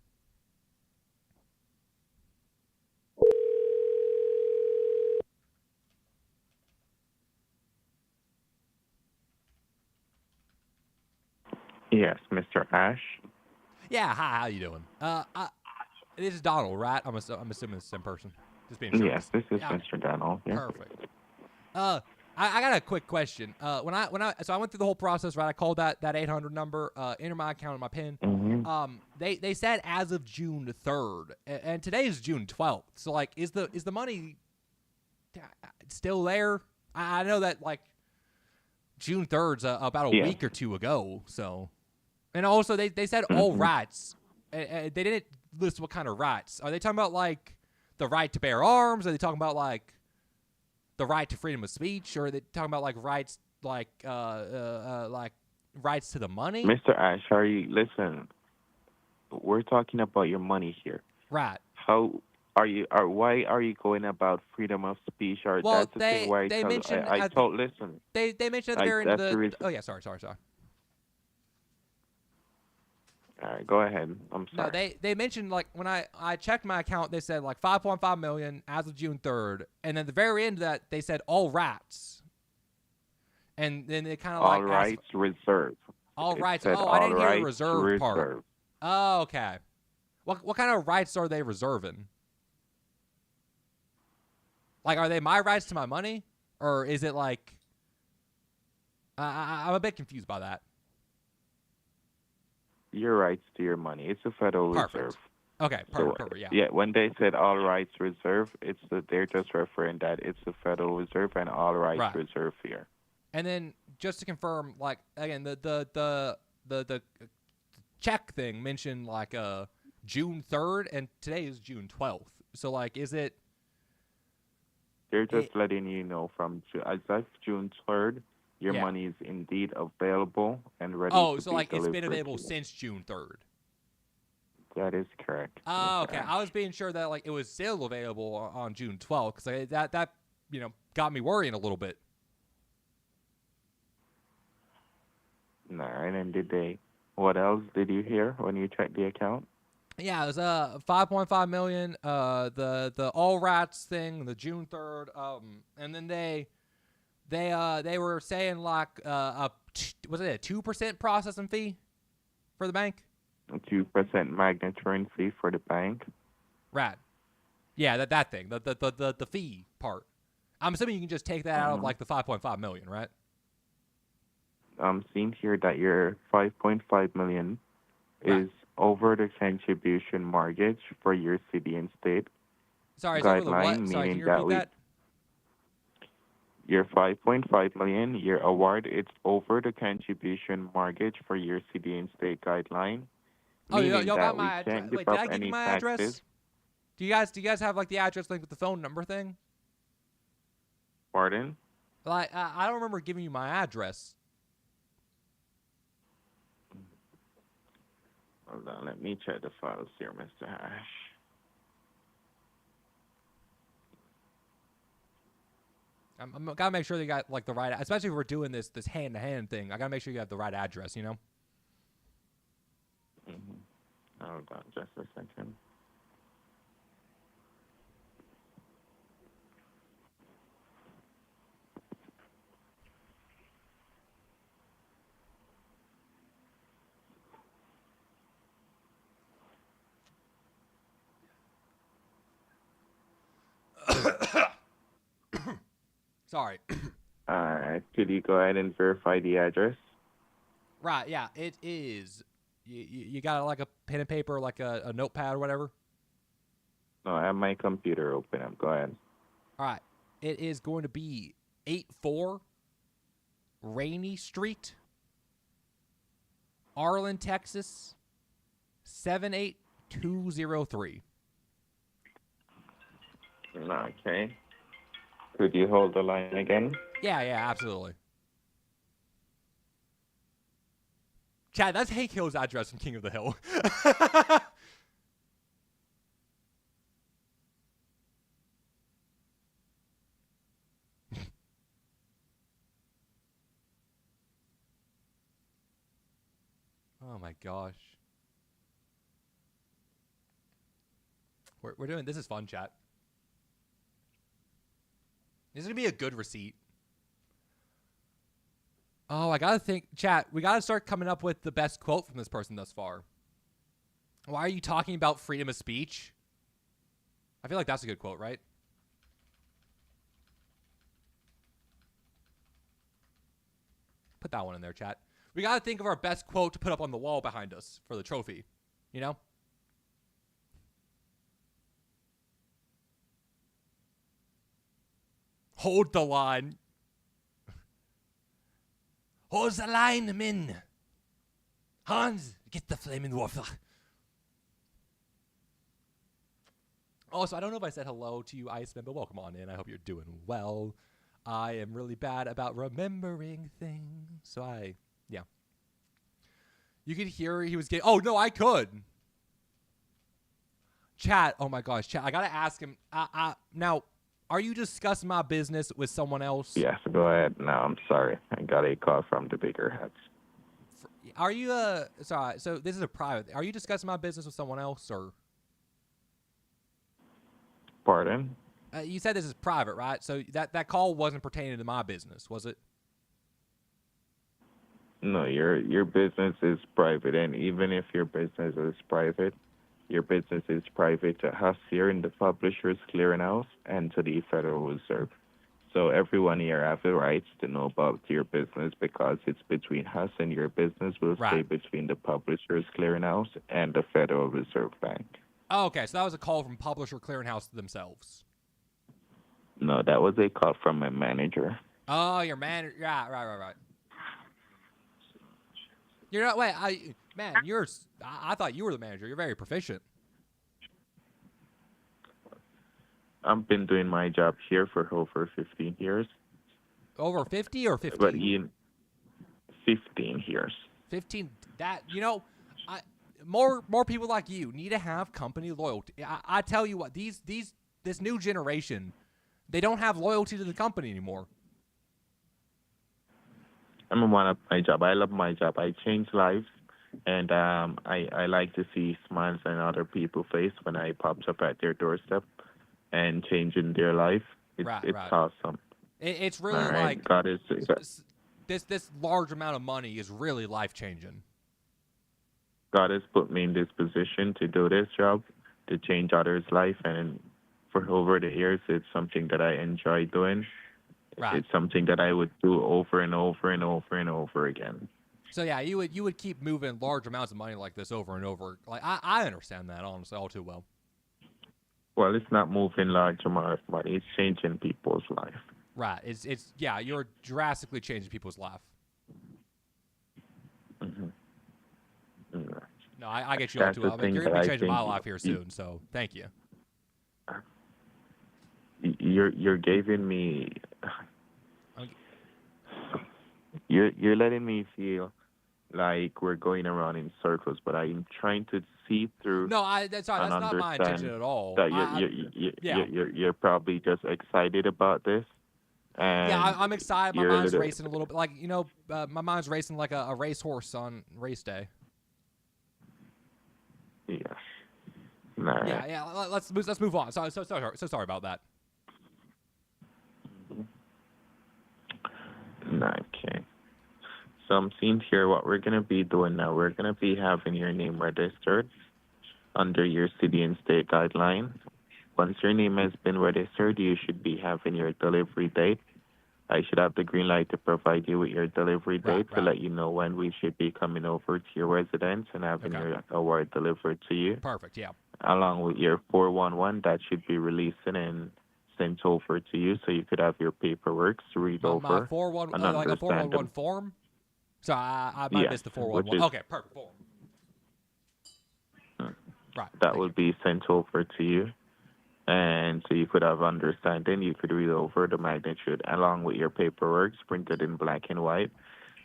Yes, Mr. Ash. Yeah, hi, how you doing? This is Donald, right? I'm assuming it's the same person. Just being sure. Yes, this is Mr. Donald. Yeah. Perfect. I got a quick question. So I went through the whole process, right? I called that 800 number, enter my account and my PIN. Mm-hmm. They said as of June 3rd, and today is June 12th. So like, is the money still there? I know that like June 3rd's about a week or two ago. So, and also they said all rights. They didn't list what kind of rights. Are they talking about like the right to bear arms? Are they talking about like the right to freedom of speech, or are they talking about like rights, like rights to the money? Mr. Ash, listen, we're talking about your money here. Right. How are you? Why are you going about freedom of speech? Or well, that's the thing where they mentioned. Listen. They mentioned at the very end of the. Oh yeah, sorry. All right, go ahead. I'm sorry. No, they mentioned like when I checked my account, they said like 5.5 million as of June 3rd, and then at the very end of that they said all rights, and then they kind of like all rights reserved. All rights. Oh, I didn't hear the reserve part. Oh, okay. What kind of rights are they reserving? Like, are they my rights to my money, or is it like? I'm a bit confused by that. Your rights to your money. It's a Federal Reserve. Okay, perfect. Yeah. Yeah, when they said all rights reserved, they're just referring that it's the Federal Reserve and all rights reserved here. And then just to confirm, like again, the check thing mentioned like June 3rd, and today is June 12th. So like, is it? They're just letting you know as of June 3rd. Your money is indeed available and ready to be delivered. Oh, so like it's been available since June 3rd. That is correct. Oh, okay. I was being sure that like it was still available on June 12th because that got me worrying a little bit. No, and then what else did you hear when you checked the account? Yeah, it was 5.5 million. The all rights thing, the June 3rd, and then they were saying like a was it a 2% processing fee for the bank? 2% magnitude fee for the bank. Right. Yeah, that thing, the fee part. I'm assuming you can just take that out of like the 5.5 million, right? I'm seeing here that your 5.5 million is over the contribution mortgage for your city and state. Sorry, guideline, over the what? Sorry, can you repeat that? Your 5.5 million, your award, it's over the contribution mortgage for your city and state guideline. Oh, y'all got we my can't address. give Wait, did up I give any you my taxes. address? Do you guys have like the address link with the phone number thing? Pardon? Like, I don't remember giving you my address. Hold on, let me check the files here, Mr. Hash. I'm gotta make sure they got like the right, especially if we're doing this hand-to-hand thing. I gotta make sure you have the right address, you know? Hold on just a second. Sorry. Could you go ahead and verify the address? Right, yeah, it is. You got like a pen and paper, like a notepad or whatever? No, I have my computer open. Go ahead. All right. It is going to be 84 Rainy Street, Arlen, Texas, 78203. Okay. Could you hold the line again? Yeah, absolutely. Chad, that's Hank Hill's address from King of the Hill. Oh my gosh. We're doing, this is fun, chat. This is going to be a good receipt. Oh, I got to think, chat, we got to start coming up with the best quote from this person thus far. Why are you talking about freedom of speech? I feel like that's a good quote, right? Put that one in there, chat. We got to think of our best quote to put up on the wall behind us for the trophy. You know? Hold the line. Hold the line, men. Hans, get the flaming waffle. Also, I don't know if I said hello to you, Iceman, but welcome on in. I hope you're doing well. I am really bad about remembering things. So yeah. You could hear he was getting, oh, no, I could. Chat, oh my gosh, chat, I got to ask him. Now, are you discussing my business with someone else? Yes, go ahead. No, I'm sorry. I got a call from the bigger hats. Are you, sorry, so this is a private, are you discussing my business with someone else, or? Pardon? You said this is private, right? So that call wasn't pertaining to my business, was it? No, your business is private, and even if your business is private, your business is private to us here in the Publishers Clearinghouse and to the Federal Reserve. So everyone here has the rights to know about your business because it's between us, and your business will stay between the Publishers Clearinghouse and the Federal Reserve Bank. Oh, okay, so that was a call from Publisher Clearinghouse themselves. No, that was a call from my manager. Oh, your manager. Yeah, right. You're not, wait, I thought you were the manager. You're very proficient. I've been doing my job here for over 15 years. Over 50 or 15? But 15 years. 15, that, you know, more people like you need to have company loyalty. I tell you what, this new generation, they don't have loyalty to the company anymore. I'm a one of my job. I love my job. I change lives, and I like to see smiles on other people's face when I pops up at their doorstep and changing their life. It's awesome. It's really right. like God is this large amount of money is really life changing. God has put me in this position to do this job, to change others' life, and for over the years, it's something that I enjoy doing. Right. It's something that I would do over and over and over and over again. So yeah, you would keep moving large amounts of money like this over and over. Like I understand that honestly all too well. Well, it's not moving large amount of money. It's changing people's life. Right. It's yeah, you're drastically changing people's life. Mm-hmm. No, I get you all too well. I mean, you're going to be changing my life here soon, so thank you. You're giving me... You're letting me feel like we're going around in circles, but I'm trying to see through. No, that's not my intention at all. That you're probably just excited about this. And yeah, I'm excited. My mind's racing a little bit. Like, my mind's racing like a racehorse on race day. Yeah. Nah. Yeah. Let's move on. So sorry about that. Okay. So I'm seeing here what we're gonna be doing now. We're gonna be having your name registered under your city and state guideline. Once your name has been registered, you should be having your delivery date. I should have the green light to provide you with your delivery date to let you know when we should be coming over to your residence and having your award delivered to you. Perfect, yeah. Along with your 411, that should be releasing and sent over to you so you could have your paperwork to read over. My 411, like a 411 form? So I might miss the 411. Okay, perfect, form. Right. That would be sent over to you. And so you could have understanding. You could read over the magnitude along with your paperwork printed in black and white.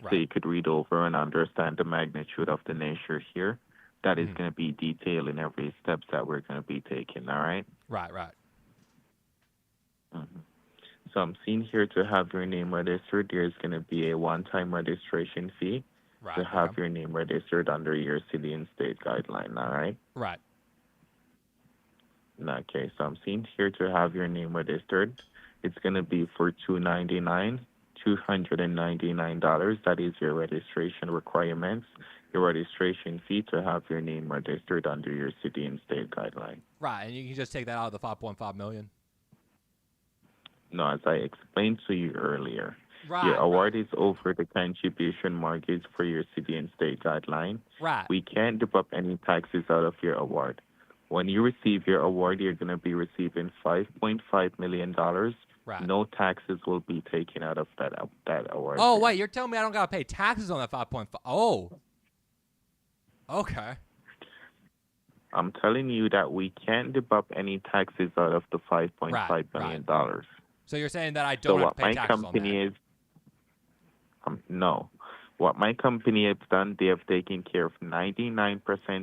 Right. So you could read over and understand the magnitude of the nature here. That is going to be detailed in every steps that we're going to be taking, all right? Right. Mm-hmm. So I'm seeing here to have your name registered, there's going to be a one-time registration fee to have your name registered under your city and state guideline, all right? Right. Okay, so I'm seeing here to have your name registered. It's going to be for $299. That is your registration requirements, your registration fee to have your name registered under your city and state guideline. Right, and you can just take that out of the $5.5 million. No, as I explained to you earlier, your award is over the contribution mortgage for your city and state guideline. Right. We can't deduct any taxes out of your award. When you receive your award, you're going to be receiving $5.5 million. Right. No taxes will be taken out of that award. Oh, wait, you're telling me I don't got to pay taxes on that 5.5? Oh. Okay. I'm telling you that we can't deduct any taxes out of the $5.5 million. So you're saying that I don't have to pay taxes on that? No. What my company has done, they have taken care of 99%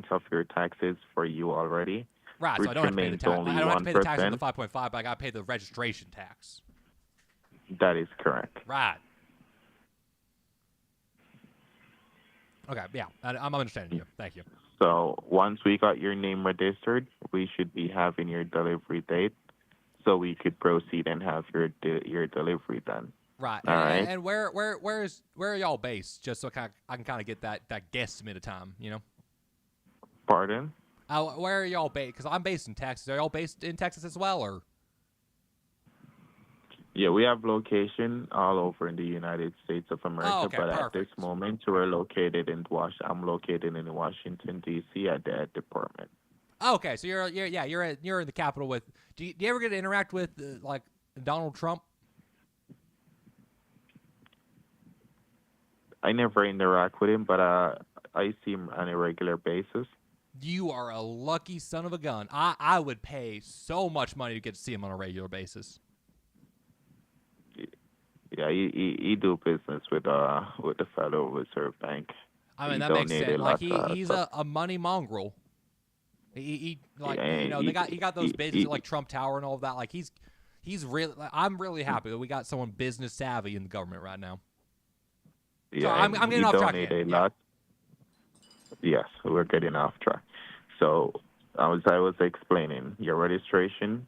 of your taxes for you already. Right, so I don't have to pay the tax. I don't have to pay the tax on the 5.5, but I got to pay the registration tax. That is correct. Right. Okay, yeah, I'm understanding you. Thank you. So once we got your name registered, we should be having your delivery date, so we could proceed and have your delivery done. Right. All right. And where are y'all based? Just so I can kind of get that guesstimate of time, Pardon? Where are y'all based? Because I'm based in Texas. Are y'all based in Texas as well, or? Yeah, we have location all over in the United States of America, but at this moment I'm located in Washington D.C. at the Ed Department. Okay, so you're in the Capitol with. Do you ever get to interact with like Donald Trump? I never interact with him, but I see him on a regular basis. You are a lucky son of a gun. I would pay so much money to get to see him on a regular basis. Yeah, he do business with the Federal Reserve Bank. I mean, that makes sense. Like he's a money mongrel. He got those businesses like Trump Tower and all of that. Like he's really. I'm really happy that we got someone business savvy in the government right now. Yeah, so I'm getting off track again. Yes, we're getting off track. So as I was explaining, your registration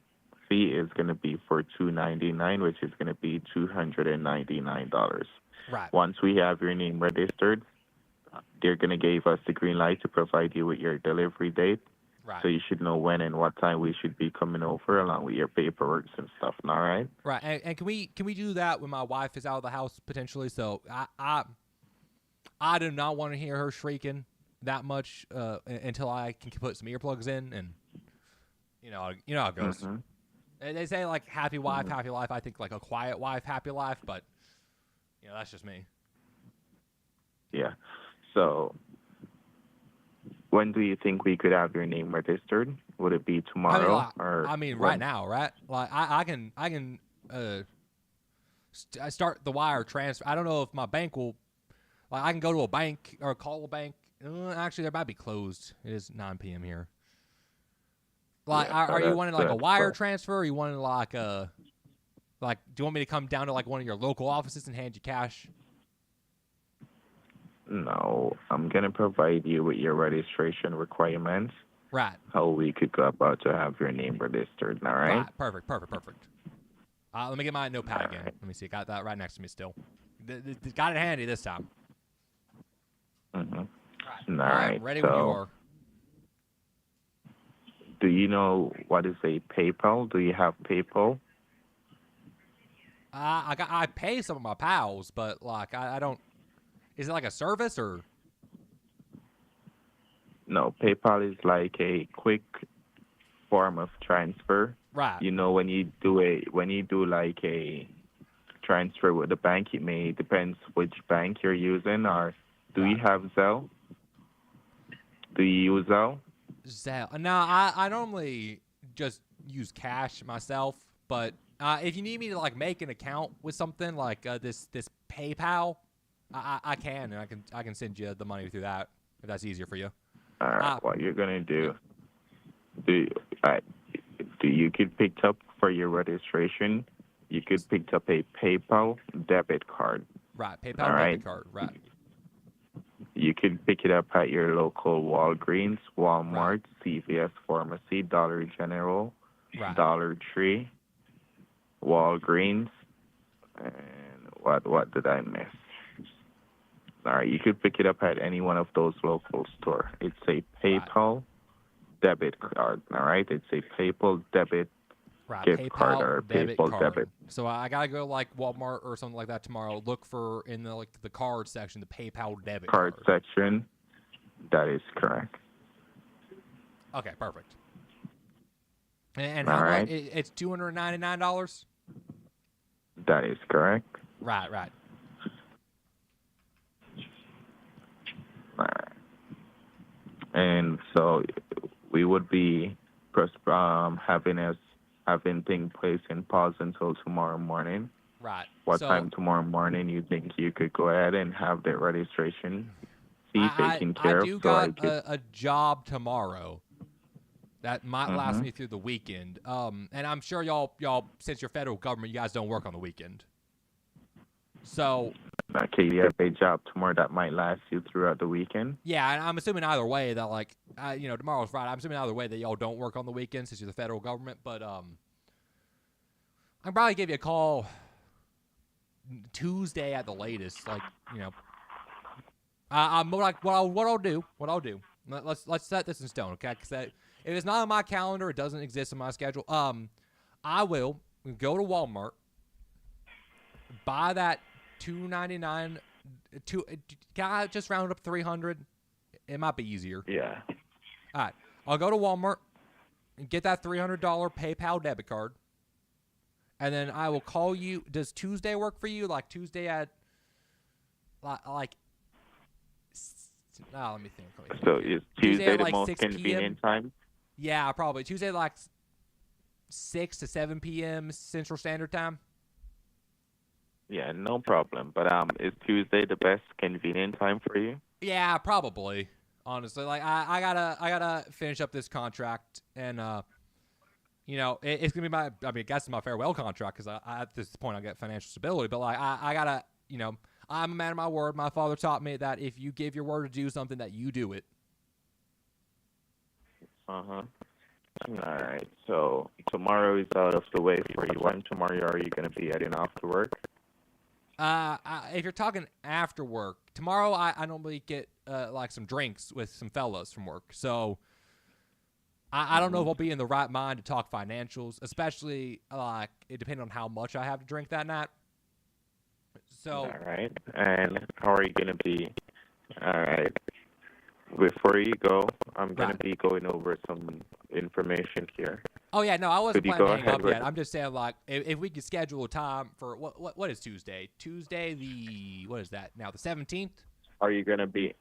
fee is going to be for $299, which is going to be $299. Right. Once we have your name registered, they're going to give us the green light to provide you with your delivery date. Right. So you should know when and what time we should be coming over, along with your paperwork and stuff. All right. Right. And can we do that when my wife is out of the house potentially? So I do not want to hear her shrieking that much until I can put some earplugs in, and you know how it goes. Mm-hmm. And they say like happy wife, happy life. I think like a quiet wife, happy life, but that's just me. Yeah. So when do you think we could have your name registered? Would it be tomorrow I mean right now, right? Like I can start the wire transfer. I don't know if my bank will. Like I can go to a bank or call a bank. Actually, they might be closed. It is 9 p.m. here. Like, are you wanting like a wire transfer? Or you wanting like do you want me to come down to like one of your local offices and hand you cash? No, I'm going to provide you with your registration requirements. Right. How we could go about to have your name registered, all right? Right. Perfect. Let me get my notepad again. Let me see. Got that right next to me still. Got it handy this time. Mm-hmm. All right. Ready when you are. Do you know what is a PayPal? Do you have PayPal? I pay some of my pals, but like I don't. Is it like a service or? No, PayPal is like a quick form of transfer. Right. You know, when you do like a transfer with the bank, it depends which bank you're using. Or do you have Zelle? Do you use Zelle? Zelle. No, I normally just use cash myself. But if you need me to like make an account with something like this PayPal, I can, and I can send you the money through that if that's easier for you. All right. What you're gonna do? Do you could pick up for your registration? You could pick up a PayPal debit card. Right. PayPal debit card. Right. You could pick it up at your local Walgreens, Walmart, CVS Pharmacy, Dollar General, Dollar Tree, Walgreens, and what did I miss? All right, you could pick it up at any one of those local stores. It's a PayPal debit card, all right? It's a PayPal debit gift card or a PayPal debit. So I gotta go like Walmart or something like that tomorrow. Look for in the card section, the PayPal debit card section. That is correct. Okay, perfect. And how much? It's $299. That is correct. Right. And so we would be having things placed in pause until tomorrow morning. Right. What time tomorrow morning you think you could go ahead and have the registration taken care of? I do got a job tomorrow that might last me through the weekend. And I'm sure y'all, since you're federal government, you guys don't work on the weekend. So. Okay, you have a job tomorrow that might last you throughout the weekend? Yeah, and I'm assuming either way that, like, tomorrow's Friday. I'm assuming either way that y'all don't work on the weekend since you're the federal government. But I'll probably give you a call Tuesday at the latest. Like, I'm like, what I'll do. Let's set this in stone, okay? Because if it's not on my calendar, it doesn't exist in my schedule. I will go to Walmart, buy that $299. Can I just round up $300? It might be easier. Yeah. All right. I'll go to Walmart and get that $300 PayPal debit card, and then I will call you. Does Tuesday work for you? Like Tuesday at like? Let me think. So is Tuesday the most convenient time? Yeah, probably Tuesday like 6 to 7 p.m. Central Standard Time. Yeah, no problem. But is Tuesday the best convenient time for you? Yeah, probably. Honestly, like I gotta finish up this contract, and it's gonna be my. I mean, I guess it's my farewell contract because at this point I get financial stability. But like I gotta, I'm a man of my word. My father taught me that if you give your word to do something, that you do it. All right. So tomorrow is out of the way for you. When tomorrow are you gonna be heading off to work? If you're talking after work, tomorrow I normally get like some drinks with some fellas from work. So I don't know if I'll be in the right mind to talk financials, especially like it depends on how much I have to drink that night. So. All right. And how are you going to be? All right. Before you go, I'm going to be going over some information here. Oh yeah, no, I wasn't planning to hang up with yet. I'm just saying, like, if we could schedule a time for what is Tuesday? Tuesday, what is that now? The 17th. Are you gonna be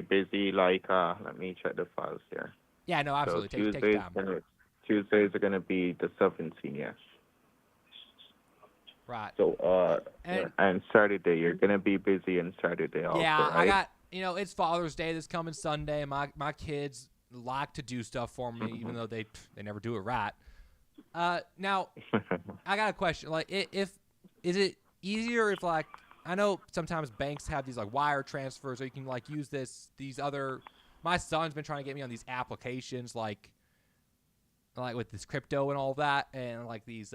busy? Like, let me check the files here. Yeah, no, absolutely. So take your time. Tuesdays are gonna be the 17th, yes. Right. So, and Saturday, you're gonna be busy on Saturday also, yeah, right? I got, it's Father's Day this coming Sunday. My kids like to do stuff for me, even though they never do it right. Now, I got a question. Like, is it easier if, like, I know sometimes banks have these like wire transfers, or you can like use these other. My son's been trying to get me on these applications, like with this crypto and all that, and like these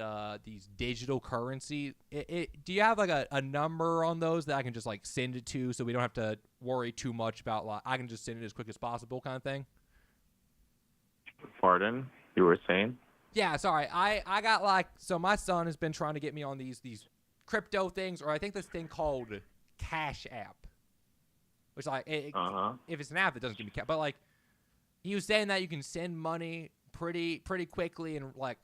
digital currency. Do you have like a number on those that I can just like send it to, so we don't have to worry too much about, like, I can just send it as quick as possible, kind of thing? Pardon? You were saying? Yeah, sorry. I got like, so my son has been trying to get me on these crypto things, or I think this thing called Cash App, which like if it's an app, it doesn't give me cash. But like he was saying that you can send money pretty quickly and like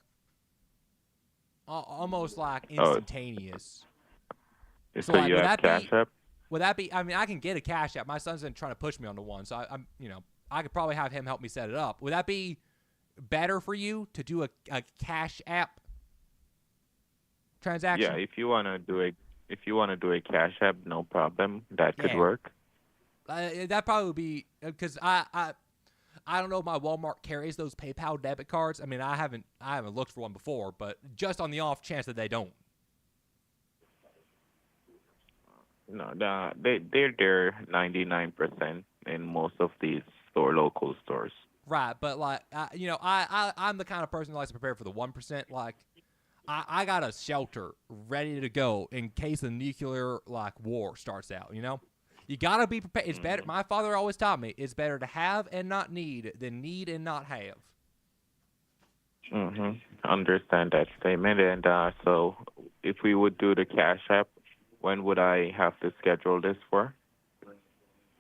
almost like instantaneous. So like, you have Cash App? Would that be? I mean, I can get a Cash App. My son's been trying to push me onto one, so I'm I could probably have him help me set it up. Would that be better for you to do a Cash App transaction? Yeah, if you wanna do a Cash App, no problem. That could work. That probably would be because I don't know if my Walmart carries those PayPal debit cards. I mean, I haven't looked for one before, but just on the off chance that they don't. No, they're there 99% in most of these local stores. Right, but like I'm the kind of person who likes to prepare for the 1%. Like I got a shelter ready to go in case a nuclear like war starts out. You gotta be prepared. It's better. My father always taught me it's better to have and not need than need and not have. Understand that statement. And so, if we would do the Cash App, when would I have to schedule this for?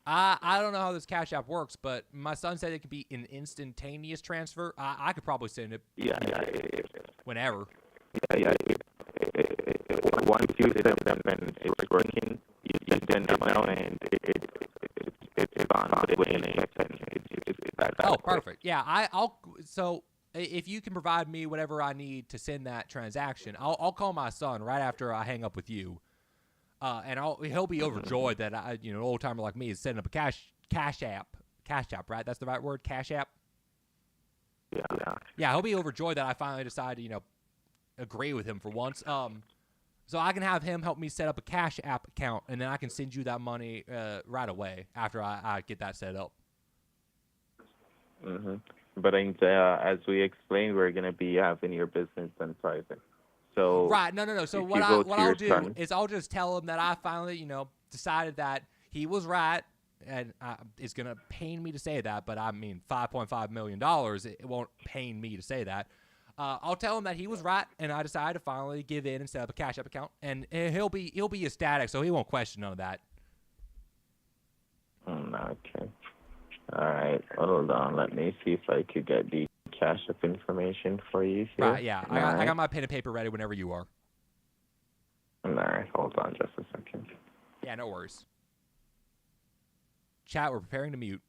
I don't know how this Cash App works, but my son said it could be an instantaneous transfer. I could probably send it. Yeah. Whenever. Yeah. Once you send them and it's working, you send it now and it's on within a second. Oh, perfect. Yeah, I'll. So if you can provide me whatever I need to send that transaction, I'll call my son right after I hang up with you. And he'll be overjoyed that an old timer like me is setting up a cash app, right? That's the right word, Cash App. Yeah, he'll be overjoyed that I finally decided to agree with him for once. So I can have him help me set up a Cash App account, and then I can send you that money right away after I get that set up. But as we explained, we're gonna be having your business done private. So right, no. So what I'll do is I'll just tell him that I finally, decided that he was right, and it's gonna pain me to say that, but I mean $5.5 million. It won't pain me to say that. I'll tell him that he was right, and I decided to finally give in and set up a Cash App account, and he'll be ecstatic, so he won't question none of that. Okay. All right. Hold on. Let me see if I could get the Cash App information for you here. Right, yeah. I got my pen and paper ready whenever you are. All right. Hold on just a second. Yeah, no worries. Chat, we're preparing to mute.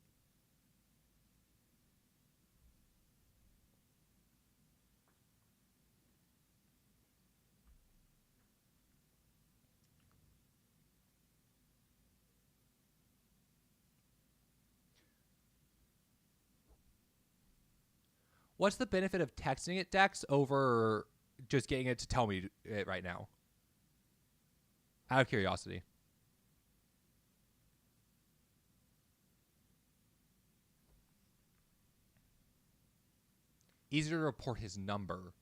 What's the benefit of texting it, Dex, over just getting it to tell me it right now? Out of curiosity. Easier to report his number.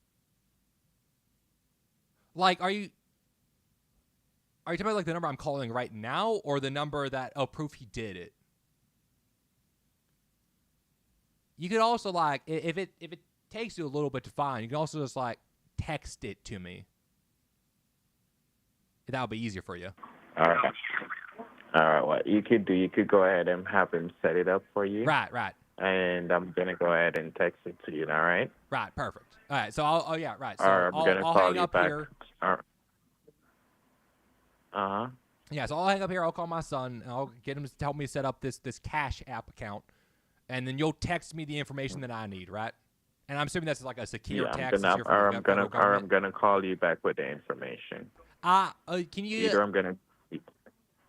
Like, are you Are you talking about like the number I'm calling right now, or the number that proof he did it? You could also like if it takes you a little bit to find, you can also just like text it to me. That would be easier for you. All right. All right. What you could do, you could go ahead and have him set it up for you. Right. And I'm gonna go ahead and text it to you. All right. Right. Perfect. All right. So I'll. Oh yeah. Right. So I'm gonna I'll call hang you up back. here. Yeah. So I'll hang up here. I'll call my son. And I'll get him to help me set up this Cash App account, and then you'll text me the information that I need. Right. And I'm assuming that's like a secure text. I'm gonna call you back with the information. Can you? Either I'm gonna.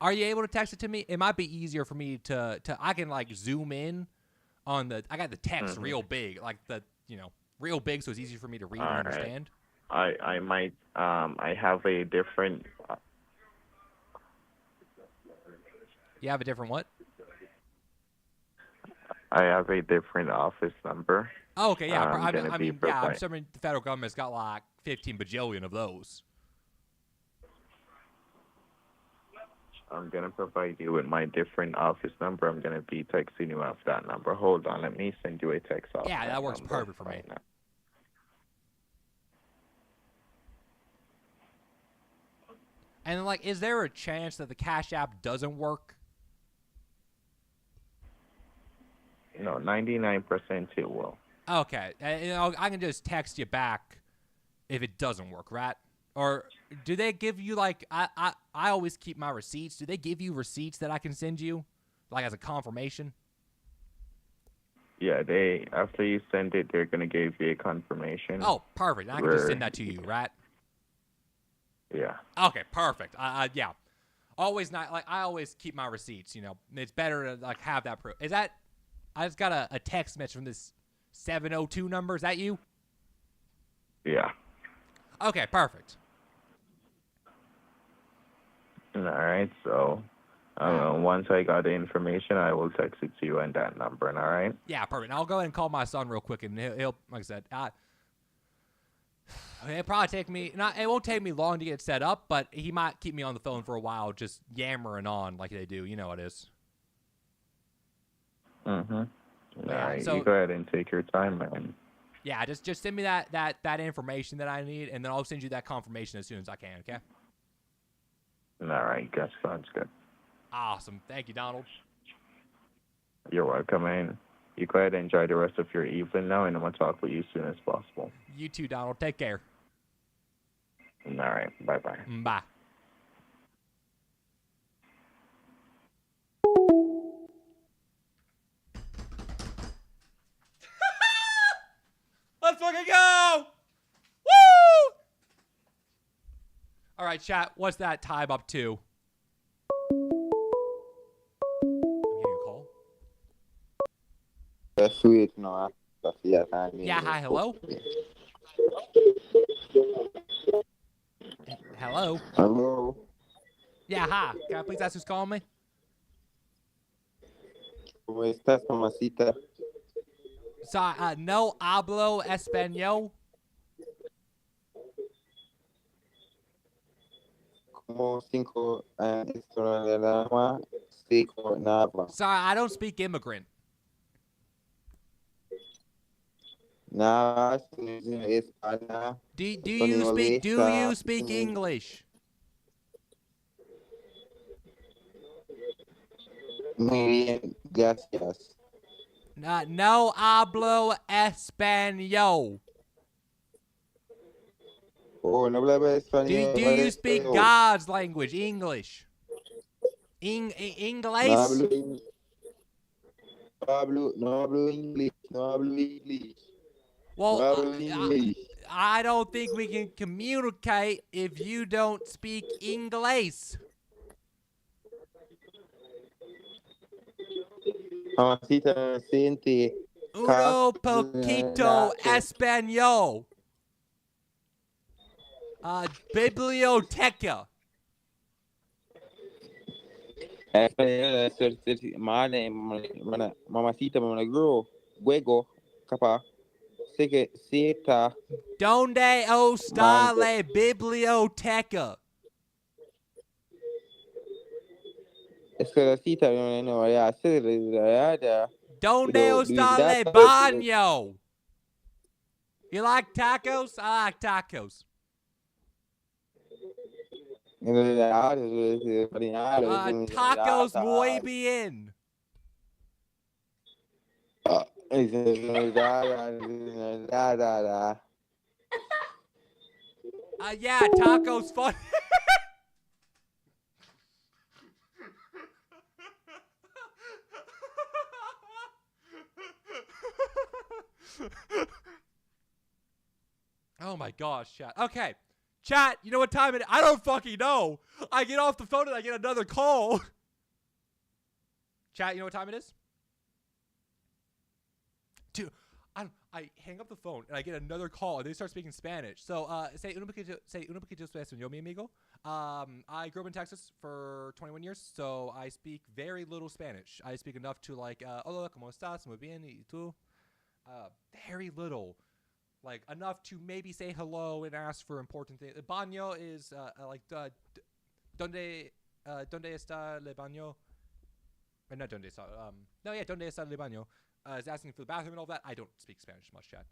Are you able to text it to me? It might be easier for me to I can like zoom in on the. I got the text real big, like real big, so it's easier for me to read and understand. I might. I have a different. You have a different what? I have a different office number. Oh, okay, yeah. I'm providing. assuming the federal government's got like 15 bajillion of those. I'm going to provide you with my different office number. I'm going to be texting you off that number. Hold on. Let me send you a text off. Yeah, that works perfect for me. Now. And, like, is there a chance that the Cash App doesn't work? No, 99% it will. Okay. I can just text you back if it doesn't work, right? Or do they give you, like, I always keep my receipts. Do they give you receipts that I can send you, like, as a confirmation? Yeah, after you send it, they're going to give you a confirmation. Oh, perfect. I can just send that to you, right? Yeah. Okay, perfect. Yeah. Always not, like, I always keep my receipts, It's better to, like, have that proof. Is that, I just got a text message from this 702 number. Is that you? Yeah. Okay, perfect. All right, so once I got the information, I will text it to you and that number, all right? Yeah, perfect. And I'll go ahead and call my son real quick, and he'll like I said, it'll probably take me, it won't take me long to get set up, but he might keep me on the phone for a while just yammering on like they do. You know how it is. Mm-hmm. All right, so, you go ahead and take your time, man. Yeah, just send me that information that I need, and then I'll send you that confirmation as soon as I can, okay? All right, that sounds good. Awesome. Thank you, Donald. You're welcome, man. You go ahead and enjoy the rest of your evening now, and I'm going to talk with you as soon as possible. You too, Donald. Take care. All right. Bye-bye. Bye. Let's fucking go! Woo! All right, chat. What's that time up to? I'm getting a call. That's sweet, no. Yeah, hi, hello? Hello? Hello? Yeah, hi. Can I please ask who's calling me? ¿Cómo estás, mamacita? Sorry, no hablo español. Como 5 esto de la agua, 5 nada. Sorry, I don't speak immigrant. Nada, do you speak English? Muy bien, gracias. No hablo español. Oh, no hablaba español. Do you speak God's language, English? English? No hablo English. Well, I don't think we can communicate if you don't speak English. Mamacita, siente. Uno poquito español. Biblioteca. Mamacita, me girl. Juego, capaz. Sé que cierta. Donde está la biblioteca? Escalacita, no, yeah, yeah. Donde Luis está le Gato, baño? You like tacos? I like tacos. Tacos muy bien. Yeah, tacos fun. Oh my gosh, chat. Okay. Chat, you know what time it is? I don't fucking know. I get off the phone and I get another call. Chat, you know what time it is? Dude, I hang up the phone and I get another call and they start speaking Spanish. So, say uno poquito español, mi amigo. I grew up in Texas for 21 years, so I speak very little Spanish. I speak enough to like, hola, ¿cómo estás? Muy bien, ¿y tú? Very little. Like, enough to maybe say hello and ask for important things. Baño is, donde está le baño? Not donde está, donde está le baño? Is asking for the bathroom and all that. I don't speak Spanish much, Chad.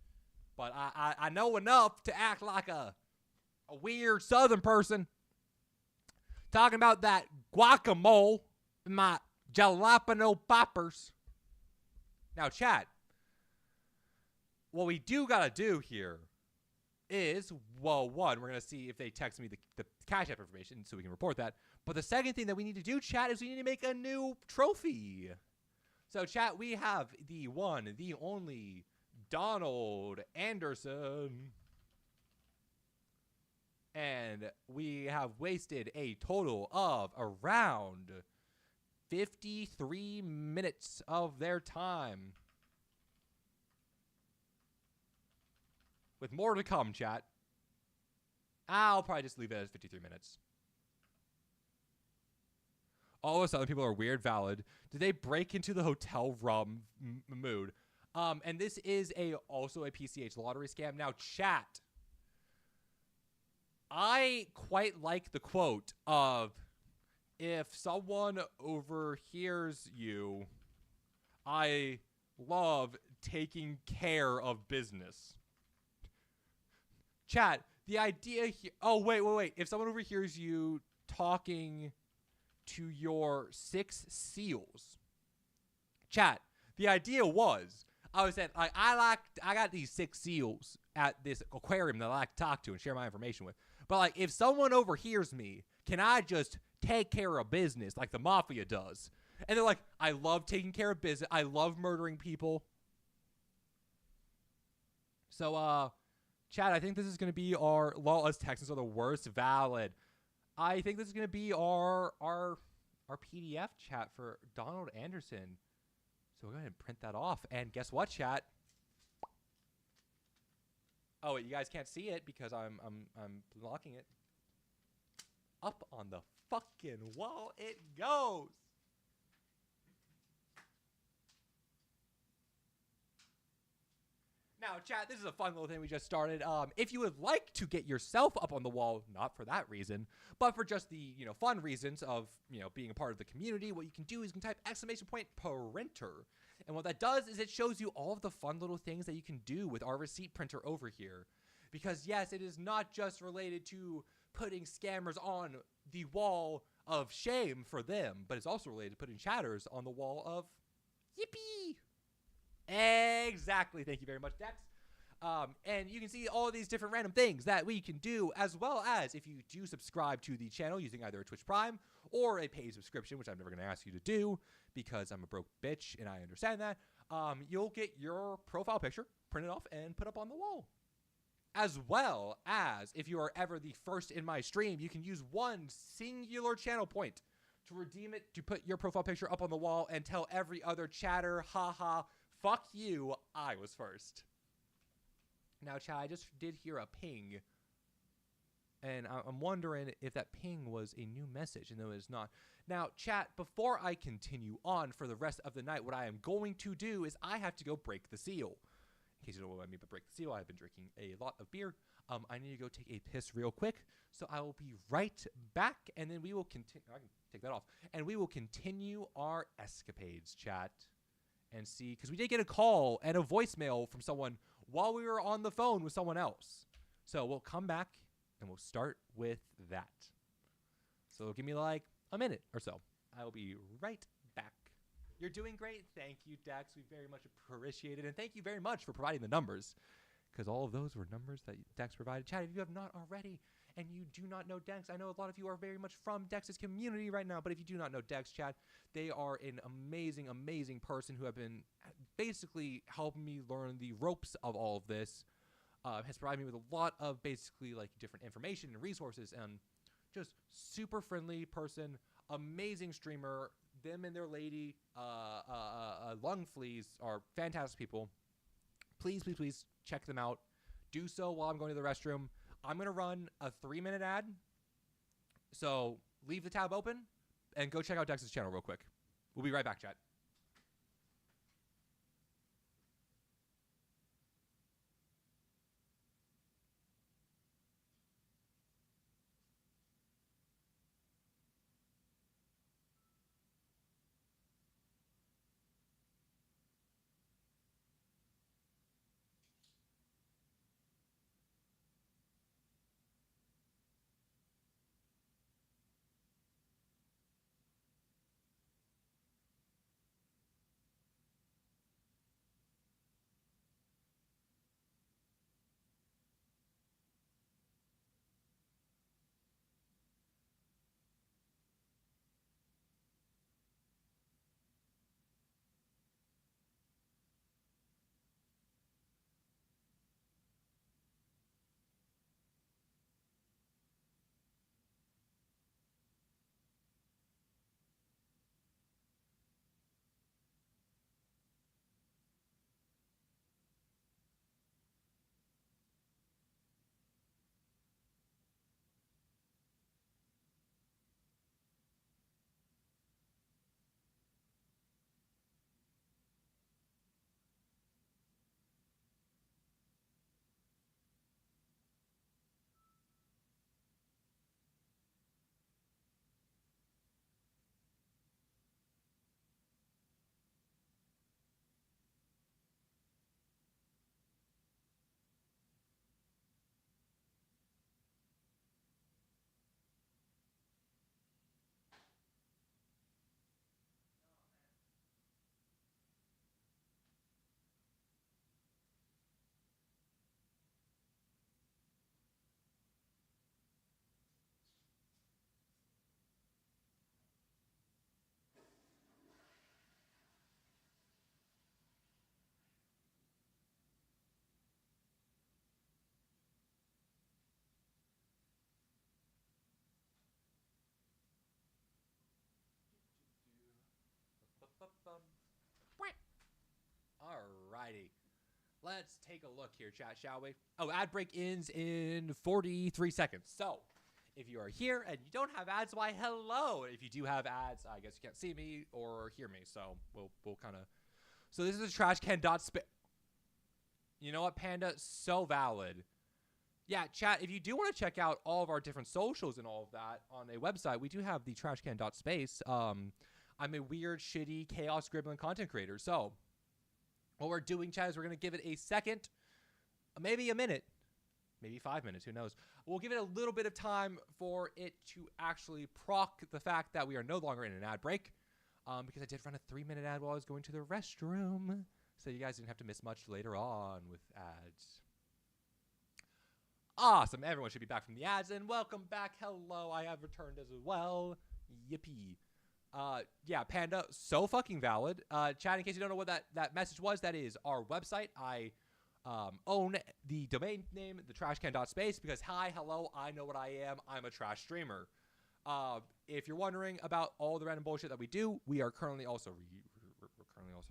But I know enough to act like a weird southern person. Talking about that guacamole and my jalapeno poppers. Now, Chad, what we do gotta do here is, well, one, we're gonna see if they text me the Cash App information so we can report that. But the second thing that we need to do, chat, is we need to make a new trophy. So, chat, we have the one, the only Donald Anderson. And we have wasted a total of around 53 minutes of their time. With more to come, chat. I'll probably just leave it at 53 minutes. All of a sudden, people are weird valid. Did they break into the hotel room mood? And this is also a PCH lottery scam. Now, chat. I quite like the quote of, if someone overhears you, I love taking care of business. Chat, the idea here... Oh, wait. If someone overhears you talking to your 6 seals. Chat, the idea was, I was saying, like, I got these 6 seals at this aquarium that I like to talk to and share my information with. But, like, if someone overhears me, can I just take care of business like the mafia does? And they're like, I love taking care of business. I love murdering people. So, chat, I think this is going to be our... Well, us Texans are the worst valid. I think this is going to be our PDF chat for Donald Anderson. So we'll go ahead and print that off. And guess what, chat? Oh, wait, you guys can't see it because I'm blocking it. Up on the fucking wall it goes. Now, chat, this is a fun little thing we just started. If you would like to get yourself up on the wall, not for that reason, but for just the, fun reasons of, being a part of the community, what you can do is you can type !printer. And what that does is it shows you all of the fun little things that you can do with our receipt printer over here. Because, yes, it is not just related to putting scammers on the wall of shame for them, but it's also related to putting chatters on the wall of yippee. Exactly. Thank you very much, Dex. And you can see all of these different random things that we can do, as well as if you do subscribe to the channel using either a Twitch Prime or a paid subscription, which I'm never going to ask you to do because I'm a broke bitch and I understand that, you'll get your profile picture printed off and put up on the wall. As well as, if you are ever the first in my stream, you can use one singular channel point to redeem it, to put your profile picture up on the wall and tell every other chatter, haha, fuck you, I was first. Now, chat, I just did hear a ping. And I'm wondering if that ping was a new message, and though it is not. Now, chat, before I continue on for the rest of the night, what I am going to do is I have to go break the seal. In case you don't know what I mean by break the seal, I've been drinking a lot of beer. I need to go take a piss real quick, so I will be right back, and then we will continue. I can take that off, and we will continue our escapades, chat, and see, because we did get a call and a voicemail from someone while we were on the phone with someone else. So we'll come back, and we'll start with that. So give me like a minute or so. I will be right back. You're doing great. Thank you, Dex. We very much appreciate it, and thank you very much for providing the numbers, because all of those were numbers that Dex provided. Chat, if you have not already and you do not know Dex, I know a lot of you are very much from Dex's community right now, but if you do not know Dex, chat, they are an amazing, amazing person who have been basically helping me learn the ropes of all of this, has provided me with a lot of basically like different information and resources, and just super friendly person, amazing streamer. Them and their lady, Lung Fleas, are fantastic people. Please, please, please check them out. Do so while I'm going to the restroom. I'm going to run a 3-minute ad. So leave the tab open and go check out Dex's channel real quick. We'll be right back, chat. Alrighty. Let's take a look here, chat, shall we? Oh, ad break ends in 43 seconds. So, if you are here and you don't have ads, why, hello. If you do have ads, I guess you can't see me or hear me. So, we'll kind of... So, this is a trash can dot spit. You know what, Panda? So valid. Yeah, chat, if you do want to check out all of our different socials and all of that on a website, we do have the trashcan.space. I'm a weird, shitty, chaos scribbling content creator. So, what we're doing, chat, is we're going to give it a second, maybe a minute, maybe 5 minutes, who knows. We'll give it a little bit of time for it to actually proc the fact that we are no longer in an ad break, because I did run a 3-minute ad while I was going to the restroom, so you guys didn't have to miss much later on with ads. Awesome. Everyone should be back from the ads, and welcome back. Hello, I have returned as well. Yippee. Yeah, Panda, so fucking valid. Chat, in case you don't know what that message was, that is our website. I own the domain name, thetrashcan.space, because hi, hello, I know what I am. I'm a trash streamer. If you're wondering about all the random bullshit that we do, we are currently also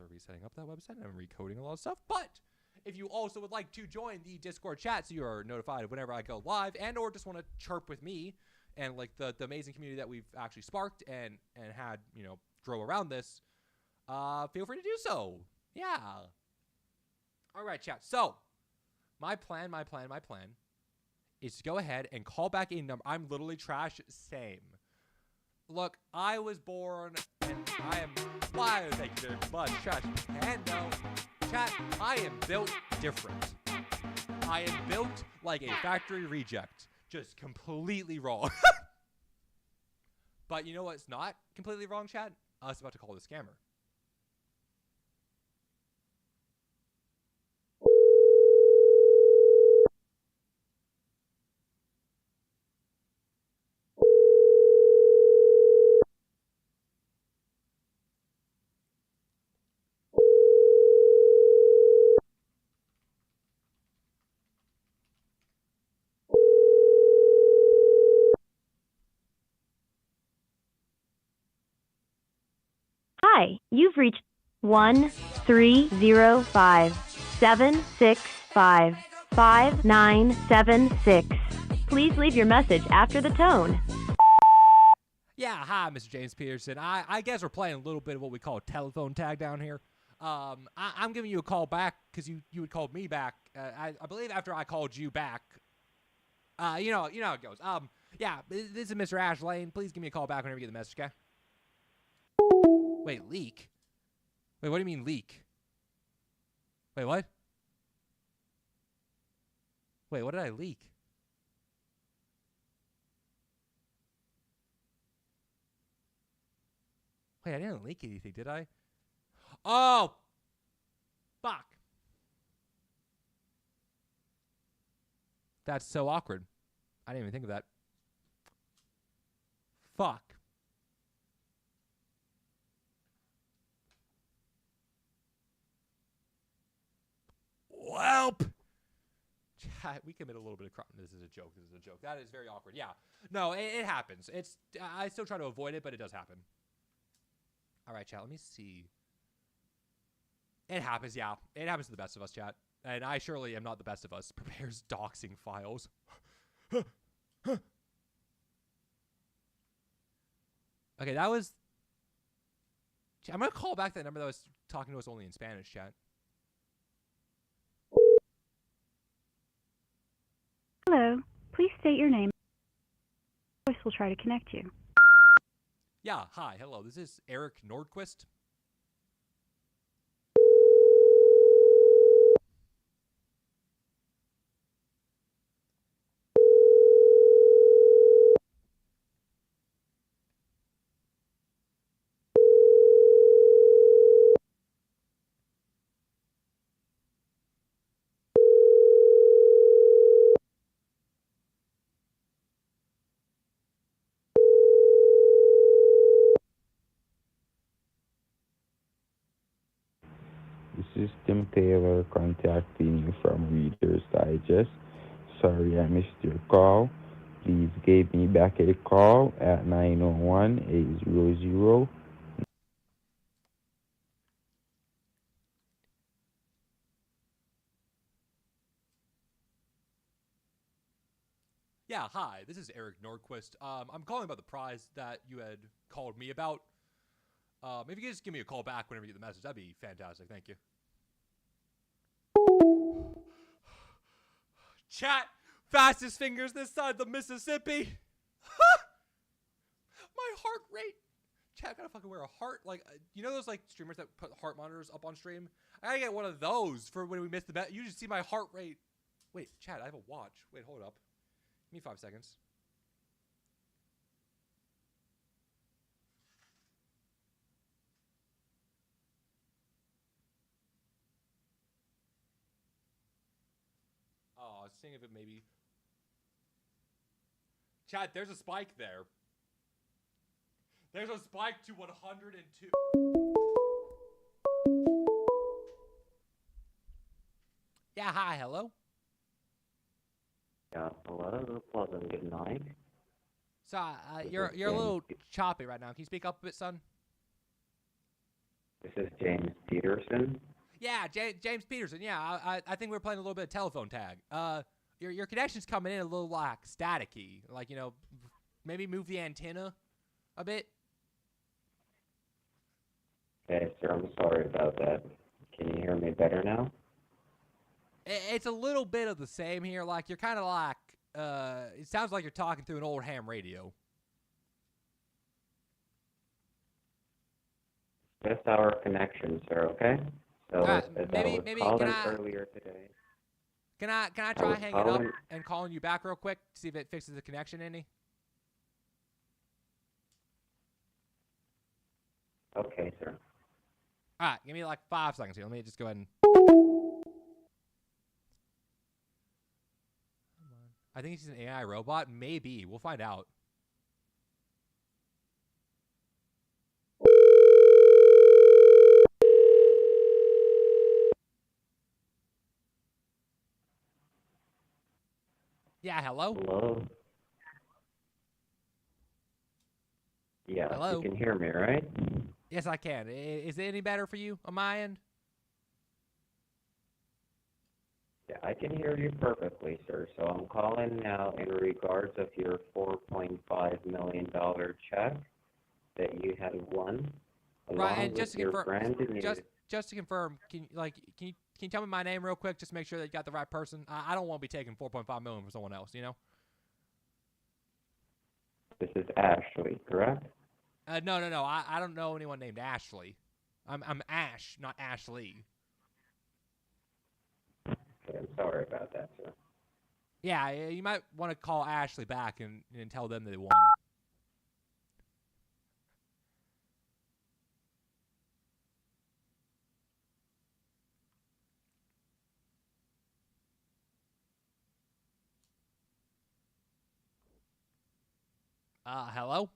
resetting up that website and recoding a lot of stuff. But if you also would like to join the Discord chat so you are notified of whenever I go live, and or just want to chirp with me and like the amazing community that we've actually sparked and had, you know, grow around this, feel free to do so. Yeah. All right, chat. So my plan is to go ahead and call back a number. I'm literally trash. Same. Look, I was born, and I am. Why? Thank you very much, trash. And no, chat. I am built different. I am built like a factory reject, just completely wrong. But you know what's not completely wrong, chat? I was about to call the scammer. Hi, you've reached 1-305-765-5976. Please leave your message after the tone. Yeah, hi, Mr. James Peterson. I guess we're playing a little bit of what we call telephone tag down here. I'm giving you a call back because you had called me back. I believe after I called you back. You know how it goes. Yeah, this is Mr. Ash Lane. Please give me a call back whenever you get the message, okay? Wait, leak? Wait, what do you mean leak? Wait, what? Wait, what did I leak? Wait, I didn't leak anything, did I? Oh! Fuck. That's so awkward. I didn't even think of that. Fuck. Welp! We commit a little bit of crime. This is a joke. This is a joke. That is very awkward. Yeah. No, it happens. I still try to avoid it, but it does happen. All right, chat. Let me see. It happens, yeah. It happens to the best of us, chat. And I surely am not the best of us. Prepares doxing files. Okay, that was... I'm going to call back that number that was talking to us only in Spanish, chat. Hello. Please state your name. Voice will try to connect you. Yeah, hi, hello. This is Eric Nordquist. This is Tim Taylor contacting you from Reader's Digest. Sorry I missed your call. Please give me back a call at 901-800. Yeah, hi, this is Eric Nordquist. I'm calling about the prize that you had called me about. If you could just give me a call back whenever you get the message, that'd be fantastic. Thank you. Chat, fastest fingers this side of the Mississippi. My heart rate. Chat, I gotta fucking wear a heart. Like, you know those like streamers that put heart monitors up on stream? I gotta get one of those for when we miss the bet. You just see my heart rate. Wait, chat, I have a watch. Wait, hold up. Give me 5 seconds. Oh, I was seeing if it maybe... Chat, there's a spike there. There's a spike to 102. Yeah, hi, hello. Yeah, hello, pleasant good night. So, you're a little choppy right now. Can you speak up a bit, son? This is James Peterson. Yeah, James Peterson. Yeah, I think we're playing a little bit of telephone tag. Your connection's coming in a little like staticky. Like, you know, maybe move the antenna a bit. Okay, sir, I'm sorry about that. Can you hear me better now? It's a little bit of the same here. Like, you're kind of like it sounds like you're talking through an old ham radio. Just our connection, sir, okay? So as I was calling can I earlier today. can I try hanging up and calling you back real quick to see if it fixes the connection any? Okay, sir. All right, give me like 5 seconds here. Let me just go ahead and. I think he's an AI robot. Maybe. We'll find out. Yeah, hello? Hello? Yeah, Hello? you can hear me, right? Yes, I can. Is it any better for you on my end? Yeah, I can hear you perfectly, sir. So I'm calling now in regards of your $4.5 million check that you had won, along Right, and with just to your confirm, brand new... just to confirm, can you tell me my name real quick, just to make sure that you got the right person? I don't want to be taking $4.5 million from someone else, you know? This is Ashley, correct? No. I don't know anyone named Ashley. I'm Ash, not Ashley. Okay, I'm sorry about that, sir. Yeah, you might want to call Ashley back and tell them that they won. Hello?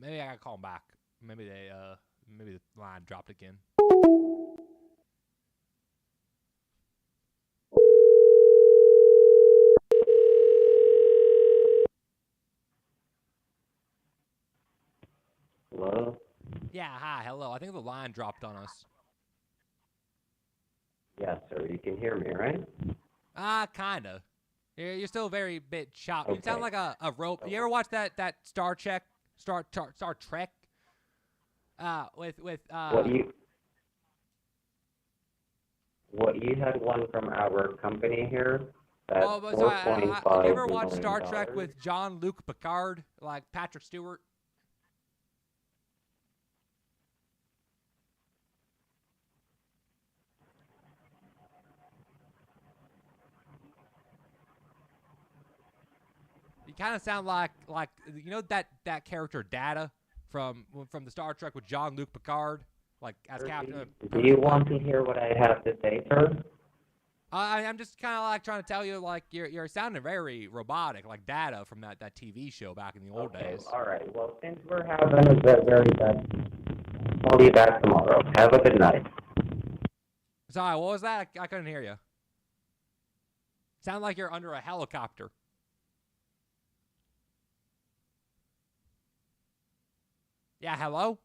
Maybe I gotta call them back. Maybe the line dropped again. Hello? Yeah, hi, hello. I think the line dropped on us. Yes, sir. You can hear me, right? Kinda. You're still very bit choppy. You Okay. sound like a rope. You ever watch that Star Trek? What you had won from our company here? That's have you ever watched $4.5 Star million. Trek with Jean-Luc Picard, like Patrick Stewart? You kind of sound like you know that character Data from the Star Trek with Jean-Luc Picard, like as Captain. Do you want to hear what I have to say, sir? I'm just kind of like trying to tell you, like you're sounding very robotic, like Data from that TV show back in the old days. All right. Well, since we're having a very bad, I'll be back tomorrow. Have a good night. Sorry, what was that? I couldn't hear you. Sound like you're under a helicopter. Yeah, hello?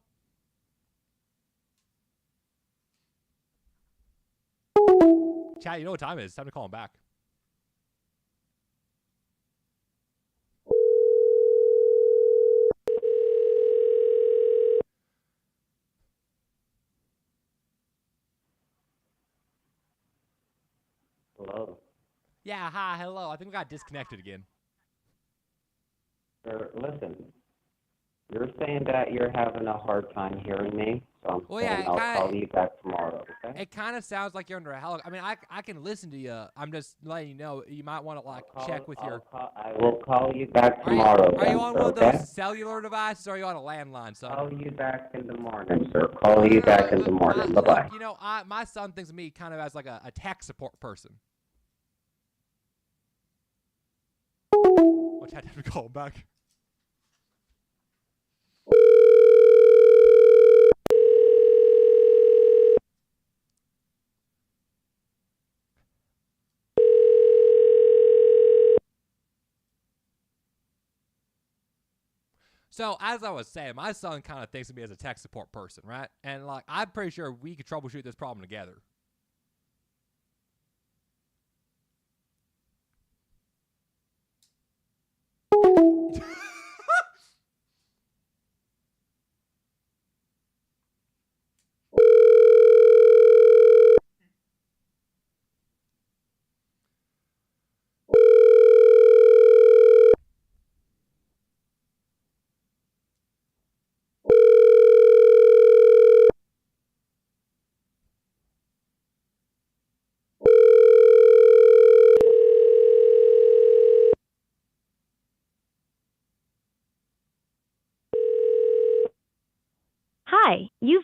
Chat, you know what time it is. It's time to call him back. Hello? Yeah, hi, hello. I think we got disconnected again. Sir, listen. You're saying that you're having a hard time hearing me, so I'm saying I'll call you back tomorrow, okay? It kind of sounds like you're under a helicopter. I mean, I can listen to you. I'm just letting you know you might want to check with your... I will call you back tomorrow. Are you on one of those cellular devices, or are you on a landline, son? Call you back in the morning, sir. Call you back in the morning. Bye-bye. Look, you know, my son thinks of me kind of as like a tech support person. Which I had to call him back. So, as I was saying, my son kind of thinks of me as a tech support person, right? And, like, I'm pretty sure we could troubleshoot this problem together.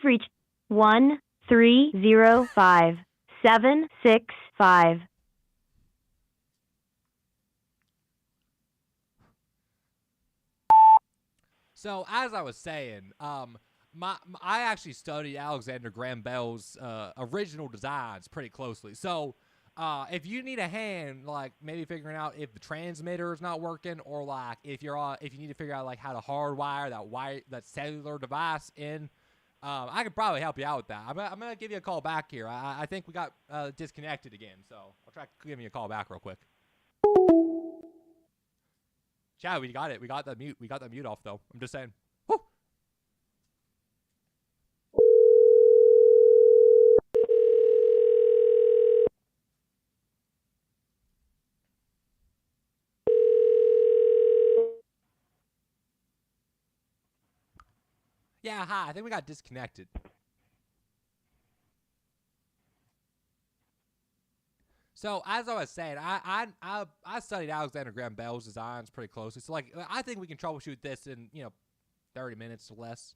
You've reached 1305765. So as I was saying, I actually studied Alexander Graham Bell's original designs pretty closely. So if you need a hand, like maybe figuring out if the transmitter is not working, or like if you need to figure out like how to hardwire that cellular device in, I could probably help you out with that. I'm gonna give you a call back here. I think we got disconnected again, so I'll try giving you a call back real quick. Chad, we got it. We got the mute. We got the mute off though. I'm just saying. Woo! Yeah, hi. I think we got disconnected. So as I was saying, I studied Alexander Graham Bell's designs pretty closely. So like I think we can troubleshoot this in 30 minutes or less.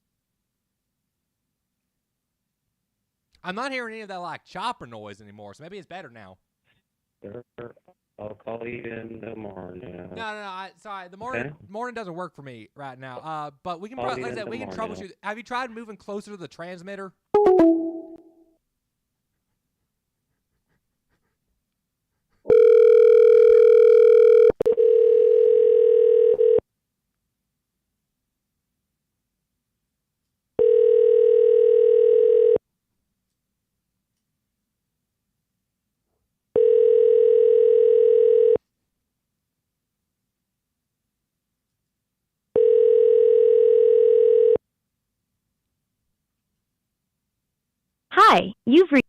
I'm not hearing any of that like chopper noise anymore, so maybe it's better now. Sure. I'll call you in the morning. No. Sorry, the morning doesn't work for me right now. But we can Call like you I in said, the we can morning. troubleshoot. Have you tried moving closer to the transmitter? Hi, you've reached.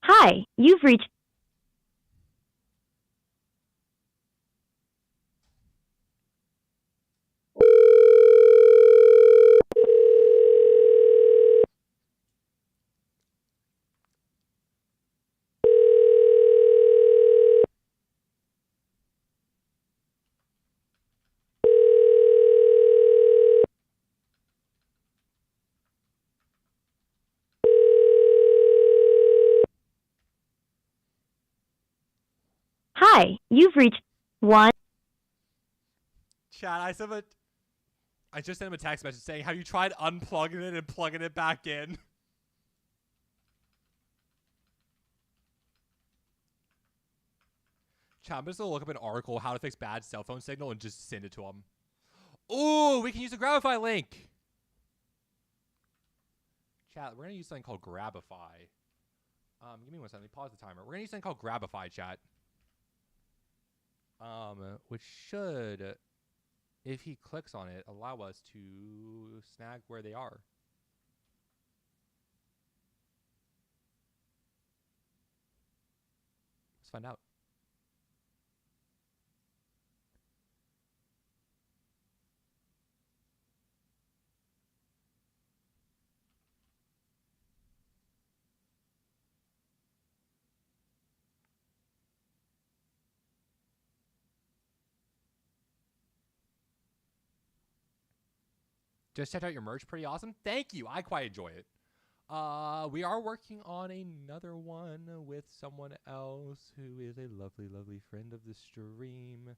Hi, you've reached. Hi, you've reached 1. Chad, I just sent him a text message saying, have you tried unplugging it and plugging it back in? Chad, I'm just going to look up an article, how to fix bad cell phone signal, and just send it to him. Ooh, we can use the Grabify link. Chat, we're going to use something called Grabify. Give me one second. Let me pause the timer. We're going to use something called Grabify, chat. Which should, if he clicks on it, allow us to snag where they are. Let's find out. Just checked out your merch. Pretty awesome. Thank you. I quite enjoy it. We are working on another one with someone else who is a lovely, lovely friend of the stream.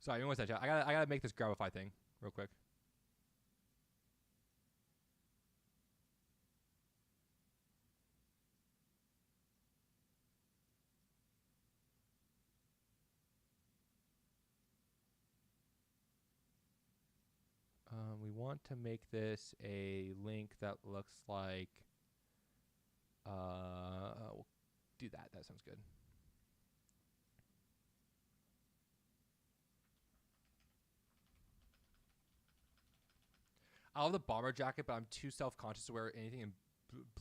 Sorry, one second. I gotta make this Grabify thing real quick. We want to make this a link that looks like, we'll do that. That sounds good. I love the bomber jacket, but I'm too self-conscious to wear anything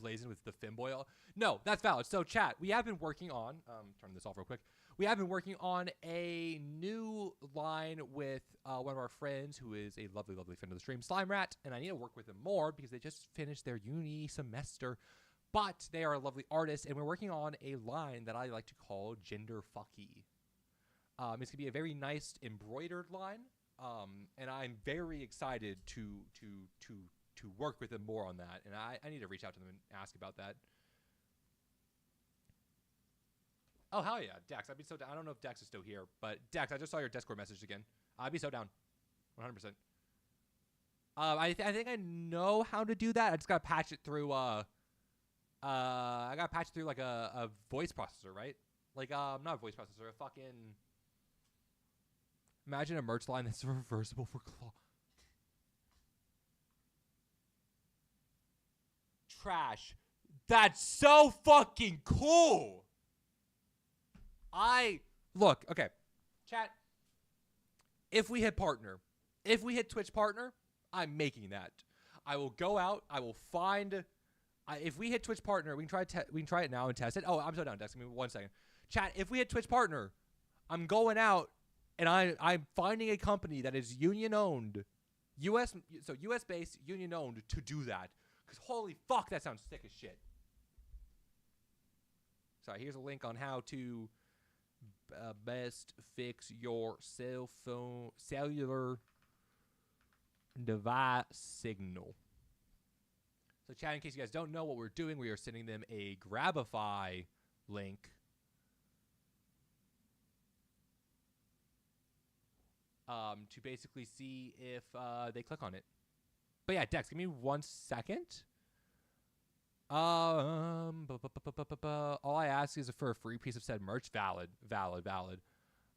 blazing with the Femboy. No, that's valid. So, chat, we have been working on, turn this off real quick. We have been working on a new line with one of our friends who is a lovely, lovely friend of the stream, Slime Rat, and I need to work with them more because they just finished their uni semester, but they are a lovely artist, and we're working on a line that I like to call Gender Fucky. It's going to be a very nice embroidered line, and I'm very excited to work with them more on that, and I need to reach out to them and ask about that. Oh, hell yeah, Dex. I'd be so down. I don't know if Dex is still here, but Dex, I just saw your Discord message again. I'd be so down. 100%. I think I know how to do that. I just got to patch it through, I got to patch it through, like, a voice processor, right? Like, not a voice processor, a fucking... Imagine a merch line that's reversible for claw. Trash. That's so fucking cool! Look, okay, chat, if we hit partner, if we hit Twitch partner, I'm making that. I will go out, I will find, if we hit Twitch partner, we can try it now and test it. Oh, I'm so down, Dex, give me 1 second. Chat, if we hit Twitch partner, I'm going out, and I'm finding a company that is union-owned, US-based, union-owned to do that, because holy fuck, that sounds sick as shit. Sorry, here's a link on how to... best fix your cellular device signal. So chat, in case you guys don't know what we're doing, we are sending them a Grabify link to basically see if they click on it. But yeah, Dex, give me 1 second. All I ask is for a free piece of said merch. Valid.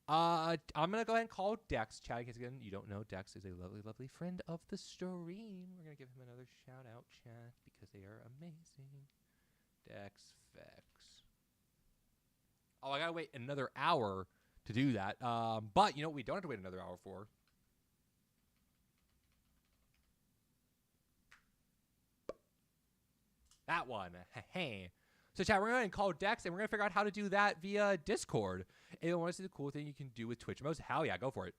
I'm gonna go ahead and call Dex. Chat, in case again you don't know, Dex is a lovely, lovely friend of the stream. We're gonna give him another shout out, chat, because they are amazing. Dex Vex. Oh, I gotta wait another hour to do that. But you know what we don't have to wait another hour for? That one. So chat, we're going to call Dex, and we're going to figure out how to do that via Discord. And you want to see the cool thing you can do with Twitch emotes? Hell yeah, go for it.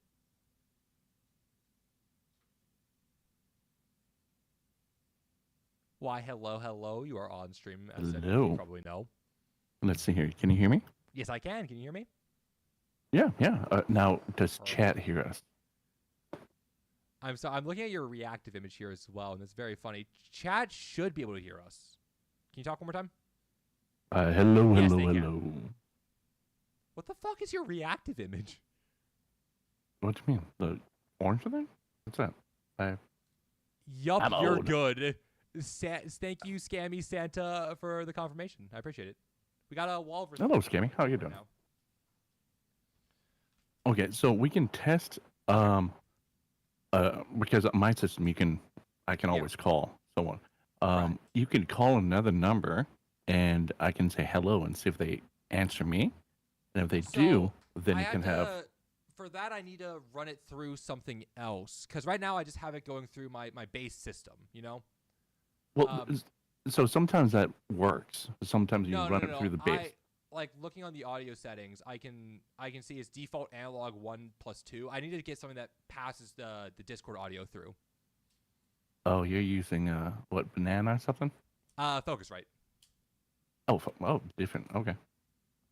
Why, hello. You are on stream. As hello. You probably know. Let's see here. Can you hear me? Yes, I can. Can you hear me? Yeah. Now, does chat hear us? I'm looking at your reactive image here as well, and it's very funny. Chat should be able to hear us. Can you talk one more time? Hello. What the fuck is your reactive image? What do you mean? The orange thing? What's that? Yup, you're good. Thank you, Scammy Santa, for the confirmation. I appreciate it. We got a Walrus. Hello, Scammy. How are you doing? Okay, so we can test... because my system, I can always call someone. You can call another number, and I can say hello and see if they answer me. And if they do, then you can have. For that, I need to run it through something else, because right now I just have it going through my base system. You know. Well, so sometimes that works. Sometimes you run it through the base. Like looking on the audio settings, I can see its default analog 1+2. I need to get something that passes the Discord audio through. Oh, you're using what, banana or something? Focusrite. Oh, different. Okay.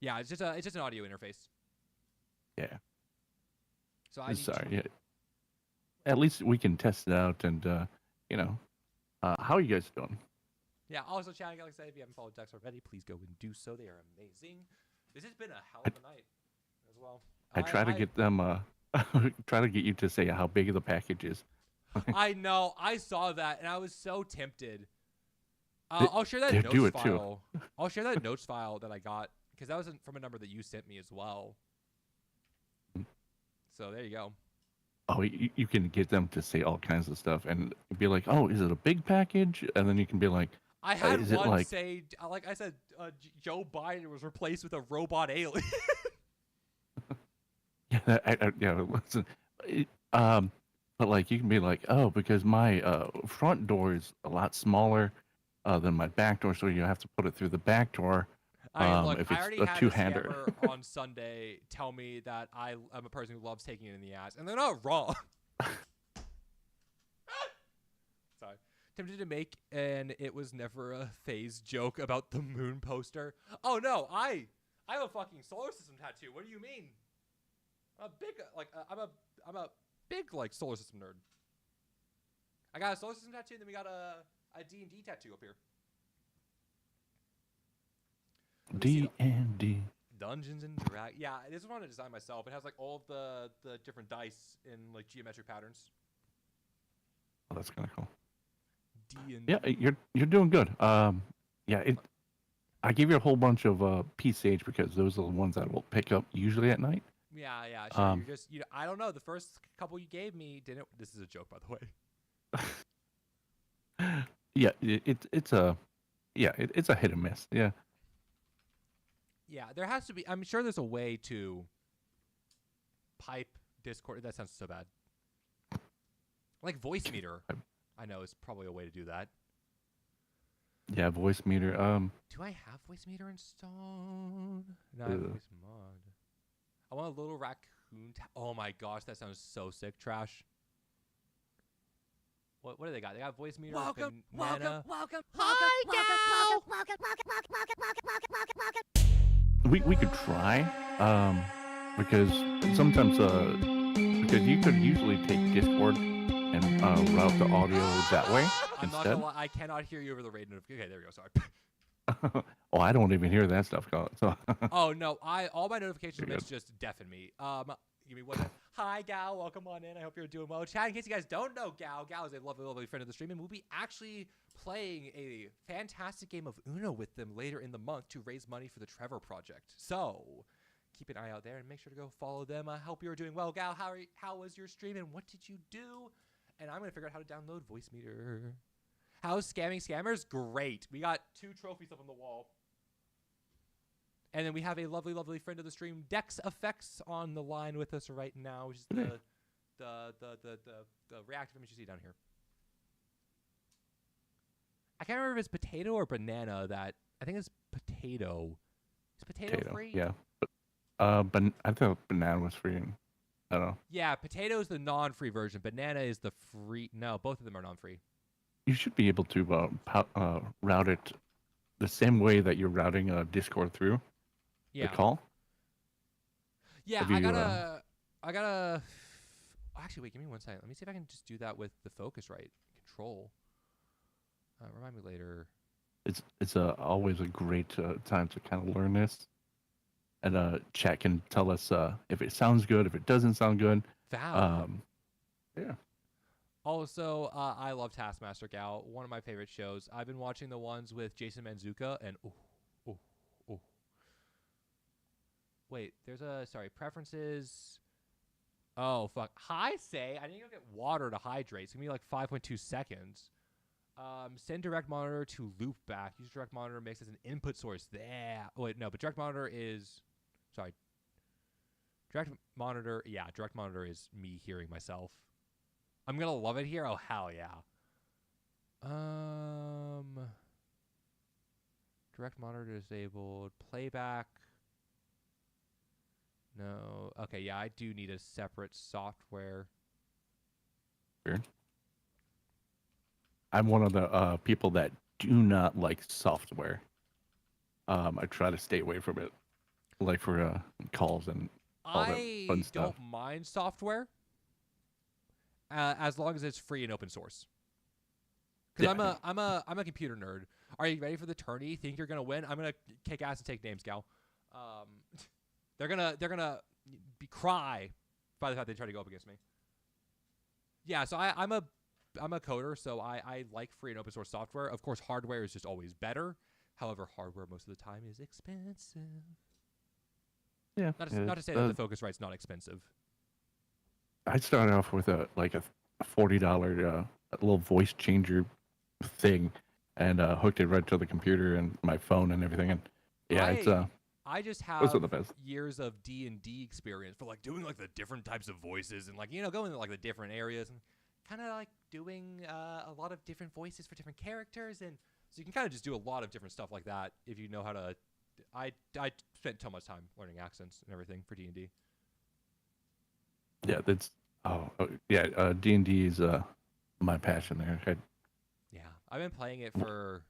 Yeah, it's just an audio interface. Yeah. So I sorry. Yeah. At least we can test it out, and how are you guys doing? Yeah, also chatting, like I said, if you haven't followed Dex already, please go and do so. They are amazing. This has been a hell of a night as well. I try to get them, try to get you to say how big the package is. I know. I saw that, and I was so tempted. I'll share that notes do it file. too. I'll share that notes file that I got, because that was from a number that you sent me as well. So there you go. Oh, you can get them to say all kinds of stuff, and be like, "Oh, is it a big package?" And then you can be like, I had one say, like I said, Joe Biden was replaced with a robot alien. Yeah, listen. But like you can be like, oh, because my front door is a lot smaller than my back door, so you have to put it through the back door. Look, If I it's already a had two-hander. a scammer on Sunday tell me that I'm a person who loves taking it in the ass, and they're not wrong. Sorry. Tempted to make an "it was never a phase" joke about the moon poster. Oh no, I have a fucking solar system tattoo. What do you mean? I'm a big like solar system nerd. I got a solar system tattoo, and then we got a D&D tattoo up here. D&D. Dungeons and Dragons. Yeah, this is one I designed myself. It has like all of the different dice in like geometric patterns. Oh, that's kind of cool. D&D. Yeah, you're doing good. I gave you a whole bunch of PCH because those are the ones that will pick up usually at night. Yeah, sure. You're just I don't know. The first couple you gave me didn't. This is a joke, by the way. Yeah, it's a hit and miss. Yeah. Yeah, there has to be. I'm sure there's a way to pipe Discord. That sounds so bad. Like voice meter. I know is probably a way to do that. Yeah, voice meter. Do I have voice meter installed? No, I have voice mod. I want a little raccoon. Oh my gosh, that sounds so sick. Trash. What do they got? They got voice meter. Welcome. Hi, Gal. We could try, because sometimes because you could usually take Discord and route the audio that way I'm not instead. gonna lie, I cannot hear you over the radio notification. Okay, there we go. Sorry. Oh, I don't even hear that stuff. So. Oh no, all my notifications mix just deafen me. Give me one second. Hi, Gal. Welcome on in. I hope you're doing well. Chat, in case you guys don't know, Gal is a lovely, lovely friend of the stream, and we'll be actually playing a fantastic game of Uno with them later in the month to raise money for the Trevor Project. So keep an eye out there and make sure to go follow them. I hope you're doing well, Gal. How was your stream and what did you do? And I'm going to figure out how to download Voice Meter. How's Scamming Scammers? Great. We got 2 trophies up on the wall. And then we have a lovely, lovely friend of the stream, Dex Effects, on the line with us right now, which is the reactive image you see down here. I can't remember if it's potato or banana that I think it's potato. Is potato free? Yeah. But I thought banana was free. And I don't know. Yeah, potato is the non-free version. Banana is the free. No, both of them are non-free. You should be able to route it the same way that you're routing Discord through the call. Yeah, I gotta. Actually, wait. Give me one second. Let me see if I can just do that with the Focusrite control. Remind me later. It's always a great time to kind of learn this, and chat can tell us if it sounds good, if it doesn't sound good. Val. Yeah. Also, I love Taskmaster Gal. One of my favorite shows. I've been watching the ones with Jason Manzuka and Wait, there's preferences. Oh fuck. Hi, say. I need to go get water to hydrate. It's gonna be like 5.2 seconds. Send direct monitor to loop back. Use direct monitor mix as an input source. There. Oh, wait, no, but direct monitor is. Sorry. Direct monitor. Yeah, direct monitor is me hearing myself. I'm gonna love it here. Oh hell yeah. Direct monitor disabled. Playback. No. Okay, yeah, I do need a separate software. Weird. I'm one of the people that do not like software. I try to stay away from it, like for calls and all that fun stuff. I don't mind software as long as it's free and open source. Because I'm a computer nerd. Are you ready for the tourney? Think you're gonna win? I'm gonna kick ass and take names, Gal. They're gonna cry by the fact they try to go up against me. Yeah, so I'm a coder, so I like free and open source software. Of course, hardware is just always better. However, hardware most of the time is expensive. Yeah. Not to say that the Focusrite's not expensive. I started off with a $40 little voice changer thing, and hooked it right to the computer and my phone and everything. And yeah, I just Those have are the best. years of D&D experience for like doing like the different types of voices and like going to like the different areas and kind of like doing a lot of different voices for different characters, and so you can kind of just do a lot of different stuff like that if you know how to. I spent so much time learning accents and everything for D&D. Yeah, that's D&D is my passion there. Yeah, I've been playing it for.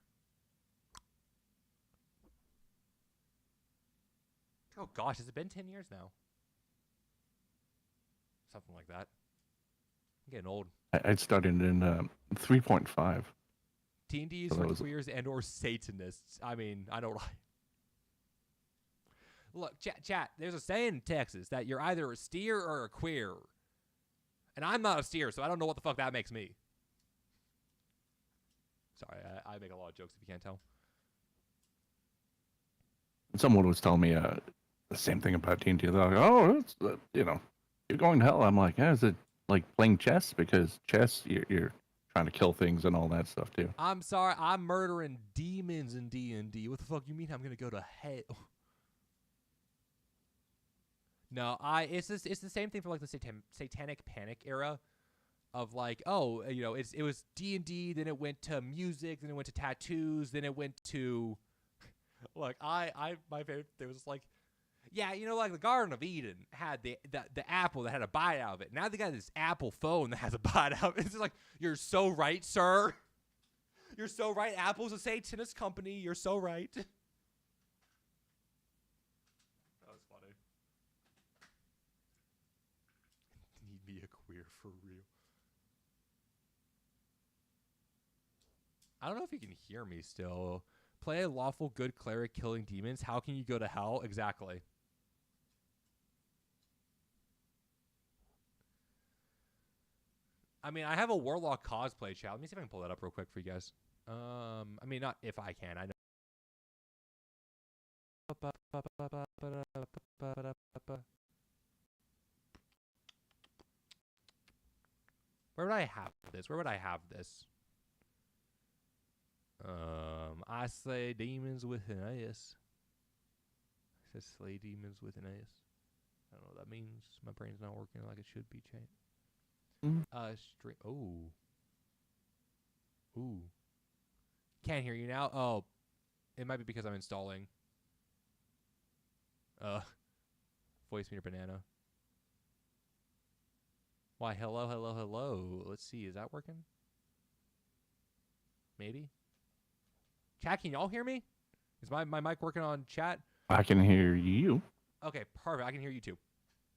Oh gosh, has it been 10 years now? Something like that. I'm getting old. I started in 3.5. D&D is So for that was- queers and or Satanists. I mean, I don't. Look, chat. There's a saying in Texas that you're either a steer or a queer, and I'm not a steer, so I don't know what the fuck that makes me. Sorry, I make a lot of jokes if you can't tell. Someone was telling me the same thing about D&D. They're like, oh, it's, you're going to hell. I'm like, yeah, is it like playing chess? Because chess, you're trying to kill things and all that stuff too. I'm sorry, I'm murdering demons in D&D. What the fuck you mean I'm gonna go to hell? No, it's the same thing for like the satanic panic era, of like, oh, it was D&D, then it went to music, then it went to tattoos, then it went to, like my favorite thing was like, yeah, like the Garden of Eden had the apple that had a bite out of it. Now they got this Apple phone that has a bite out of it. It's just like, you're so right, sir. You're so right. Apple's a Satanist company. You're so right. That was funny. Need me a queer for real. I don't know if you can hear me still. Play a lawful good cleric killing demons. How can you go to hell? Exactly. I mean, I have a warlock cosplay chat. Let me see if I can pull that up real quick for you guys. I mean, not if I can. I know. Where would I have this? Where would I have this? I slay demons with an S. I said slay demons with an S. I don't know what that means. My brain's not working like it should be. Stream. Ooh. Can't hear you now. Oh, it might be because I'm installing. Voice meter banana. Why? Hello. Let's see. Is that working? Maybe. Chat, can y'all hear me? Is my mic working on chat? I can hear you. Okay, perfect. I can hear you too.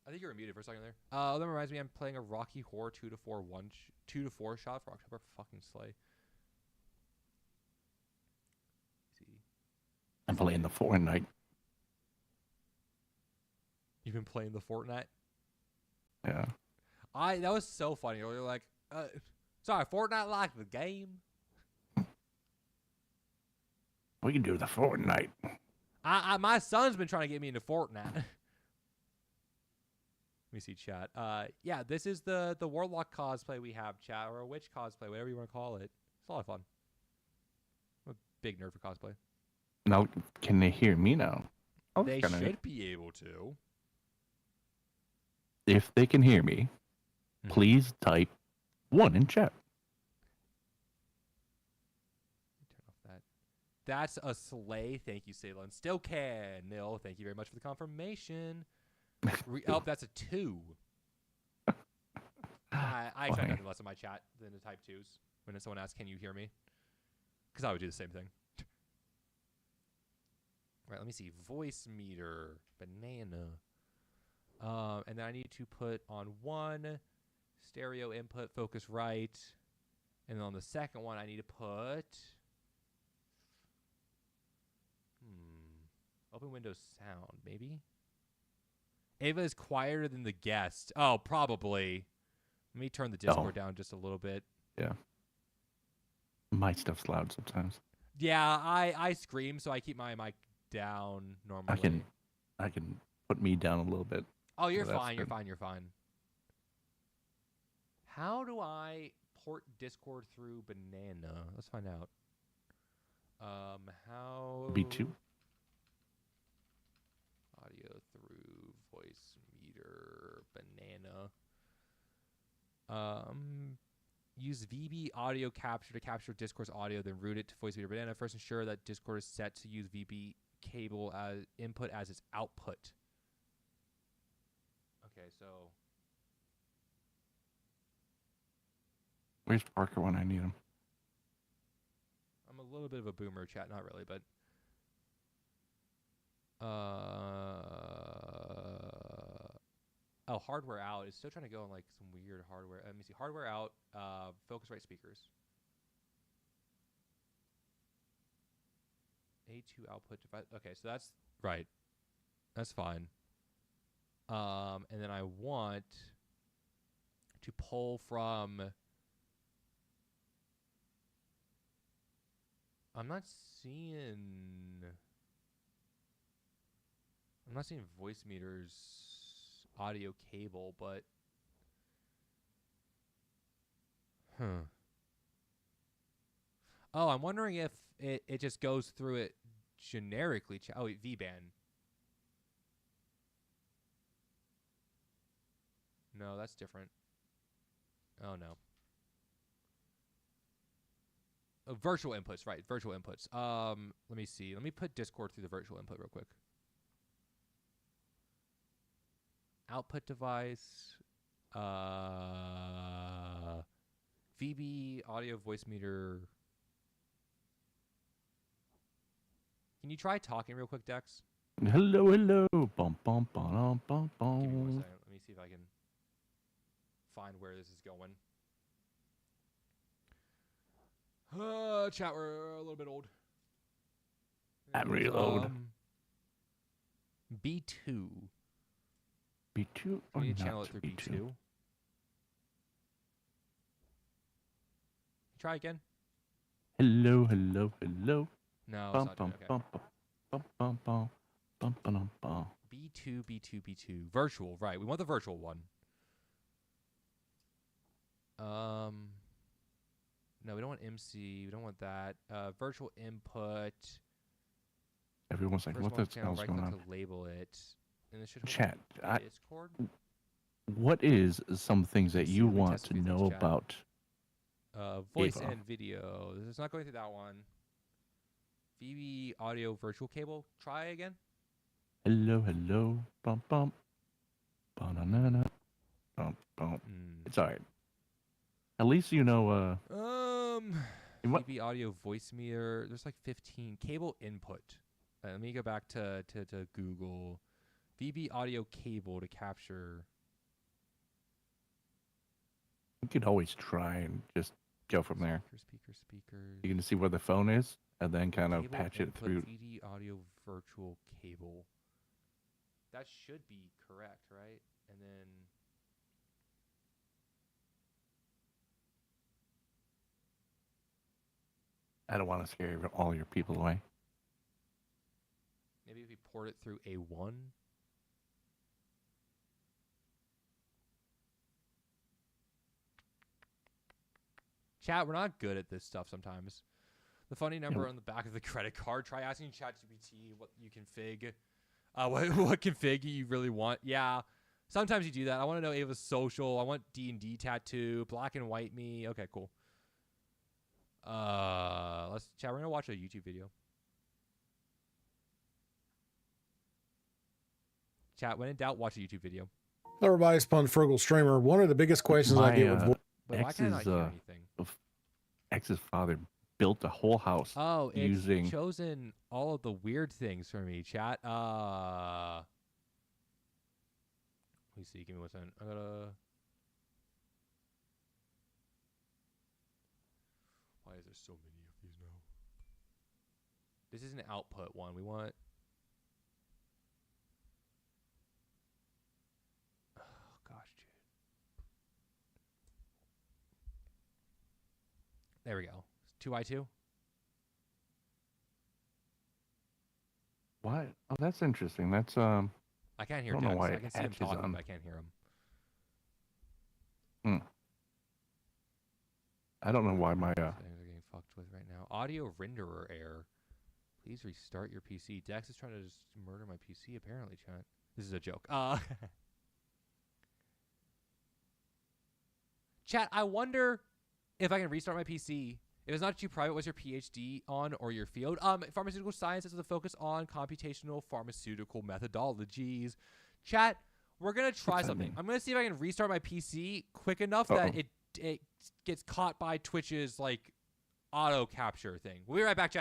I think you were muted for a second there. That reminds me, I'm playing a Rocky Horror 2 to 4 shot for October fucking Slay. See. I'm playing the Fortnite. You've been playing the Fortnite? Yeah. That was so funny. You're like, sorry, Fortnite like the game? We can do the Fortnite. My son's been trying to get me into Fortnite. Let me see, chat. Yeah, this is the warlock cosplay we have, chat, or a witch cosplay, whatever you want to call it. It's a lot of fun. I'm a big nerd for cosplay. Now, can they hear me now? They should be able to. If they can hear me, please type 1 in chat. Turn off that. That's a slay. Thank you, Salon. Still can. Nil, thank you very much for the confirmation. Oh, that's a 2. I try nothing less in my chat than to type 2s when someone asks, can you hear me? Because I would do the same thing. Right, let me see. Voice meter. Banana. And then I need to put on 1 stereo input, focus right. And then on the second one, I need to put... Open Windows sound, maybe? Ava is quieter than the guest. Oh, probably. Let me turn the Discord down just a little bit. Yeah. My stuff's loud sometimes. Yeah, I scream, so I keep my mic down normally. I can put me down a little bit. Oh, you're fine. You're fine. How do I port Discord through Banana? Let's find out. How... B2. Use VB audio capture to capture Discord's audio, then route it to voice meter banana. First, ensure that Discord is set to use VB cable as input as its output. Okay, so Where's Parker when I need him? I'm a little bit of a boomer, chat. Not really, but oh, hardware out. It's still trying to go on like some weird hardware. Let me see. Hardware out. Focusrite speakers. A2 output device. Okay, so that's right. That's fine. And then I want to pull from. I'm not seeing voice meters audio cable, but oh, I'm wondering if it just goes through it generically. Oh, wait, V-band. No, that's different. Oh, no. Oh, virtual inputs, right. Virtual inputs. Let me see. Let me put Discord through the virtual input real quick. Output device. VB audio voice meter. Can you try talking real quick, Dex? Hello, hello. Bum, bum, bum, bum, bum. Give me 1 second. Let me see if I can find where this is going. Chat, we're a little bit old. I'm reload. B2. B2 or we need not to channel it through B2? B2. Try again. Hello, hello, hello. No, bum, it's not bum, bum, bum, bum, bum, bum, bum, bum. B2, B2, B2. Virtual, right. We want the virtual one. No, we don't want MC. We don't want that. Virtual input. Everyone's like, First what one, the channel, hell's right going click on? to label it. And this should hold Chat, on Discord. what is some things that you let me want test a to few things, know chat. about Voice Ava? and video. This is not going through that one. VB audio virtual cable. Try again. Hello, hello. Bum, bum. Ba-na-na-na. Bum, bum. It's all right. At least you know, what? VB audio voice meter. There's like 15. Cable input. Let me go back to Google. VB audio cable to capture. You could always try and just go from there. Speakers. You can see where the phone is and then kind of Cable patch it input, through. VD audio virtual cable. That should be correct, right? And then I don't want to scare all your people away. maybe if we port it through A1. Chat, we're not good at this stuff sometimes. The funny number on the back of the credit card. Try asking ChatGPT what you config. What config you really want. Yeah, sometimes you do that. I want to know Ava's social. I want D&D tattoo. Black and white me. Okay, cool. Let's chat. We're gonna watch a YouTube video. Chat, when in doubt, watch a YouTube video. Hello, everybody. Spun Frugal Streamer. One of the biggest questions I get with But why can I not hear anything? Ex's father built a whole house using. It's chosen all of the weird things for me, chat. Let me see. Give me 1 second. I gotta. Why is there so many of these now? This is an output one. We want. Oh gosh, dude. There we go. 2i2. What? Oh, that's interesting. That's I can't hear I don't know Dex. why I it can see him hatches talking, on. but I can't hear him. I don't know why my Things are getting fucked with right now. Audio renderer error. Please restart your PC. Dex is trying to just murder my PC. Apparently, chat. This is a joke. Chat, I wonder if I can restart my PC. If it's not too private, what's your PhD on or your field? Pharmaceutical sciences with a focus on computational pharmaceutical methodologies. Chat, we're going to try something. I'm going to see if I can restart my PC quick enough that it gets caught by Twitch's, like, auto capture thing. We'll be right back, chat.